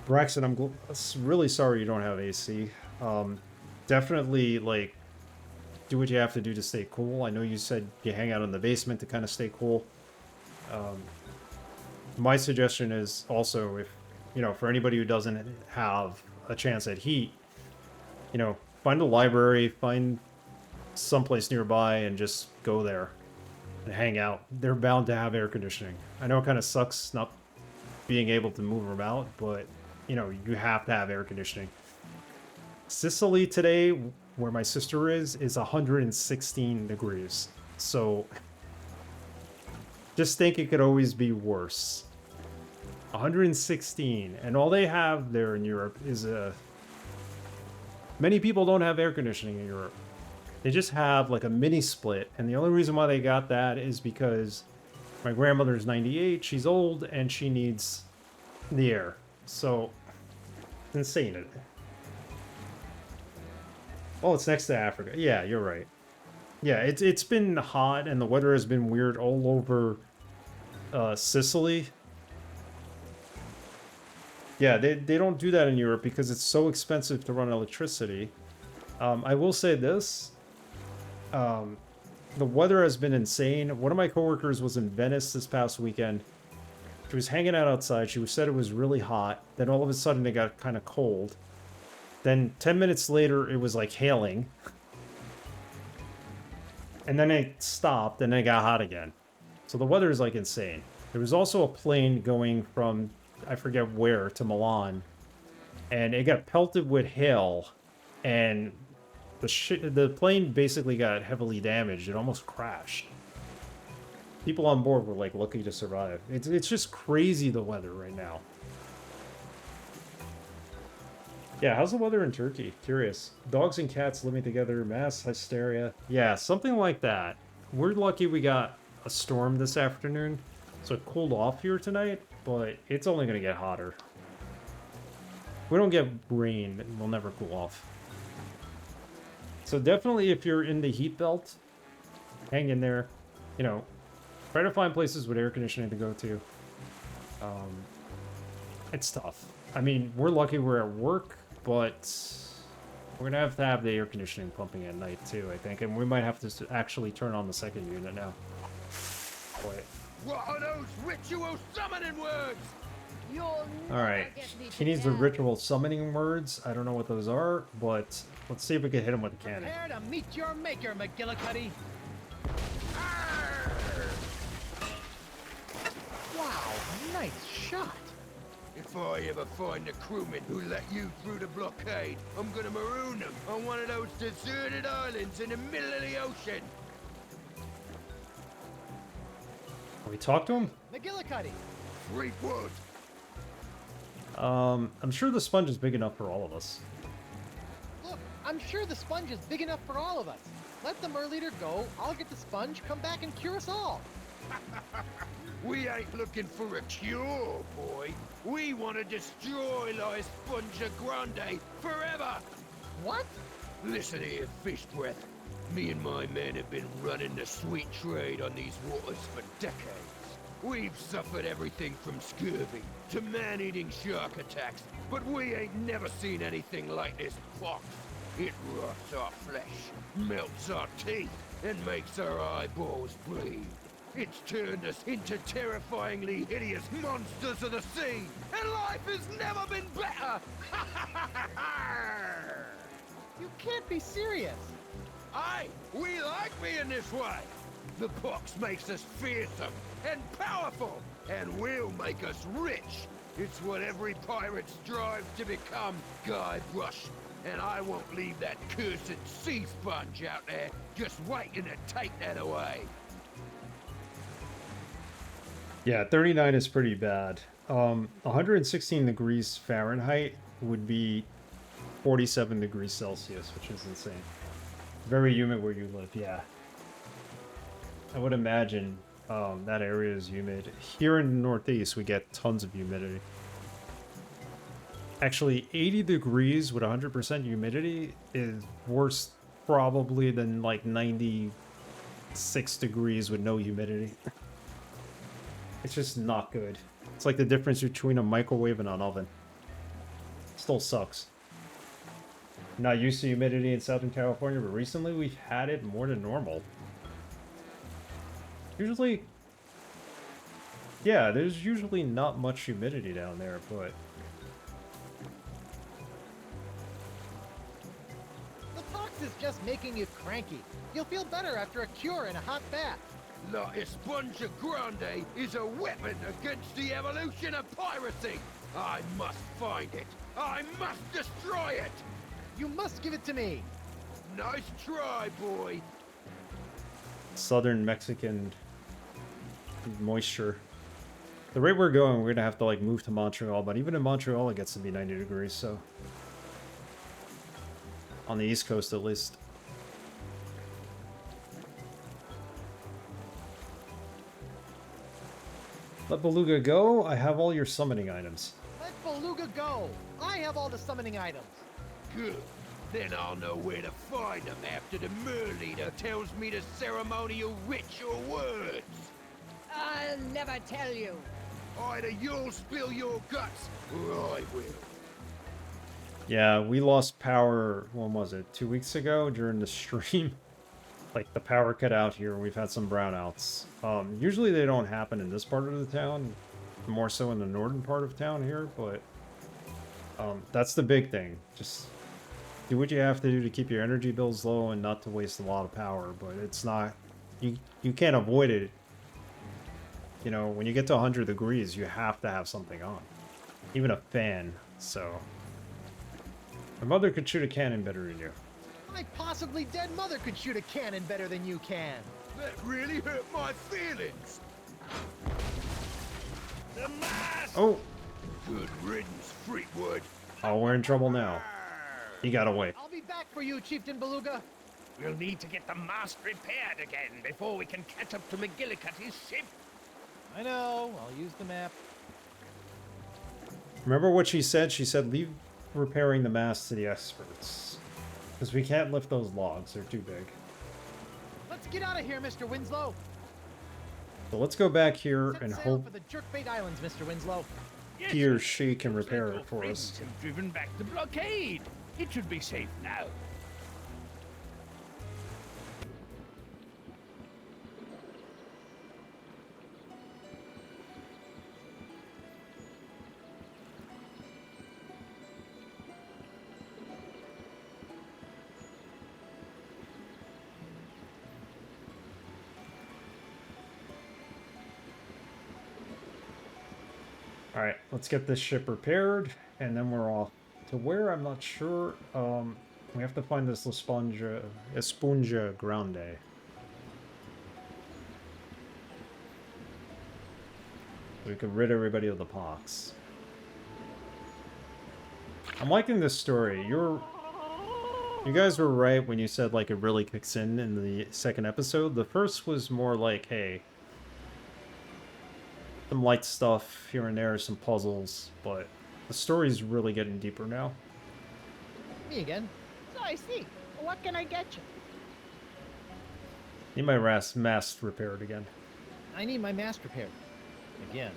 Braxton, I'm really sorry you don't have AC. Definitely, like, do what you have to do to stay cool. I know you said you hang out in the basement to kind of stay cool. My suggestion is also, if, you know, for anybody who doesn't have a chance at heat, you know, find a library, find someplace nearby and just go there and hang out. They're bound to have air conditioning. I know it kind of sucks not being able to move about, but, you know, you have to have air conditioning. Sicily today, where my sister is 116 degrees. So just think it could always be worse. 116, and all they have there in Europe is many people don't have air conditioning in Europe. They just have like a mini split, and the only reason why they got that is because my grandmother's 98, she's old, and she needs the air. So, it's insane. Oh, it's next to Africa. Yeah, you're right. Yeah, it's been hot and the weather has been weird all over Sicily. Yeah, they don't do that in Europe because it's so expensive to run electricity. I will say this. The weather has been insane. One of my coworkers was in Venice this past weekend. She was hanging out outside. She said it was really hot. Then all of a sudden it got kind of cold. Then 10 minutes later it was like hailing. And then it stopped and then it got hot again. So the weather is like insane. There was also a plane going from, I forget where, to Milan. And it got pelted with hail. And the plane basically got heavily damaged. It almost crashed. People on board were like lucky to survive. It's just crazy the weather right now. Yeah, how's the weather in Turkey? Curious. Dogs and cats living together, mass hysteria. Yeah, something like that. We're lucky we got a storm this afternoon, so it cooled off here tonight, but it's only going to get hotter. If we don't get rain, we'll never cool off. So definitely if you're in the heat belt, hang in there. You know, try to find places with air conditioning to go to. It's tough. I mean, we're lucky we're at work, but we're gonna have to have the air conditioning pumping at night too, I think, and we might have to actually turn on the second unit now. Wait. What are those ritual summoning words? Alright, he needs the ritual summoning words. I don't know what those are, but let's see if we can hit him with a cannon. Prepare to meet your maker, McGillicuddy. Wow, nice shot. If I ever find the crewmen who let you through the blockade, I'm gonna maroon them on one of those deserted islands in the middle of the ocean. Can we talk to him? McGillicuddy. Threepwood. I'm sure the sponge is big enough for all of us. Look, I'm sure the sponge is big enough for all of us. Let the Merleader go, I'll get the sponge, come back and cure us all. We ain't looking for a cure, boy. We want to destroy La Esponja Grande forever. What? Listen here, fish breath. Me and my men have been running the sweet trade on these waters for decades. We've suffered everything from scurvy to man-eating shark attacks, but we ain't never seen anything like this pox. It rots our flesh, melts our teeth, and makes our eyeballs bleed. It's turned us into terrifyingly hideous monsters of the sea, and life has never been better! You can't be serious. Aye, we like being this way. The pox makes us fearsome and powerful, and will make us rich. It's what every pirate strives to become, Guybrush. And I won't leave that cursed sea sponge out there just waiting to take that away. Yeah, 39 is pretty bad. 116 degrees Fahrenheit would be 47 degrees Celsius, which is insane. Very humid where you live, yeah. I would imagine that area is humid. Here in the Northeast, we get tons of humidity. Actually, 80 degrees with 100% humidity is worse probably than like 96 degrees with no humidity. It's just not good. It's like the difference between a microwave and an oven. Still sucks. Not used to humidity in Southern California, but recently we've had it more than normal. Usually, yeah, there's usually not much humidity down there, but... The pox is just making you cranky. You'll feel better after a cure in a hot bath. La Esponja Grande is a weapon against the evolution of piracy. I must find it. I must destroy it. You must give it to me. Nice try, boy. Southern Mexican moisture. The rate we're going, we're gonna have to like move to Montreal, but even in Montreal it gets to be 90 degrees, so... On the East Coast, at least. Let Beluga go. I have all your summoning items. Let Beluga go. I have all the summoning items. Good. Then I'll know where to find them after the Merleader tells me the ceremonial ritual words. I'll never tell you. Either you'll spill your guts, or I will. Yeah, we lost power, when was it, 2 weeks ago during the stream? Like, the power cut out here, we've had some brownouts. Usually they don't happen in this part of the town, more so in the northern part of town here, but that's the big thing. Just do what you have to do to keep your energy bills low and not to waste a lot of power, but it's not, you can't avoid it. You know, when you get to 100 degrees, you have to have something on. Even a fan, so. My mother could shoot a cannon better than you. My possibly dead mother could shoot a cannon better than you can. That really hurt my feelings. The mask! Oh! Good riddance, Threepwood. Oh, we're in trouble now. He got away. I'll be back for you, Chieftain Beluga. We'll need to get the mast repaired again before we can catch up to McGillicuddy's ship. I know. I'll use the map. Remember what she said? She said leave repairing the mast to the experts. Because we can't lift those logs. They're too big. Let's get out of here, Mr. Winslow. So let's go back here and Sail hope for the Jerkbait Islands, Mr. Winslow. he or she can repair it for us. Have driven back the blockade. It should be safe now. Alright, let's get this ship repaired, and then we're off to where, I'm not sure. We have to find this Esponja Grande. We could rid everybody of the pox. I'm liking this story. You guys were right when you said, like, it really kicks in the second episode. The first was more like, hey, some light stuff here and there, some puzzles, but the story's really getting deeper now. Me again. So I see. What can I get you? Need my mast repaired again. I need my mast repaired. Again.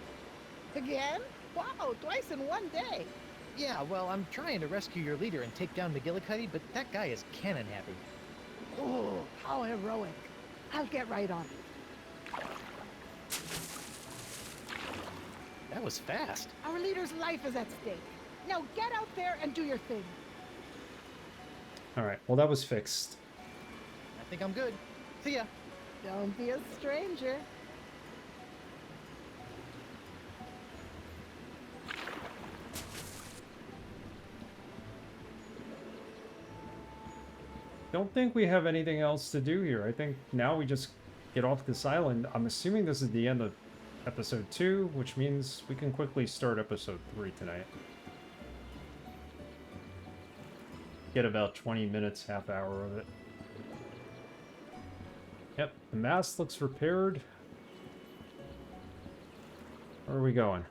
Again? Wow, twice in one day. Yeah, well, I'm trying to rescue your leader and take down McGillicuddy, but that guy is cannon happy. Oh, how heroic. I'll get right on it. That was fast. Our leader's life is at stake. Now get out there and do your thing. Alright, well that was fixed. I think I'm good. See ya. Don't be a stranger. Don't think we have anything else to do here. I think now we just get off this island. I'm assuming this is the end of episode 2, which means we can quickly start episode 3 tonight. Get about 20 minutes, half hour of it. Yep, the mast looks repaired. Where are we going?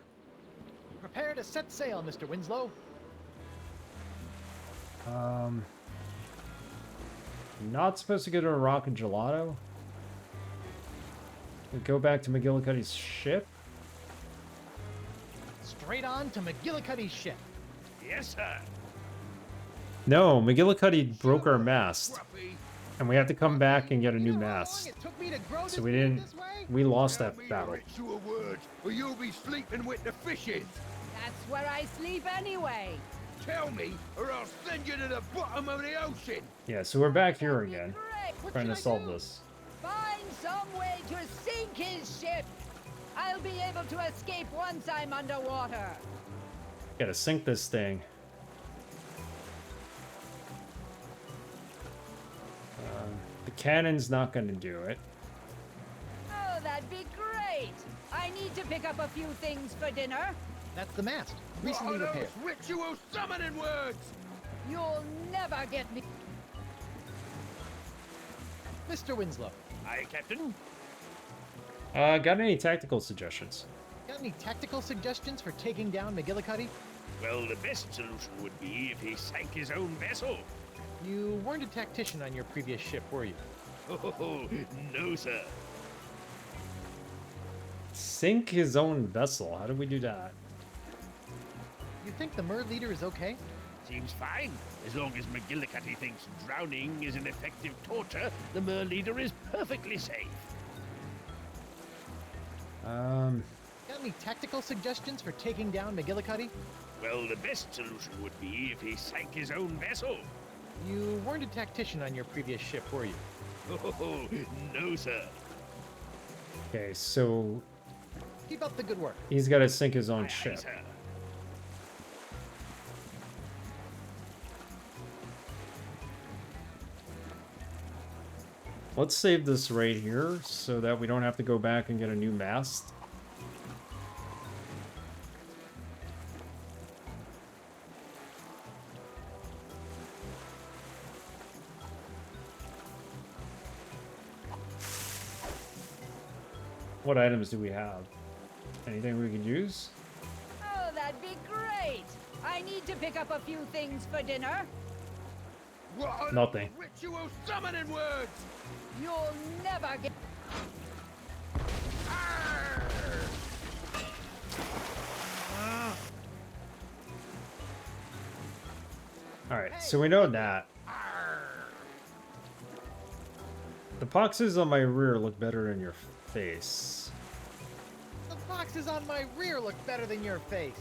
Prepare to set sail, Mr. Winslow. Not supposed to go to a rock and gelato? We go back to McGillicuddy's ship? Straight on to McGillicuddy's ship. Yes, sir. No, McGillicuddy broke our mast. And we have to come back and get a new mast. So we lost that battle. Ritual words, or you'll be sleeping with the fishes. That's where I sleep anyway. Tell me, or I'll send you to the bottom of the ocean. Yeah, so we're back here again, trying to solve this. Find some way to sink his ship. I'll be able to escape once I'm underwater. Gotta sink this thing. The cannon's not gonna do it. Oh, that'd be great. I need to pick up a few things for dinner. That's the mast. Recently What are repaired. those ritual summoning words? You'll never get me. Mr. Winslow. Aye, Captain. Got any tactical suggestions? Got any tactical suggestions for taking down McGillicuddy? Well, the best solution would be if he sank his own vessel. You weren't a tactician on your previous ship, were you? Oh, no, sir. Sink his own vessel. How do we do that? You think the Mer leader is okay? Seems fine. As long as McGillicuddy thinks drowning is an effective torture, the Mer leader is perfectly safe. Got any tactical suggestions for taking down McGillicuddy? Well, the best solution would be if he sank his own vessel. You weren't a tactician on your previous ship, were you? Oh, no, sir. Okay, so Keep up the good work. he's got to sink his own Aye, ship. sir. Let's save this right here so that we don't have to go back and get a new mast. What items do we have? Anything we could use? Oh, that'd be great. I need to pick up a few things for dinner. What are Nothing. those ritual summoning words? You'll never get... Alright, so we know that. The boxes on my rear look better in your face. The boxes on my rear look better than your face.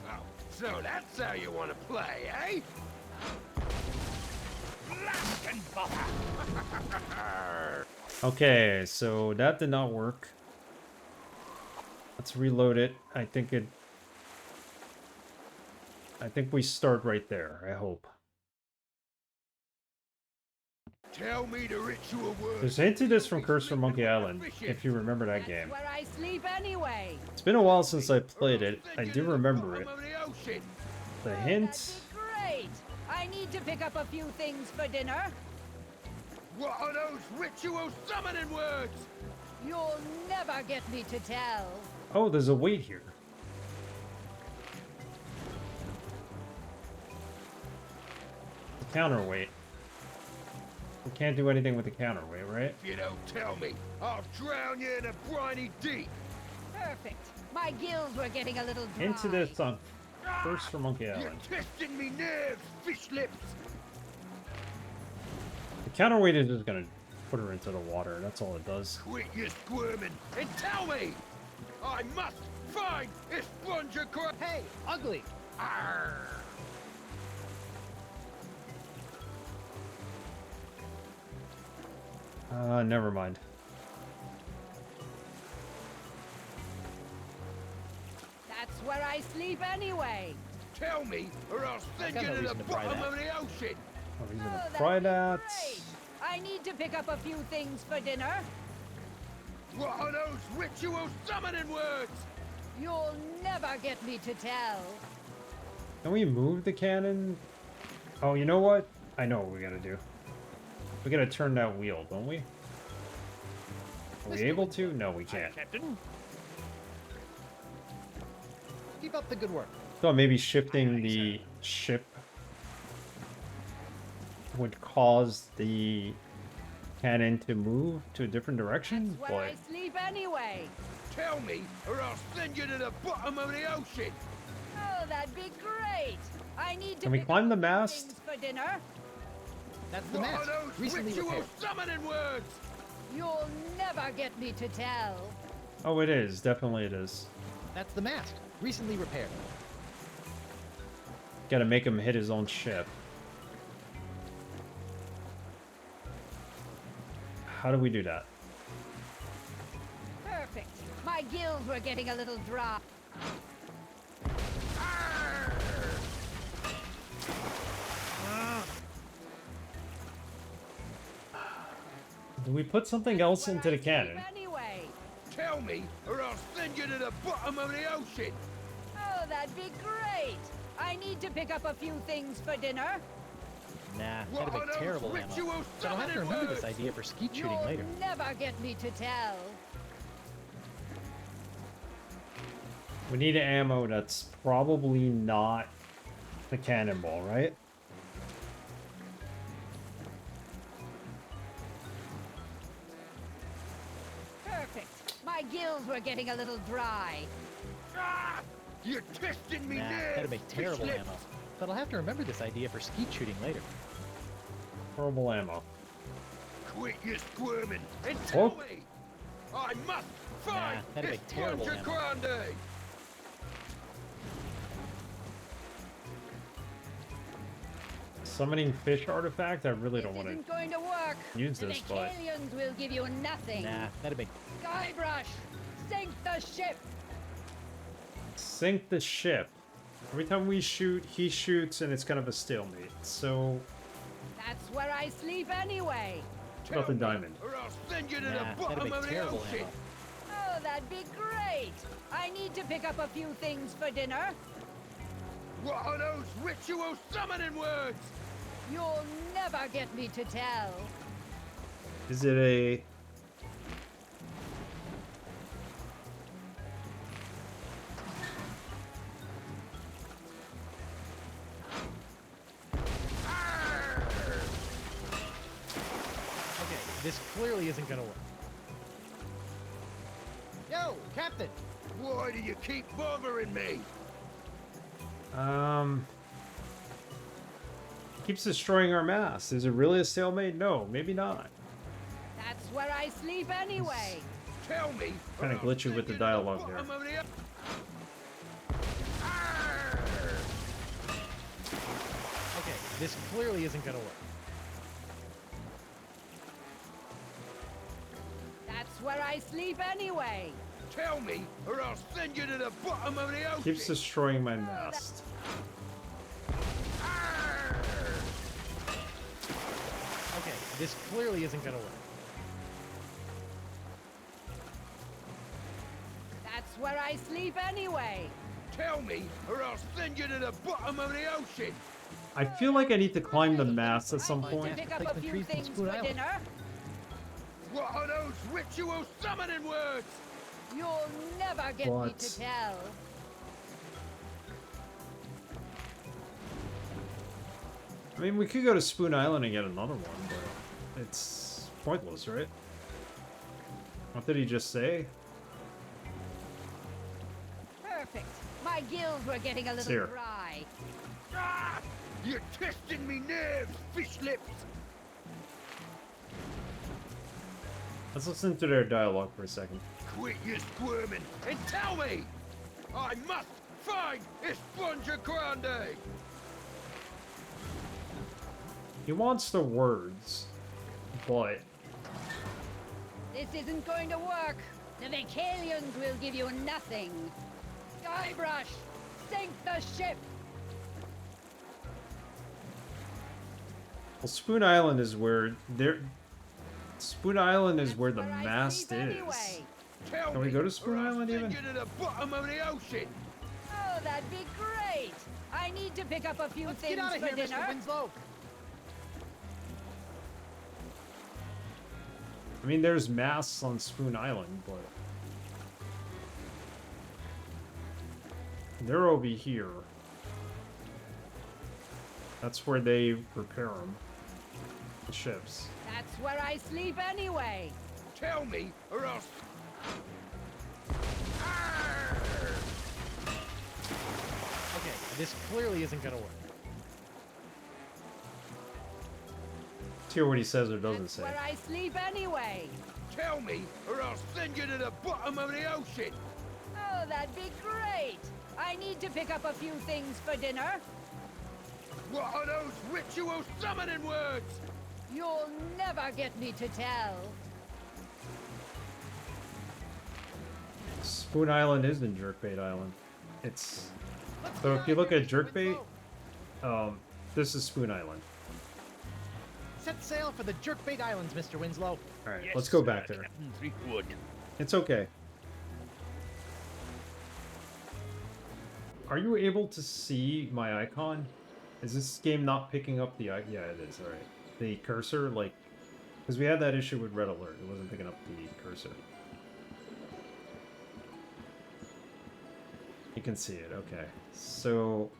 Oh, so that's how you want to play, eh? Blast and bother. Okay, so that did not work. Let's reload it. I think we start right there, I hope. Tell me the ritual words. There's a hint to this from Curse from Monkey Island, if you remember that game. Where I sleep anyway. It's been a while since I played it. I do remember it. The hint... Great. I need to pick up a few things for dinner. What are those ritual summoning words? You'll never get me to tell. Oh, there's a weight here. The counterweight. We can't do anything with the counterweight, right? If you don't tell me, I'll drown you in a briny deep. Perfect. My gills were getting a little dry. Into this on First for Monkey You're Island. testing me nerves, fish lips. The counterweight is just gonna put her into the water. That's all it does. Quit your squirming and tell me. I must find this plunger crab. Hey, ugly! Arr. Never mind. That's where I sleep anyway. Tell me, or I'll send got you no to the reason to pry bottom that. of the ocean. Oh, he's Oh, gonna that'd try be that. great. I need to pick up a few things for dinner. What are those ritual summoning words? You'll never get me to tell. Can we move the cannon? Oh, you know what? I know what we gotta do. We gotta turn that wheel, don't we? Are we able to? No, we can't. Captain. Keep up the good work. So maybe shifting the ship would cause the cannon to move to a different direction, That's where I but sleep anyway. Tell me, or I'll send you to the bottom of the ocean. Oh, that'd be great. I need to Can we pick climb up the a few mast? things for dinner. That's the What are mast. those Recently ritual repaired. summoning words? You'll never get me to tell. oh, it is. Definitely it is. That's the mast. Recently repaired. Gotta make him hit his own ship. How do we do that? Perfect. My gills were getting a little dry. Do we put something else Where into I the sleep cannon? Anyway. Tell me, or I'll send you to the bottom of the ocean. Oh, that'd be great. I need to pick up a few things for dinner. Nah, What that'd are make those terrible ammo. ritual So I'll have to summoning remember this words? idea for skeet shooting You'll later. never get me to tell. We need ammo that's probably not the cannonball, right? Perfect. My gills were getting a little dry. Ah! You're testing me Nah, nerves, that'd make terrible fish ammo. lips. But I'll have to remember this idea for skeet shooting later. Horrible ammo. Quit your squirming and tell me. I must find that'd make terrible Esponja ammo. Grande. Summoning fish artifact? I really don't This want isn't going to work. use The this, but Vicalians will give you nothing. Nah, that'd make... Guybrush, sink the ship. sink the ship. Every time we shoot, he shoots, and it's kind of a stalemate. So, That's where I sleep anyway. what about the diamond? Or I'll send you to Nah, the that'd bottom make of the terrible ocean. ammo. Oh, that'd be great. I need to pick up a few things for dinner. What are those ritual summoning words? You'll never get me to tell. Is it a... Okay, this clearly isn't gonna work. Yo, Captain! Why do you keep bothering me? Keeps destroying our mast. Is it really a stalemate? No, maybe not. That's where I sleep anyway. Tell me. Kind of glitchy with the dialogue there. Bottom of the Okay, this clearly isn't gonna work. That's where I sleep anyway. Tell me, or I'll send you to the bottom of the ocean. Keeps destroying my mast. Okay, this clearly isn't gonna work. That's where I sleep anyway. Tell me, or I'll send you to the bottom of the ocean. I feel like I need to climb the mast at some I need point. to pick up a the few trees from things Spoon for Island. dinner. What are those ritual summoning words? You'll never get me What? to tell. I mean, we could go to Spoon Island and get another one, but it's pointless, right? What did he just say? Perfect. My gills were getting a little Here. dry. Ah! You're testing me nerves, fish lips. Let's listen to their dialogue for a second. Quit your squirming and tell me. I must find Esponja Grande. He wants the words, but This isn't going to work. The Vicalians will give you nothing. Guybrush, sink the ship. well, Spoon Island is where Spoon Island is where the Where I mast sleep is. anyway. Tell Can we me, go to Spoon or I'll Island send even? you to the bottom of the ocean. Oh, that'd be great. I need to pick up a few Let's things get out of for here, dinner. Mr. Winslow! I mean, there's masts on Spoon Island, but they're over here. That's where they repair them. The ships. That's where I sleep anyway. Tell me, or else. Okay, this clearly isn't gonna work. Let's hear what he says or doesn't That's say. where I sleep anyway. Tell me, or I'll send you to the bottom of the ocean. Oh, that'd be great. I need to pick up a few things for dinner. What are those ritual summoning words? You'll never get me to tell. Spoon Island is in Jerkbait Island. It's so if you look at Jerkbait, this is Spoon Island. Set sail for the Jerkbait Islands, Mr. Winslow. All right, Yes, let's go sir, back there. Captain Threepwood. It's okay. Are you able to see my icon? Is this game not picking up the yeah, it is. All right, the cursor, like, because we had that issue with Red Alert. It wasn't picking up the cursor. You can see it. Okay, so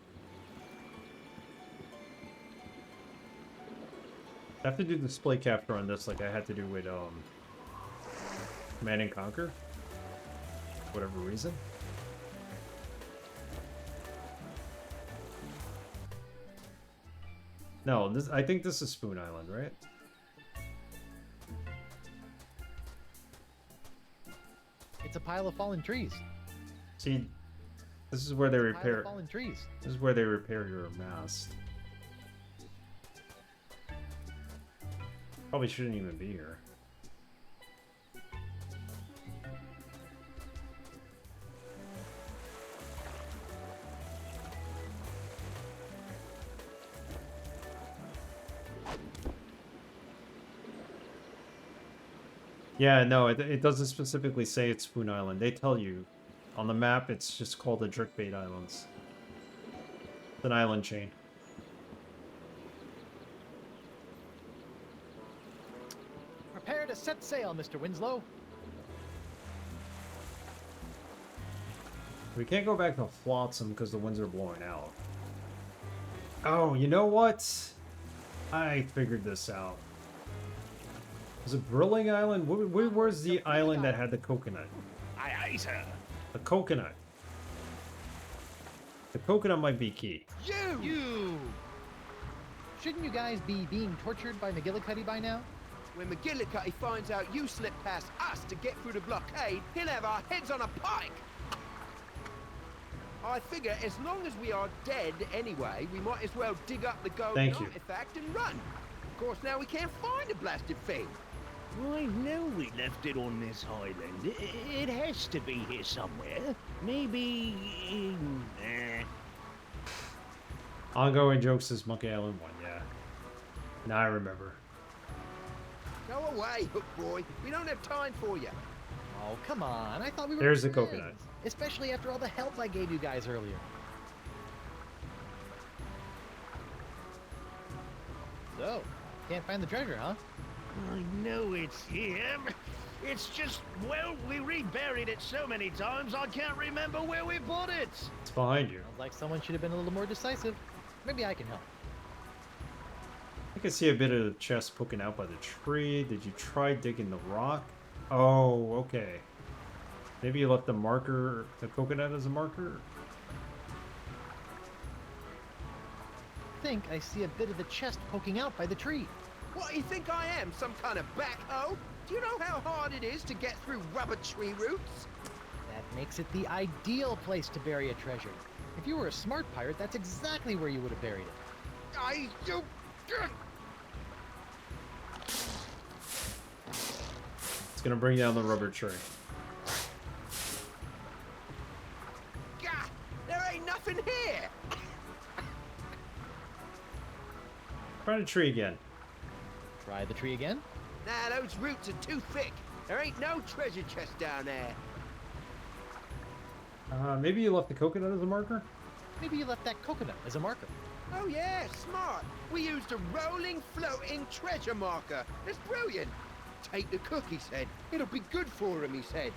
I have to do display capture on this, like I had to do with Command and Conquer? Whatever reason. No, I think this is Spoon Island, right? It's a pile of fallen trees. See, this is where they Pile of repair. fallen trees. This is where they repair your mast. Probably shouldn't even be here. Yeah, no, it doesn't specifically say it's Spoon Island. They tell you on the map it's just called the Jerkbait Islands. It's an island chain. Prepare to set sail, Mr. Winslow. We can't go back to Flotsam because the winds are blowing out. Oh, you know what? I figured this out. Was it Brilling Island? Where's the island that had the coconut? Aye, aye, sir. The coconut. The coconut might be key. You! Shouldn't you guys be being tortured by McGillicuddy by now? When McGillicuddy finds out you slipped past us to get through the blockade, he'll have our heads on a pike! I figure as long as we are dead anyway, we might as well dig up the golden artifact and run. Of course, now we can't find the blasted thing. I know we left it on this island. It has to be here somewhere. Maybe... Ongoing jokes is Monkey Island 1, yeah. Now I remember. Go away, Hook Boy. We don't have time for you. Oh, come on. I thought we were There's the friends, coconut. especially after all the help I gave you guys earlier. So, can't find the treasure, huh? I know it's here. It's just, well, we reburied it so many times I can't remember where we put it. It's behind you. Sounds like someone should have been a little more decisive. Maybe I can help. I can see a bit of the chest poking out by the tree. Did you try digging the rock? Oh, okay. Maybe you left the marker, the coconut as a marker? I think I see a bit of the chest poking out by the tree. What do you think I am, some kind of backhoe? Do you know how hard it is to get through rubber tree roots? That makes it the ideal place to bury a treasure. If you were a smart pirate, that's exactly where you would have buried it. It's gonna bring down the rubber tree. Gah! There ain't nothing here! Try the tree again. Try the tree again? Nah, those roots are too thick. There ain't no treasure chest down there. Maybe you left the coconut as a marker? Maybe you left that coconut as a marker. Oh yeah, smart. We used a rolling, floating treasure marker. That's brilliant. Take the cook, he said. It'll be good for him, he said.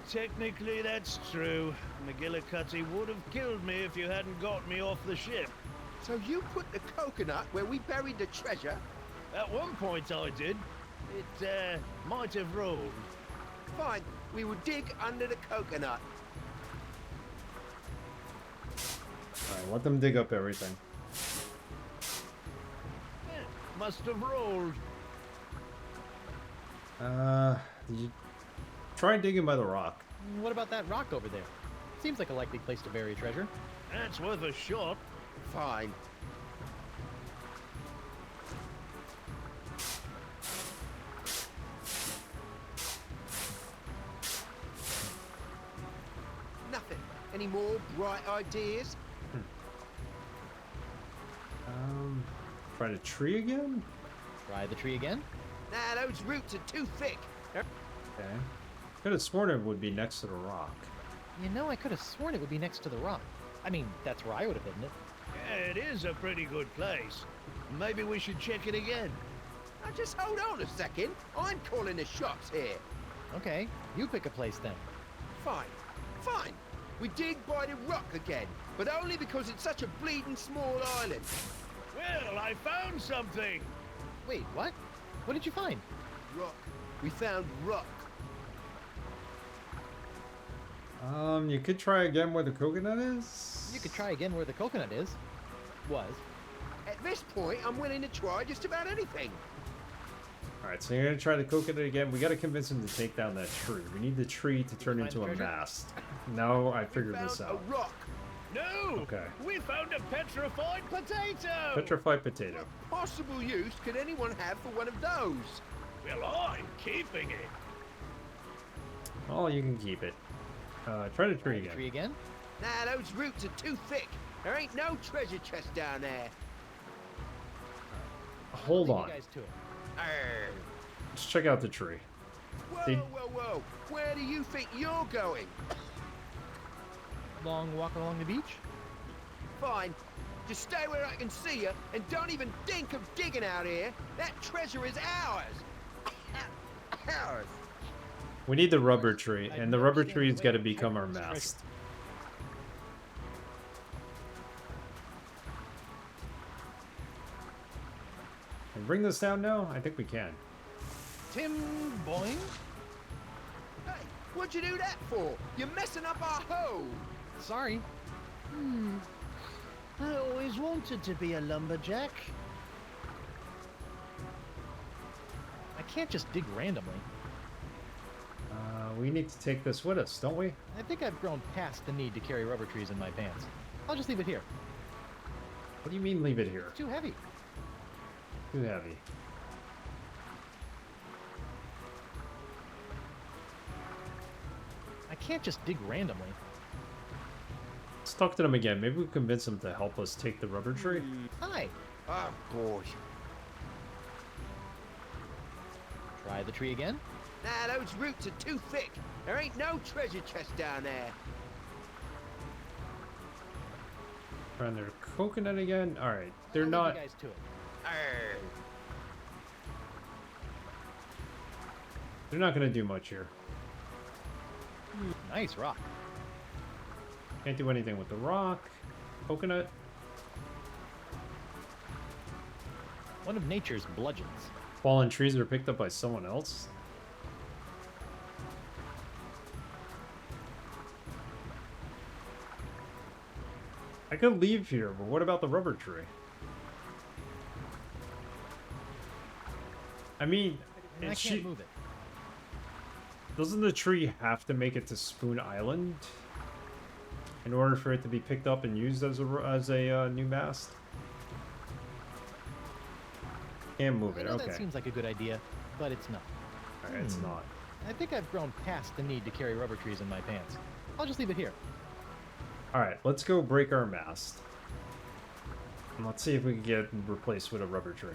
Technically, that's true. McGillicuddy would have killed me if you hadn't got me off the ship. So you put the coconut where we buried the treasure? At one point I did. It, might have rolled. Fine. We will dig under the coconut. Alright, let them dig up everything. Must have rolled. Did you try digging by the rock? What about that rock over there? Seems like a likely place to bury treasure. That's worth a shot. Fine. Nothing. Any more bright ideas? Try the tree again? Try the tree again? Nah, those roots are too thick. Okay. Could have sworn it would be next to the rock. You know, I could have sworn it would be next to the rock. I mean, that's where I would have hidden it. Yeah, it is a pretty good place. Maybe we should check it again. Now just hold on a second. I'm calling the shots here. Okay, you pick a place then. Fine. Fine. We dig by the rock again, but only because it's such a bleeding small island. Well, I found something. Wait, what? What did you find? Rock. We found rock. You could try again where the coconut is. You could try again where the coconut is. Was. At this point, I'm willing to try just about anything. Alright, so you're gonna try the coconut again. We gotta convince him to take down that tree. We need the tree to turn into a mast. Now I figured this out. A rock. No! Okay. We found a petrified potato! Petrified potato. What possible use could anyone have for one of those? Well, I'm keeping it. Oh, you can keep it. Try the tree again. Tree again? Nah, those roots are too thick. There ain't no treasure chest down there. Hold on. You guys to it. Arr. Let's check out the tree. Whoa, whoa, whoa. Where do you think you're going? Long walk along the beach? Fine. Just stay where I can see you, and don't even think of digging out here. That treasure is ours. Ours. We need the rubber tree, and the rubber tree's got to become our mast. Can we bring this down now? I think we can. Tim Boyne? Hey, what'd you do that for? You're messing up our hoe. Sorry. I always wanted to be a lumberjack. I can't just dig randomly. We need to take this with us, don't we? I think I've grown past the need to carry rubber trees in my pants. I'll just leave it here. What do you mean leave it here? It's too heavy. Too heavy. I can't just dig randomly. Let's talk to them again. Maybe we can convince them to help us take the rubber tree. Hi. Oh, boy. Try the tree again? Nah, those roots are too thick. There ain't no treasure chest down there. Trying their coconut again. All right, they're I'll leave not. You guys to it. Arr. They're not gonna do much here. Nice rock. Can't do anything with the rock. Coconut. One of nature's bludgeons. Fallen trees are picked up by someone else. I could leave here, but what about the rubber tree? I mean, I can't move it. Doesn't the tree have to make it to Spoon Island in order for it to be picked up and used as a new mast? Can't move I it. know Okay. That seems like a good idea, but it's not. All right, it's not. I think I've grown past the need to carry rubber trees in my pants. I'll just leave it here. All right, let's go break our mast. And let's see if we can get replaced with a rubber tree.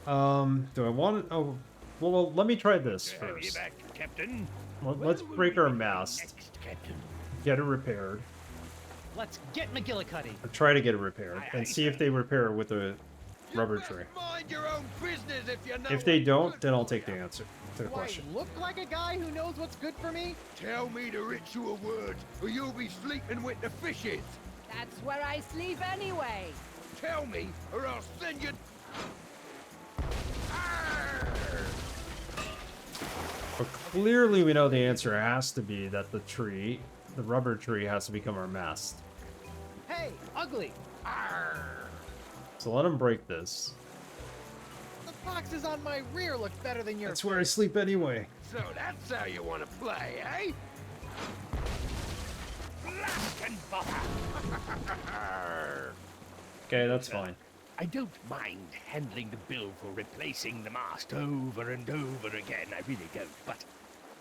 Do I want it? Oh, well, let me try this Have you first. back, Captain? Let's break our mast. Next, Captain. Get it repaired. Let's get McGillicuddy. Or try to get it repaired and see if they repair it with a rubber tree. Mind your own business if you know. If they don't, then I'll take the answer to the Do I question. look like a guy who knows what's good for me? Tell me the ritual words, or you'll be sleeping with the fishes. That's where I sleep anyway. Tell me, or I'll send you. Arr! But clearly we know the answer has to be that the rubber tree has to become our mast. Hey, ugly! Arr! So let them break this. The boxes on my rear look better than yours. That's where I sleep anyway. So that's how you want to play, eh? Blast and bother! Okay, that's fine. I don't mind handling the bill for replacing the mast over and over again, I really don't, but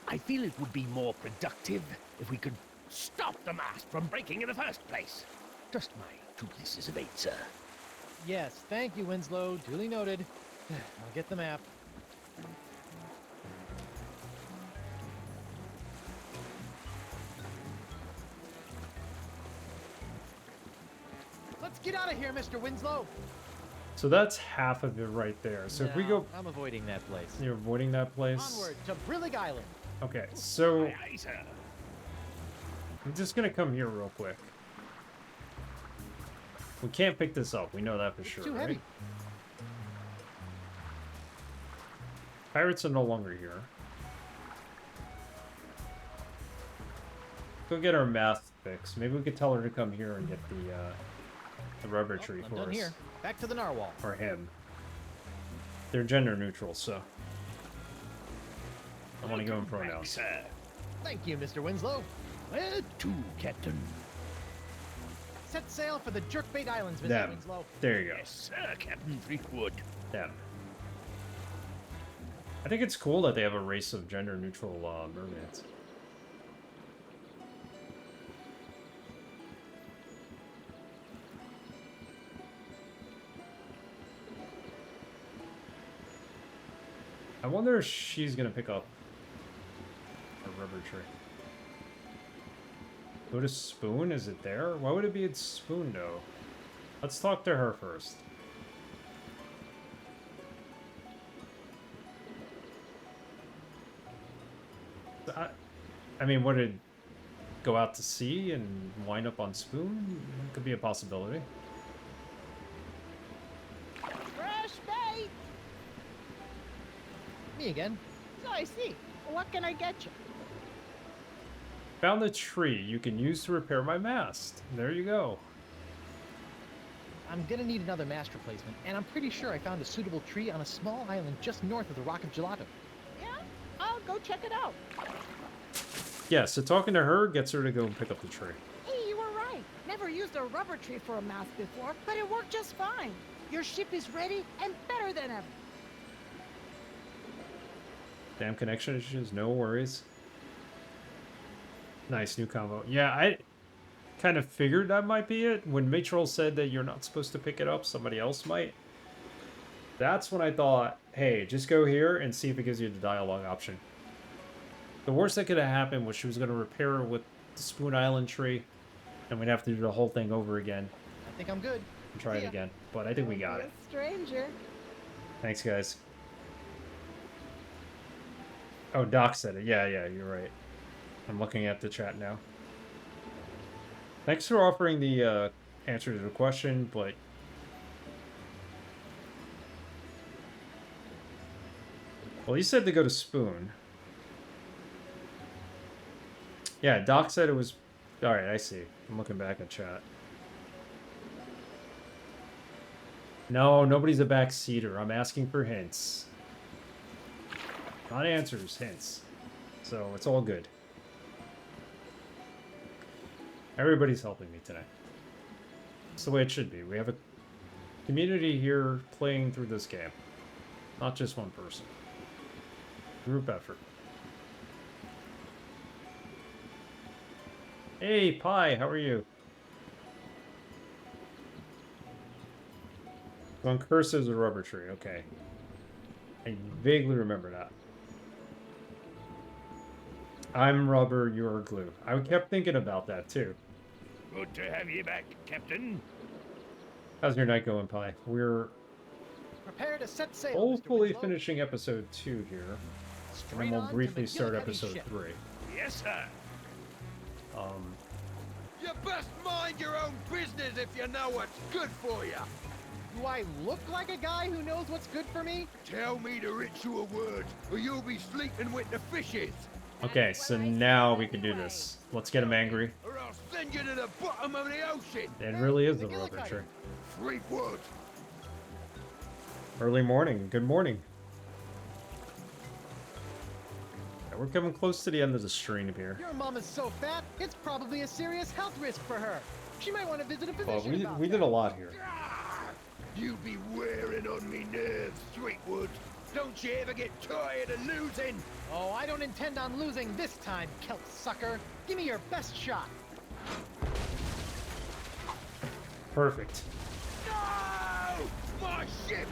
I feel it would be more productive if we could stop the mast from breaking in the first place. Just my 2 pieces of 8, sir. Yes, thank you, Winslow. Duly noted. I'll get the map. Let's get out of here, Mr. Winslow. So that's half of it right there. So if we No, go... I'm avoiding that place. You're avoiding that place? Onward to Brillig Island. Okay, so... Aye, aye, sir. I'm just gonna come here real quick. We can't pick this up. We know that for sure, Too right? heavy. Pirates are no longer here. go get our math fix. Maybe we could tell her to come here and get the rubber tree I'm for done us. here. Back to the narwhal. Or him. They're gender neutral, so. I want to go in pronouns. Sir. Thank you, Mr. Winslow. Where to, Captain? Set sail for the Jerkbait Islands, Mr. Them. Winslow. There you go. Yes, sir, Captain Threepwood. Them. I think it's cool that they have a race of gender neutral mermaids. I wonder if she's gonna pick up a rubber tree. Go to Spoon? Is it there? Why would it be at Spoon, though? Let's talk to her first. I mean, would it go out to sea and wind up on Spoon? Could be a possibility. Fresh bait! Me again. So I see. What can I get you? Found a tree you can use to repair my mast. There you go. I'm gonna need another mast replacement, and I'm pretty sure I found a suitable tree on a small island just north of the Rock of Gelato. Yeah? I'll go check it out. Yeah, so talking to her gets her to go and pick up the tree. Hey, you were right. Never used a rubber tree for a mast before, but it worked just fine. Your ship is ready and better than ever. Damn connection issues, no worries. Nice new combo. Yeah, I kind of figured that might be it. When Mitchell said that you're not supposed to pick it up, somebody else might. That's when I thought, hey, just go here and see if it gives you the dialogue option. The worst that could have happened was she was going to repair it with the Spoon Island tree, and we'd have to do the whole thing over again I think I'm good. and try it again. But I think we got it. Stranger. Thanks, guys. Oh, Doc said it. Yeah, you're right. I'm looking at the chat now. Thanks for offering the answer to the question, but... Well, you said to go to Spoon. Yeah, Doc said it was... Alright, I see. I'm looking back at chat. No, nobody's a backseater. I'm asking for hints. Not answers, hints. So, it's all good. Everybody's helping me today. It's the way it should be. We have a community here playing through this game. Not just one person. Group effort. Hey, Pi, how are you? On curses a rubber tree, okay. I vaguely remember that. I'm rubber, you're glue. I kept thinking about that too. Good to have you back, Captain. How's your night going, Pi? We're Prepare to set sail. hopefully finishing episode 2 here. And then we'll briefly start episode 3. Yes, sir. You best mind your own business if you know what's good for you. Do I look like a guy who knows what's good for me? Tell me the ritual words, or you'll be sleeping with the fishes. Okay, so now we can do this. Let's get him angry. Or I'll send you to the bottom of the ocean. It really is a rubber tree. Threepwood. Early morning. Good morning. Yeah, we're coming close to the end of the stream here. Your mom is so fat, it's probably a serious health risk for her. She might want to visit a Well, physician. we did a lot here. You be wearing on me nerves, Threepwood. Don't you ever get tired of losing? Oh, I don't intend on losing this time, kelp sucker. Give me your best shot. Perfect. No! My ship!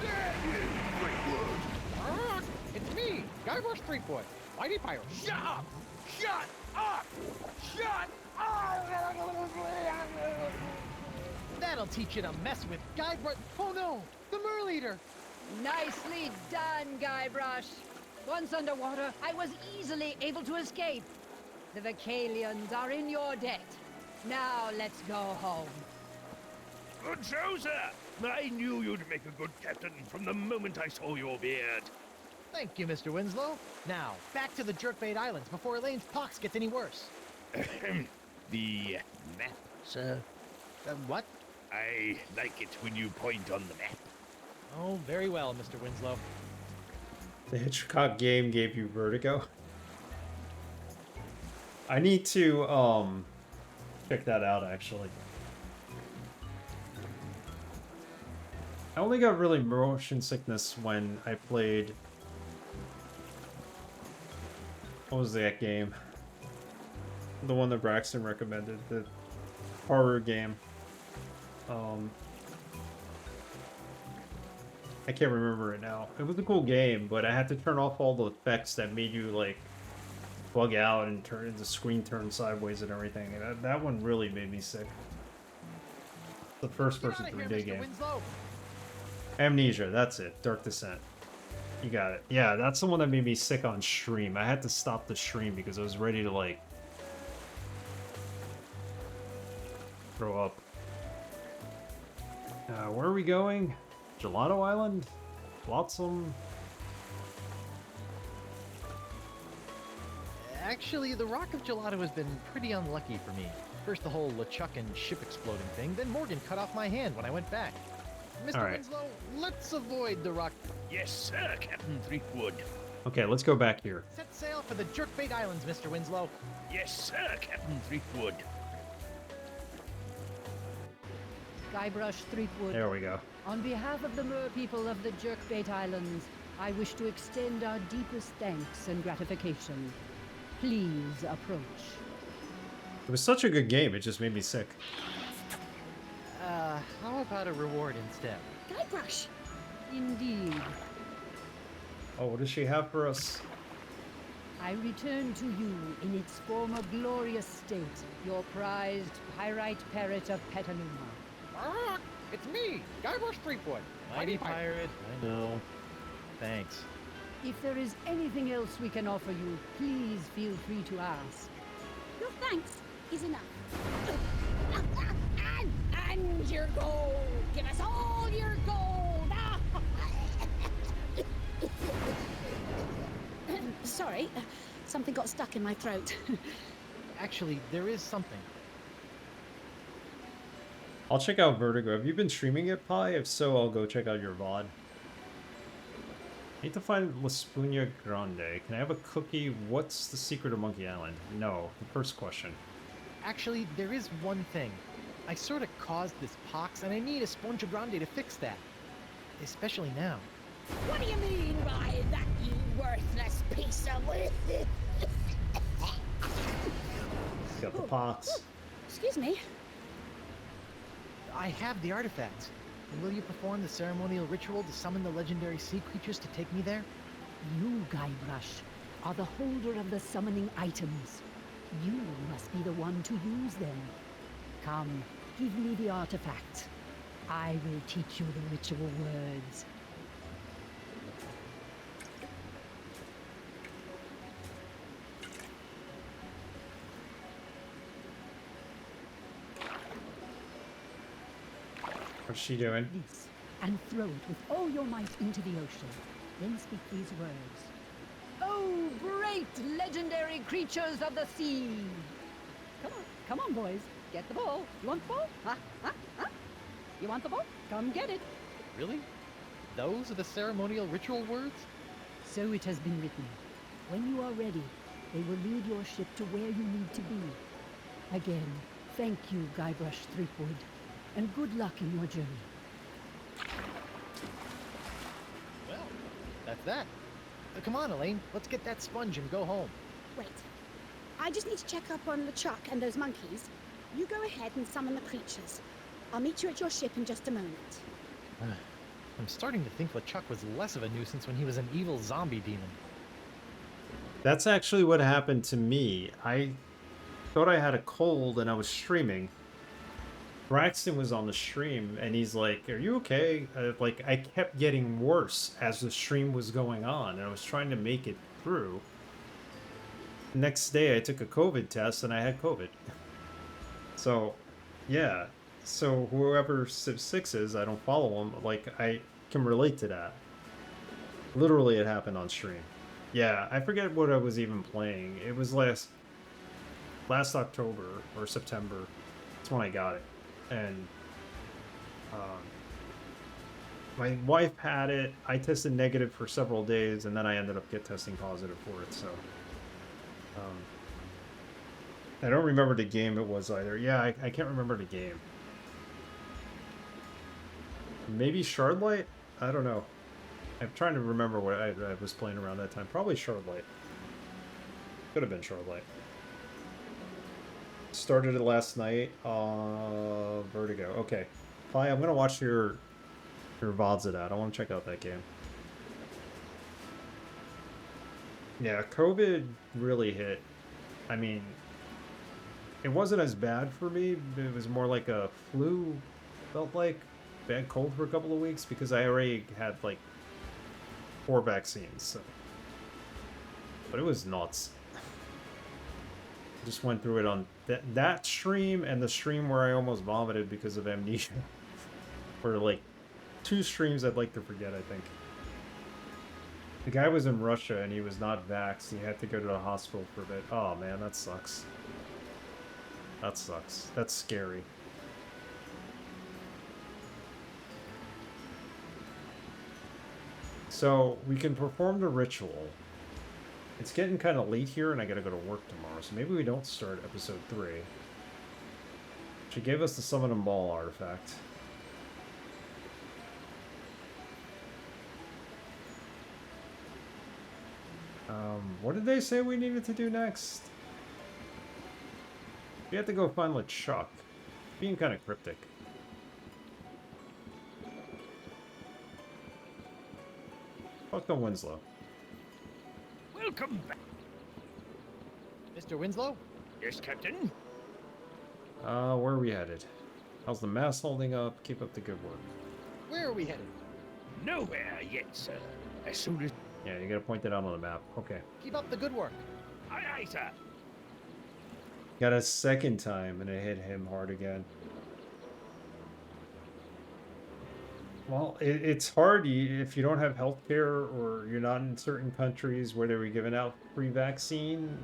There you, Threepwood! It's me, Guybrush Threepwood, Mighty Pirate. Shut up! Shut up! Shut up! That'll teach you to mess with Guybrush. Oh no, the Merle Eater. Nicely done, Guybrush. Once underwater, I was easily able to escape. The Vocalians are in your debt. Now let's go home. Good show, sir. I knew you'd make a good captain from the moment I saw your beard. Thank you, Mr. Winslow. Now, back to the Jerkbait Islands before Elaine's pox gets any worse. The map, sir. What? I like it when you point on the map. Oh, very well, Mr. Winslow. The Hitchcock game gave you vertigo. I need to check that out actually. I only got really motion sickness when I played. What was that game? The one that Braxton recommended, the horror game. I can't remember it now. It was a cool game, but I had to turn off all the effects that made you like bug out and turn the screen turn sideways and everything. And that one really made me sick. The first person 3D game. Winslow. Amnesia, that's it. Dark Descent. You got it. Yeah, that's the one that made me sick on stream. I had to stop the stream because I was ready to like throw up. Where are we going? Gelato Island? Flotsam? Actually, the Rock of Gelato has been pretty unlucky for me. First the whole LeChuck and ship exploding thing, then Morgan cut off my hand when I went back. Mr. Winslow, let's avoid the Rock... Yes, sir, Captain Threepwood. Okay, let's go back here. Set sail for the Jerkbait Islands, Mr. Winslow. Yes, sir, Captain Threepwood. Guybrush Threepwood. There we go. On behalf of the Mer people of the Jerkbait Islands, I wish to extend our deepest thanks and gratification. Please approach. It was such a good game, it just made me sick. How about a reward instead? Guybrush! Indeed. Oh, what does she have for us? I return to you in its former glorious state, your prized pyrite parrot of Petaluma. It's me, Guybrush Threepwood. Mighty pirate. I know. Thanks. If there is anything else we can offer you, please feel free to ask. Your thanks is enough. And your gold! Give us all your gold! Sorry, something got stuck in my throat. Actually, there is something. I'll check out Vertigo. Have you been streaming it, Pi? If so, I'll go check out your VOD. Need to find La Spugna Grande. Can I have a cookie? What's the secret of Monkey Island? No, the first question. Actually, there is one thing. I sort of caused this pox, and I need a Spongia Grande to fix that. Especially now. What do you mean by that, you worthless piece of... Got the pox. Excuse me. I have the artifacts. Will you perform the ceremonial ritual to summon the legendary sea creatures to take me there? You, Guybrush, are the holder of the summoning items. You must be the one to use them. Come, give me the artifact. I will teach you the ritual words. What's she doing? This, and throw it with all your might into the ocean. Then speak these words. Oh, great legendary creatures of the sea! Come on, boys. Get the ball. You want the ball? Huh? You want the ball? Come get it. Really? Those are the ceremonial ritual words? So it has been written. When you are ready, they will lead your ship to where you need to be. Again, thank you, Guybrush Threepwood, and good luck in your journey. Well, that's that. Come on, Elaine. Let's get that sponge and go home. Wait. I just need to check up on LeChuck and those monkeys. You go ahead and summon the creatures. I'll meet you at your ship in just a moment. I'm starting to think LeChuck was less of a nuisance when he was an evil zombie demon. That's actually what happened to me. I thought I had a cold and I was streaming. Braxton was on the stream and he's like, "Are you okay?" Like, I kept getting worse as the stream was going on and I was trying to make it through. Next day I took a COVID test and I had COVID. So, yeah. So whoever Civ 6 is, I don't follow him. Like, I can relate to that. Literally, it happened on stream. Yeah, I forget what I was even playing. It was last... last October or September. That's when I got it, and my wife had it. I tested negative for several days, and then I ended up testing positive for it. So I don't remember the game it was either. Yeah, I can't remember the game. Maybe Shardlight? I don't know. I'm trying to remember what I was playing around that time. Probably Shardlight. Could have been Shardlight. Started it last night. Vertigo. Okay. Fi, I'm gonna watch your VODs of that. I want to check out that game. Yeah, COVID really hit. I mean, it wasn't as bad for me. It was more like a flu. Felt like bad cold for a couple of weeks because I already had like 4 vaccines. So. But it was nuts. Just went through it on that stream and the stream where I almost vomited because of amnesia. For like 2 streams I'd like to forget, I think. The guy was in Russia and he was not vaxxed. He had to go to the hospital for a bit. Oh man, that sucks. That sucks. That's scary. So, we can perform the ritual. It's getting kind of late here and I gotta go to work tomorrow, so maybe we don't start episode 3. She gave us the summon and ball artifact. What did they say we needed to do next? We have to go find LeChuck. Being kind of cryptic. Fuck on Winslow. Welcome back. Mr. Winslow? Yes, Captain? Where are we headed? How's the mast holding up? Keep up the good work. Where are we headed? Nowhere yet, sir. As soon as... Yeah, you gotta point that out on the map. Okay. Keep up the good work. Aye, aye, sir. Got a second time and it hit him hard again. Well, it's hard if you don't have healthcare or you're not in certain countries where they were giving out free vaccine.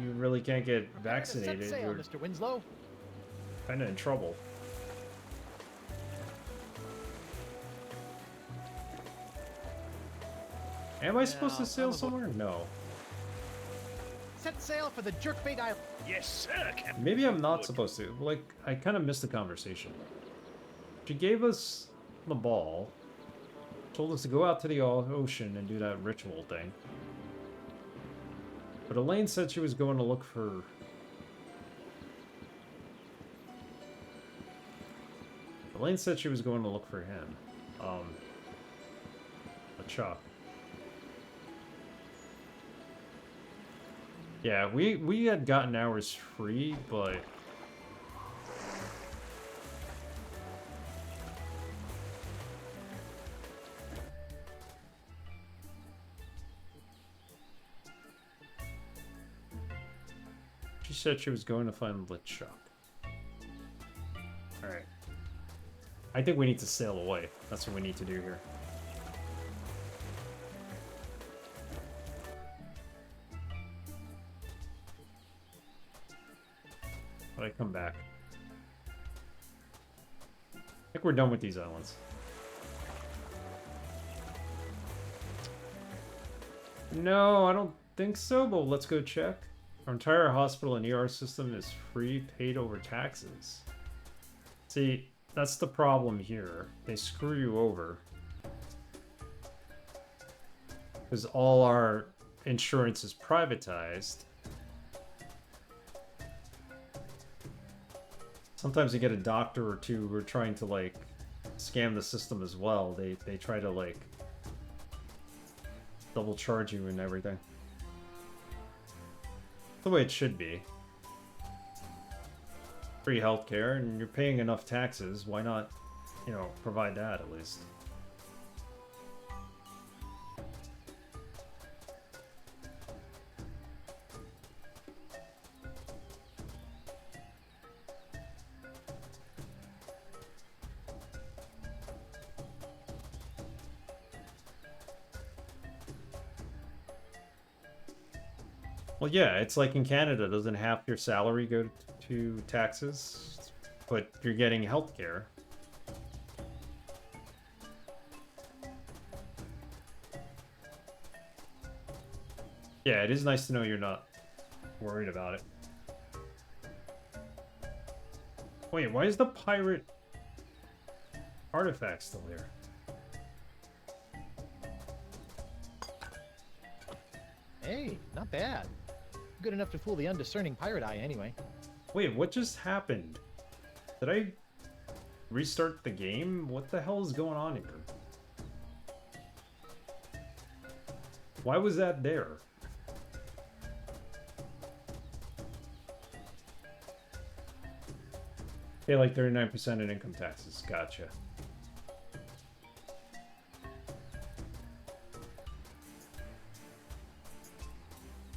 You really can't get vaccinated. Set sail, You're Mr. Winslow. kind of in trouble. Am I supposed to sail somewhere? No. Set sail for the Jerkbait Island. Yes, sir, Captain. Maybe I'm not supposed to. Like, I kind of missed the conversation. She gave us the ball, told us to go out to the ocean and do that ritual thing. But Elaine said she was going to look for... Elaine said she was going to look for him. LeChuck. Yeah, we had gotten ours free, but... She said she was going to find LeChuck. Alright. I think we need to sail away. That's what we need to do here. But I come back. I think we're done with these islands. No, I don't think so, but let's go check. Our entire hospital and ER system is free, paid over taxes. See, that's the problem here. They screw you over. Because all our insurance is privatized. Sometimes you get a doctor or two who are trying to, like, scam the system as well. They try to, like, double charge you and everything. The way it should be. Free healthcare, and you're paying enough taxes. Why not, you know, provide that at least? Well, yeah, it's like in Canada, doesn't half your salary go to taxes, but you're getting health care. Yeah, it is nice to know you're not worried about it. Wait, why is the pirate artifact still here? Hey, not bad. Good enough to fool the undiscerning pirate eye anyway. Wait, what just happened? Did I restart the game? What the hell is going on here? Why was that there? Pay like 39% in income taxes. Gotcha.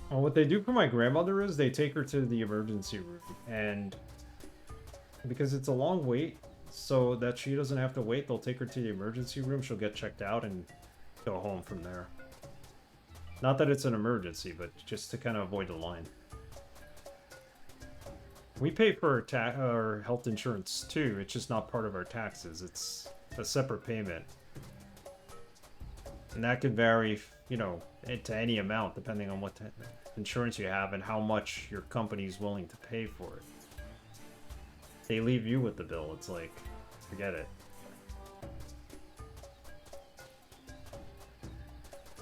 Well, what they do for my grandmother is they take her to the emergency room, and because it's a long wait, so that she doesn't have to wait, they'll take her to the emergency room, she'll get checked out, and go home from there. Not that it's an emergency, but just to kind of avoid the line. We pay for our health insurance too, it's just not part of our taxes, it's a separate payment. And that could vary, you know, to any amount depending on what insurance you have and how much your company's willing to pay for it. They leave you with the bill, it's like, forget it.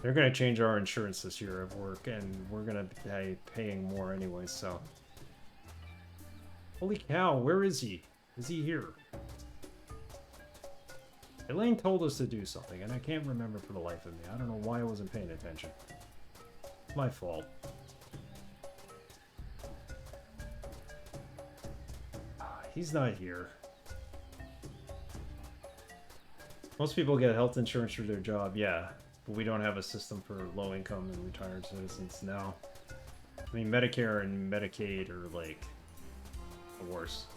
They're gonna change our insurance this year at work, and we're gonna be paying more anyway, so. Holy cow, where is he? Is he here? Elaine told us to do something, and I can't remember for the life of me. I don't know why I wasn't paying attention. It's my fault. He's not here. Most people get health insurance through their job, yeah. But we don't have a system for low-income and retired citizens now. I mean, Medicare and Medicaid are, like, the worst.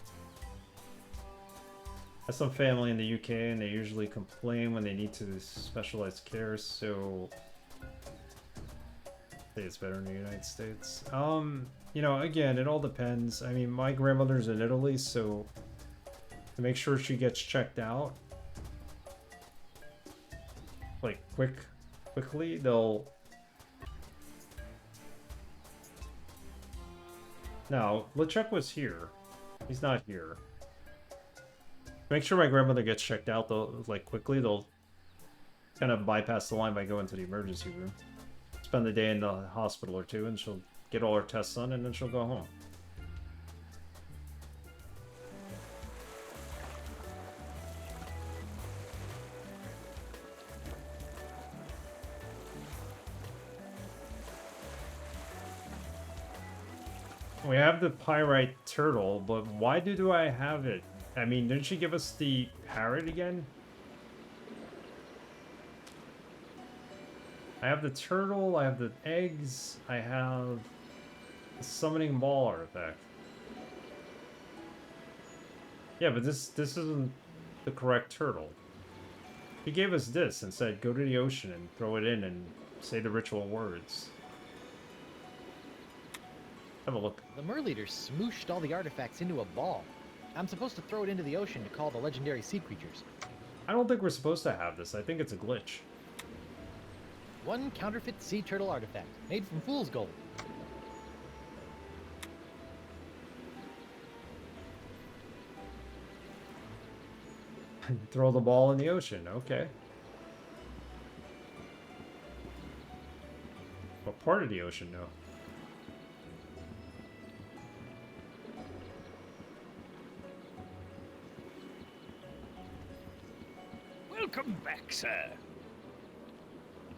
I have some family in the UK, and they usually complain when they need to specialized care, so I think it's better in the United States. You know, again, it all depends. I mean, my grandmother's in Italy, so to make sure she gets checked out, like, quickly, they'll... No, LeChuck was here. He's not here. Make sure my grandmother gets checked out, though, like, quickly. They'll kind of bypass the line by going to the emergency room. Spend the day in the hospital or two, and she'll get all her tests done, and then she'll go home. We have the pyrite turtle, but why do I have it? I mean, didn't she give us the parrot again? I have the turtle, I have the eggs, I have the summoning ball artifact. Yeah, but this isn't the correct turtle. He gave us this and said, go to the ocean and throw it in and say the ritual words. Have a look. The Merleader smooshed all the artifacts into a ball. I'm supposed to throw it into the ocean to call the legendary sea creatures. I don't think we're supposed to have this. I think it's a glitch. One counterfeit sea turtle artifact, made from fool's gold. Throw the ball in the ocean, okay. What part of the ocean, though? Welcome back, sir.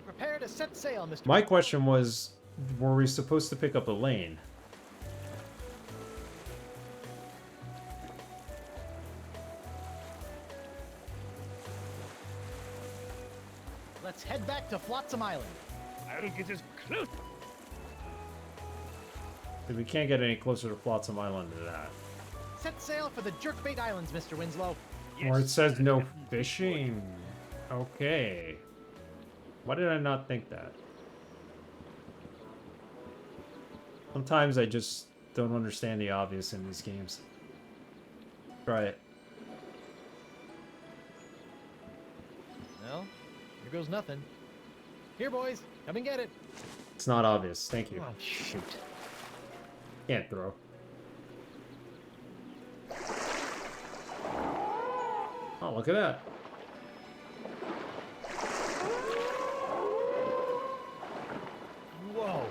Prepare to set sail, Mr. My question was, were we supposed to pick up Elaine? Let's head back to Flotsam Island. I'll get as close. We can't get any closer to Flotsam Island than that. Set sail for the Jerkbait Islands, Mr. Winslow. Or it says no fishing. Okay. Why did I not think that? Sometimes I just don't understand the obvious in these games. Try it. Well, here goes nothing. Here, boys, come and get it. It's not obvious. Thank you. Oh, shoot. Can't throw. Oh, look at that. Whoa.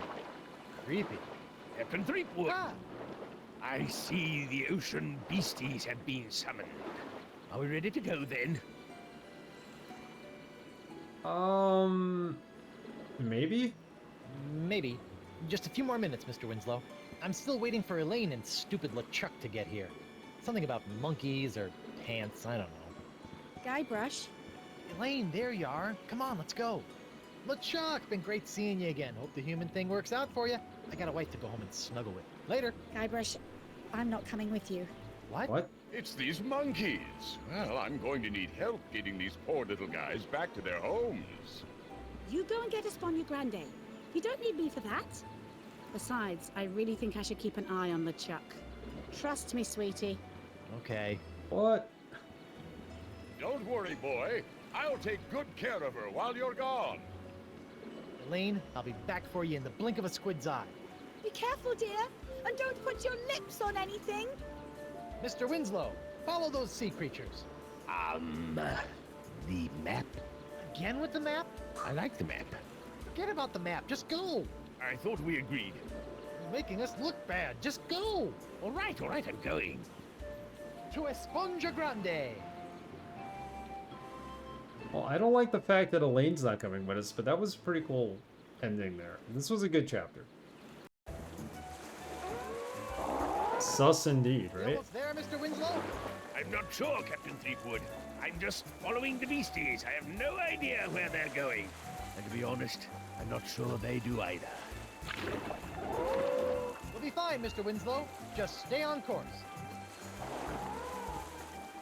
Creepy. Captain Threepwood. Ah. I see the ocean beasties have been summoned. Are we ready to go then? Maybe? Maybe. Just a few more minutes, Mr. Winslow. I'm still waiting for Elaine and stupid LeChuck to get here. Something about monkeys or pants, I don't know. Guybrush. Elaine, there you are. Come on, let's go. LeChuck, been great seeing you again. Hope the human thing works out for you. I got a wife to go home and snuggle with. Later. Guybrush, I'm not coming with you. What? It's these monkeys. Well, I'm going to need help getting these poor little guys back to their homes. You go and get us Bonnie Grande. You don't need me for that. Besides, I really think I should keep an eye on LeChuck. Trust me, sweetie. Okay. What? Don't worry, boy. I'll take good care of her while you're gone. Elaine, I'll be back for you in the blink of a squid's eye. Be careful, dear, and don't put your lips on anything. Mr. Winslow, follow those sea creatures. The map? Again with the map? I like the map. Forget about the map, just go. I thought we agreed. You're making us look bad, just go. All right, I'm going. To Esponja Grande. Well, I don't like the fact that Elaine's not coming with us, but that was a pretty cool ending there. This was a good chapter. Sus indeed, right? Almost there, Mr. Winslow? I'm not sure, Captain Threepwood. I'm just following the beasties. I have no idea where they're going. And to be honest, I'm not sure they do either. We'll be fine, Mr. Winslow. Just stay on course.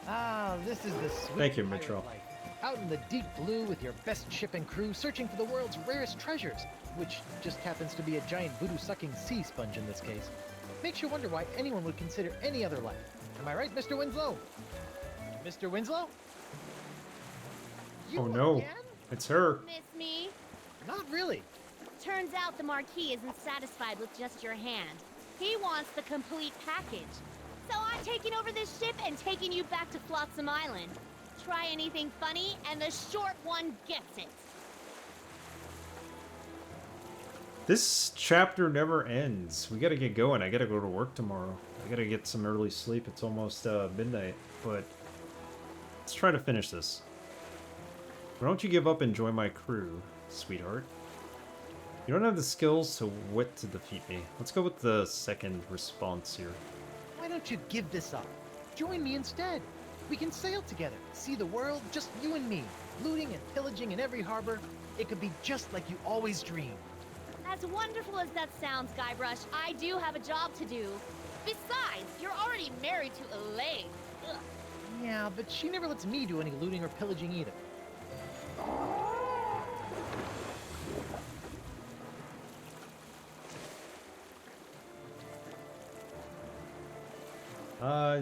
Ah, this is the sweet Thank you, pirate Mitchell. life. Out in the deep blue with your best ship and crew, searching for the world's rarest treasures, which just happens to be a giant voodoo-sucking sea sponge in this case. Makes you wonder why anyone would consider any other life. Am I right, Mr. Winslow? Mr. Winslow? You Oh no, again? it's her. Miss me? Not really. Turns out the Marquis isn't satisfied with just your hand. He wants the complete package. So I'm taking over this ship and taking you back to Flotsam Island. Try anything funny, and the short one gets it. This chapter never ends. We gotta get going. I gotta go to work tomorrow. I gotta get some early sleep. It's almost midnight, but let's try to finish this. Why don't you give up and join my crew, sweetheart? You don't have the skills to wit to defeat me. Let's go with the second response here. Why don't you give this up? Join me instead. We can sail together, see the world, just you and me, looting and pillaging in every harbor. It could be just like you always dreamed. As wonderful as that sounds, Guybrush, I do have a job to do. Besides, you're already married to Elaine. Ugh. Yeah, but she never lets me do any looting or pillaging either.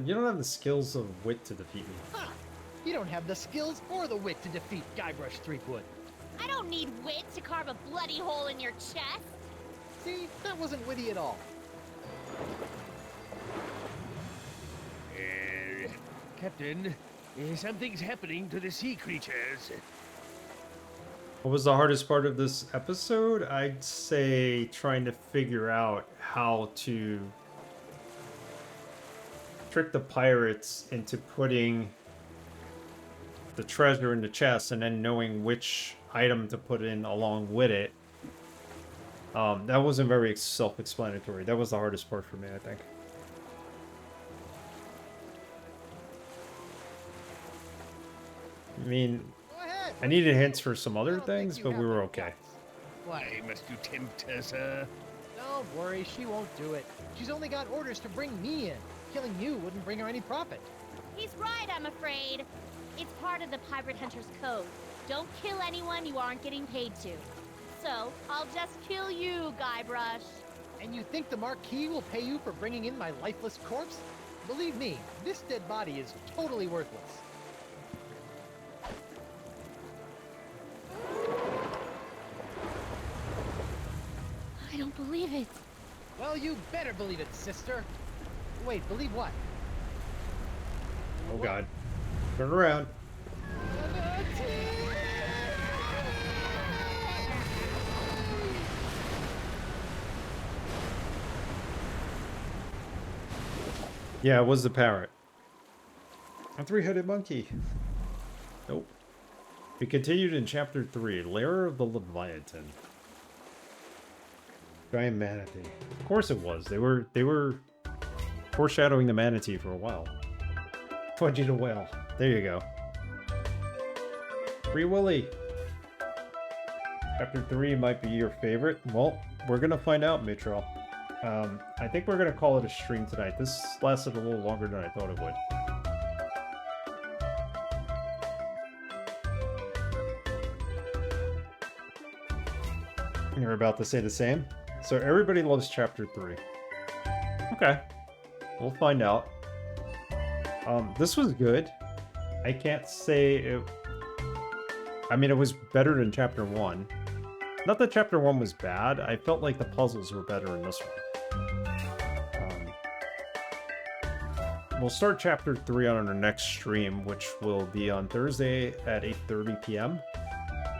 You don't have the skills of wit to defeat me. Ha! You don't have the skills or the wit to defeat Guybrush Threepwood. I don't need wit to carve a bloody hole in your chest. See, that wasn't witty at all. Captain, something's happening to the sea creatures. What was the hardest part of this episode? I'd say trying to figure out how to trick the pirates into putting the treasure in the chest and then knowing which item to put in along with it. That wasn't very self-explanatory. That was the hardest part for me, I think. I mean, I needed hints for some other things, but we were okay. Why must you tempt her, sir? Don't worry, she won't do it. She's only got orders to bring me in. Killing you wouldn't bring her any profit. He's right, I'm afraid. It's part of the Pirate Hunter's Code. Don't kill anyone you aren't getting paid to. So, I'll just kill you, Guybrush. And you think the Marquis will pay you for bringing in my lifeless corpse? Believe me, this dead body is totally worthless. I don't believe it. Well, you better believe it, sister. Wait, believe what? Oh god. Turn around. Yeah, it was the parrot. A three-headed monkey. Nope. We continued in chapter 3, Lair of the Leviathan. Giant manatee. Of course it was. They were foreshadowing the manatee for a while. Fudgy the whale. There you go. Free Willy. Chapter 3 might be your favorite. Well, we're gonna find out, Mitchell. I think we're gonna call it a stream tonight. This lasted a little longer than I thought it would. You're about to say the same? So everybody loves chapter 3. Okay. We'll find out. This was good. I can't say it... I mean, it was better than chapter 1. Not that chapter 1 was bad. I felt like the puzzles were better in this one. We'll start chapter 3 on our next stream, which will be on Thursday at 8:30 p.m.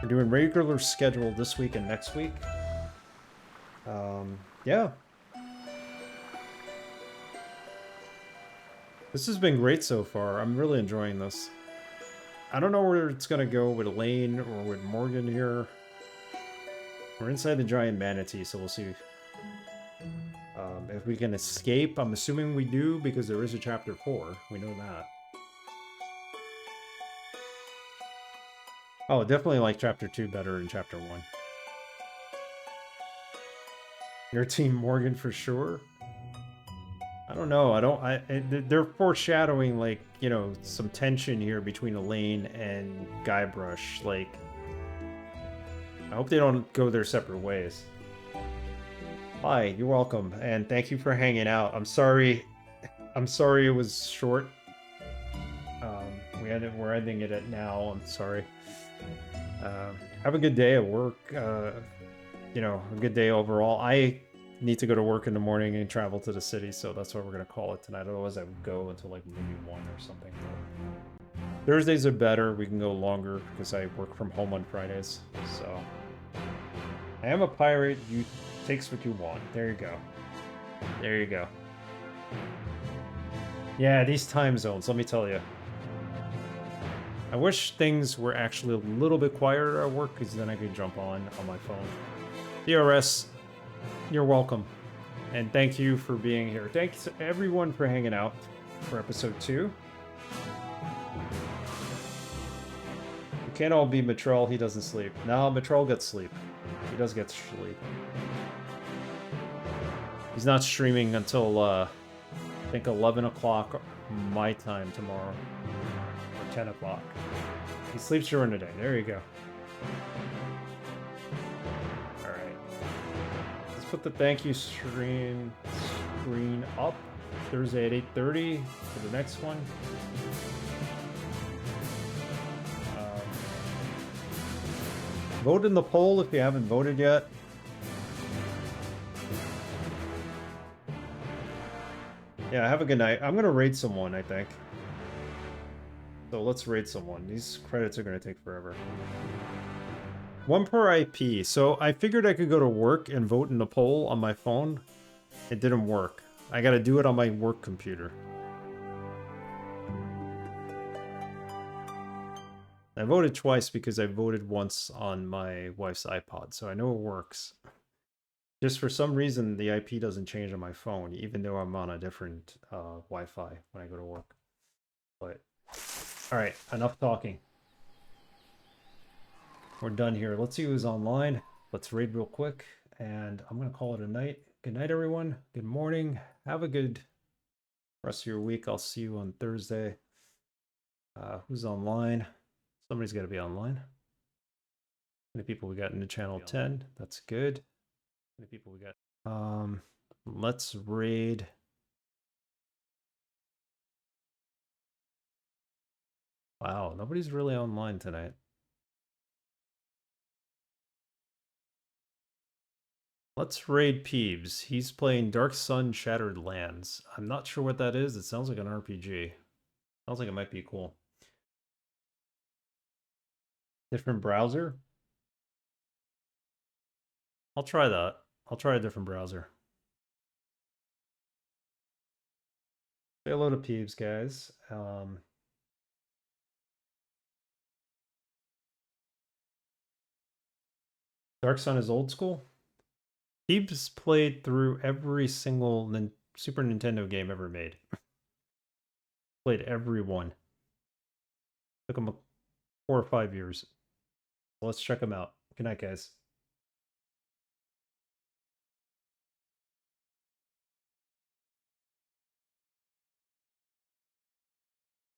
We're doing regular schedule this week and next week. Yeah. This has been great so far. I'm really enjoying this. I don't know where it's going to go with Elaine or with Morgan here. We're inside the giant manatee, so we'll see if we can escape. I'm assuming we do, because there is a chapter 4. We know that. Oh, definitely like chapter 2 better than chapter 1. Your team Morgan for sure? I don't know. They're foreshadowing, like, you know, some tension here between Elaine and Guybrush. Like, I hope they don't go their separate ways. Hi, you're welcome, and thank you for hanging out. I'm sorry it was short. We're ending it at now. I'm sorry. Have a good day at work. You know, a good day overall. I need to go to work in the morning and travel to the city, so that's what we're gonna call it tonight. Otherwise, I would go until like maybe 1 or something. Thursdays are better. We can go longer because I work from home on Fridays. So I am a pirate. You takes what you want. There you go. There you go. Yeah, these time zones, let me tell you. I wish things were actually a little bit quieter at work, because then I could jump on my phone. DRS, you're welcome. And thank you for being here. Thanks everyone for hanging out for episode 2. You can't all be Matrell, he doesn't sleep. No, Matrell gets sleep. He does get sleep. He's not streaming until, I think 11 o'clock my time tomorrow. Or 10 o'clock. He sleeps during the day. There you go. Alright. Let's put the thank you screen up. Thursday at 8:30 for the next one. Vote in the poll if you haven't voted yet. Yeah, have a good night. I'm gonna raid someone, I think. So let's raid someone. These credits are gonna take forever. 1 per IP. So I figured I could go to work and vote in the poll on my phone. It didn't work. I gotta do it on my work computer. I voted twice because I voted once on my wife's iPod, so I know it works. Just for some reason, the IP doesn't change on my phone, even though I'm on a different Wi-Fi when I go to work. But, alright, enough talking. We're done here. Let's see who's online. Let's raid real quick, and I'm going to call it a night. Good night, everyone. Good morning. Have a good rest of your week. I'll see you on Thursday. Who's online? Somebody's got to be online. How many people we got in the channel? 10. That's good. How many people we got? Let's raid. Wow, nobody's really online tonight. Let's raid Peeves. He's playing Dark Sun Shattered Lands. I'm not sure what that is. It sounds like an RPG. Sounds like it might be cool. Different browser? I'll try that. I'll try a different browser. Say hello to Peeves, guys. Dark Sun is old school? Peeves played through every single Super Nintendo game ever made. Played every one. Took him 4 or 5 years. So let's check him out. Good night, guys.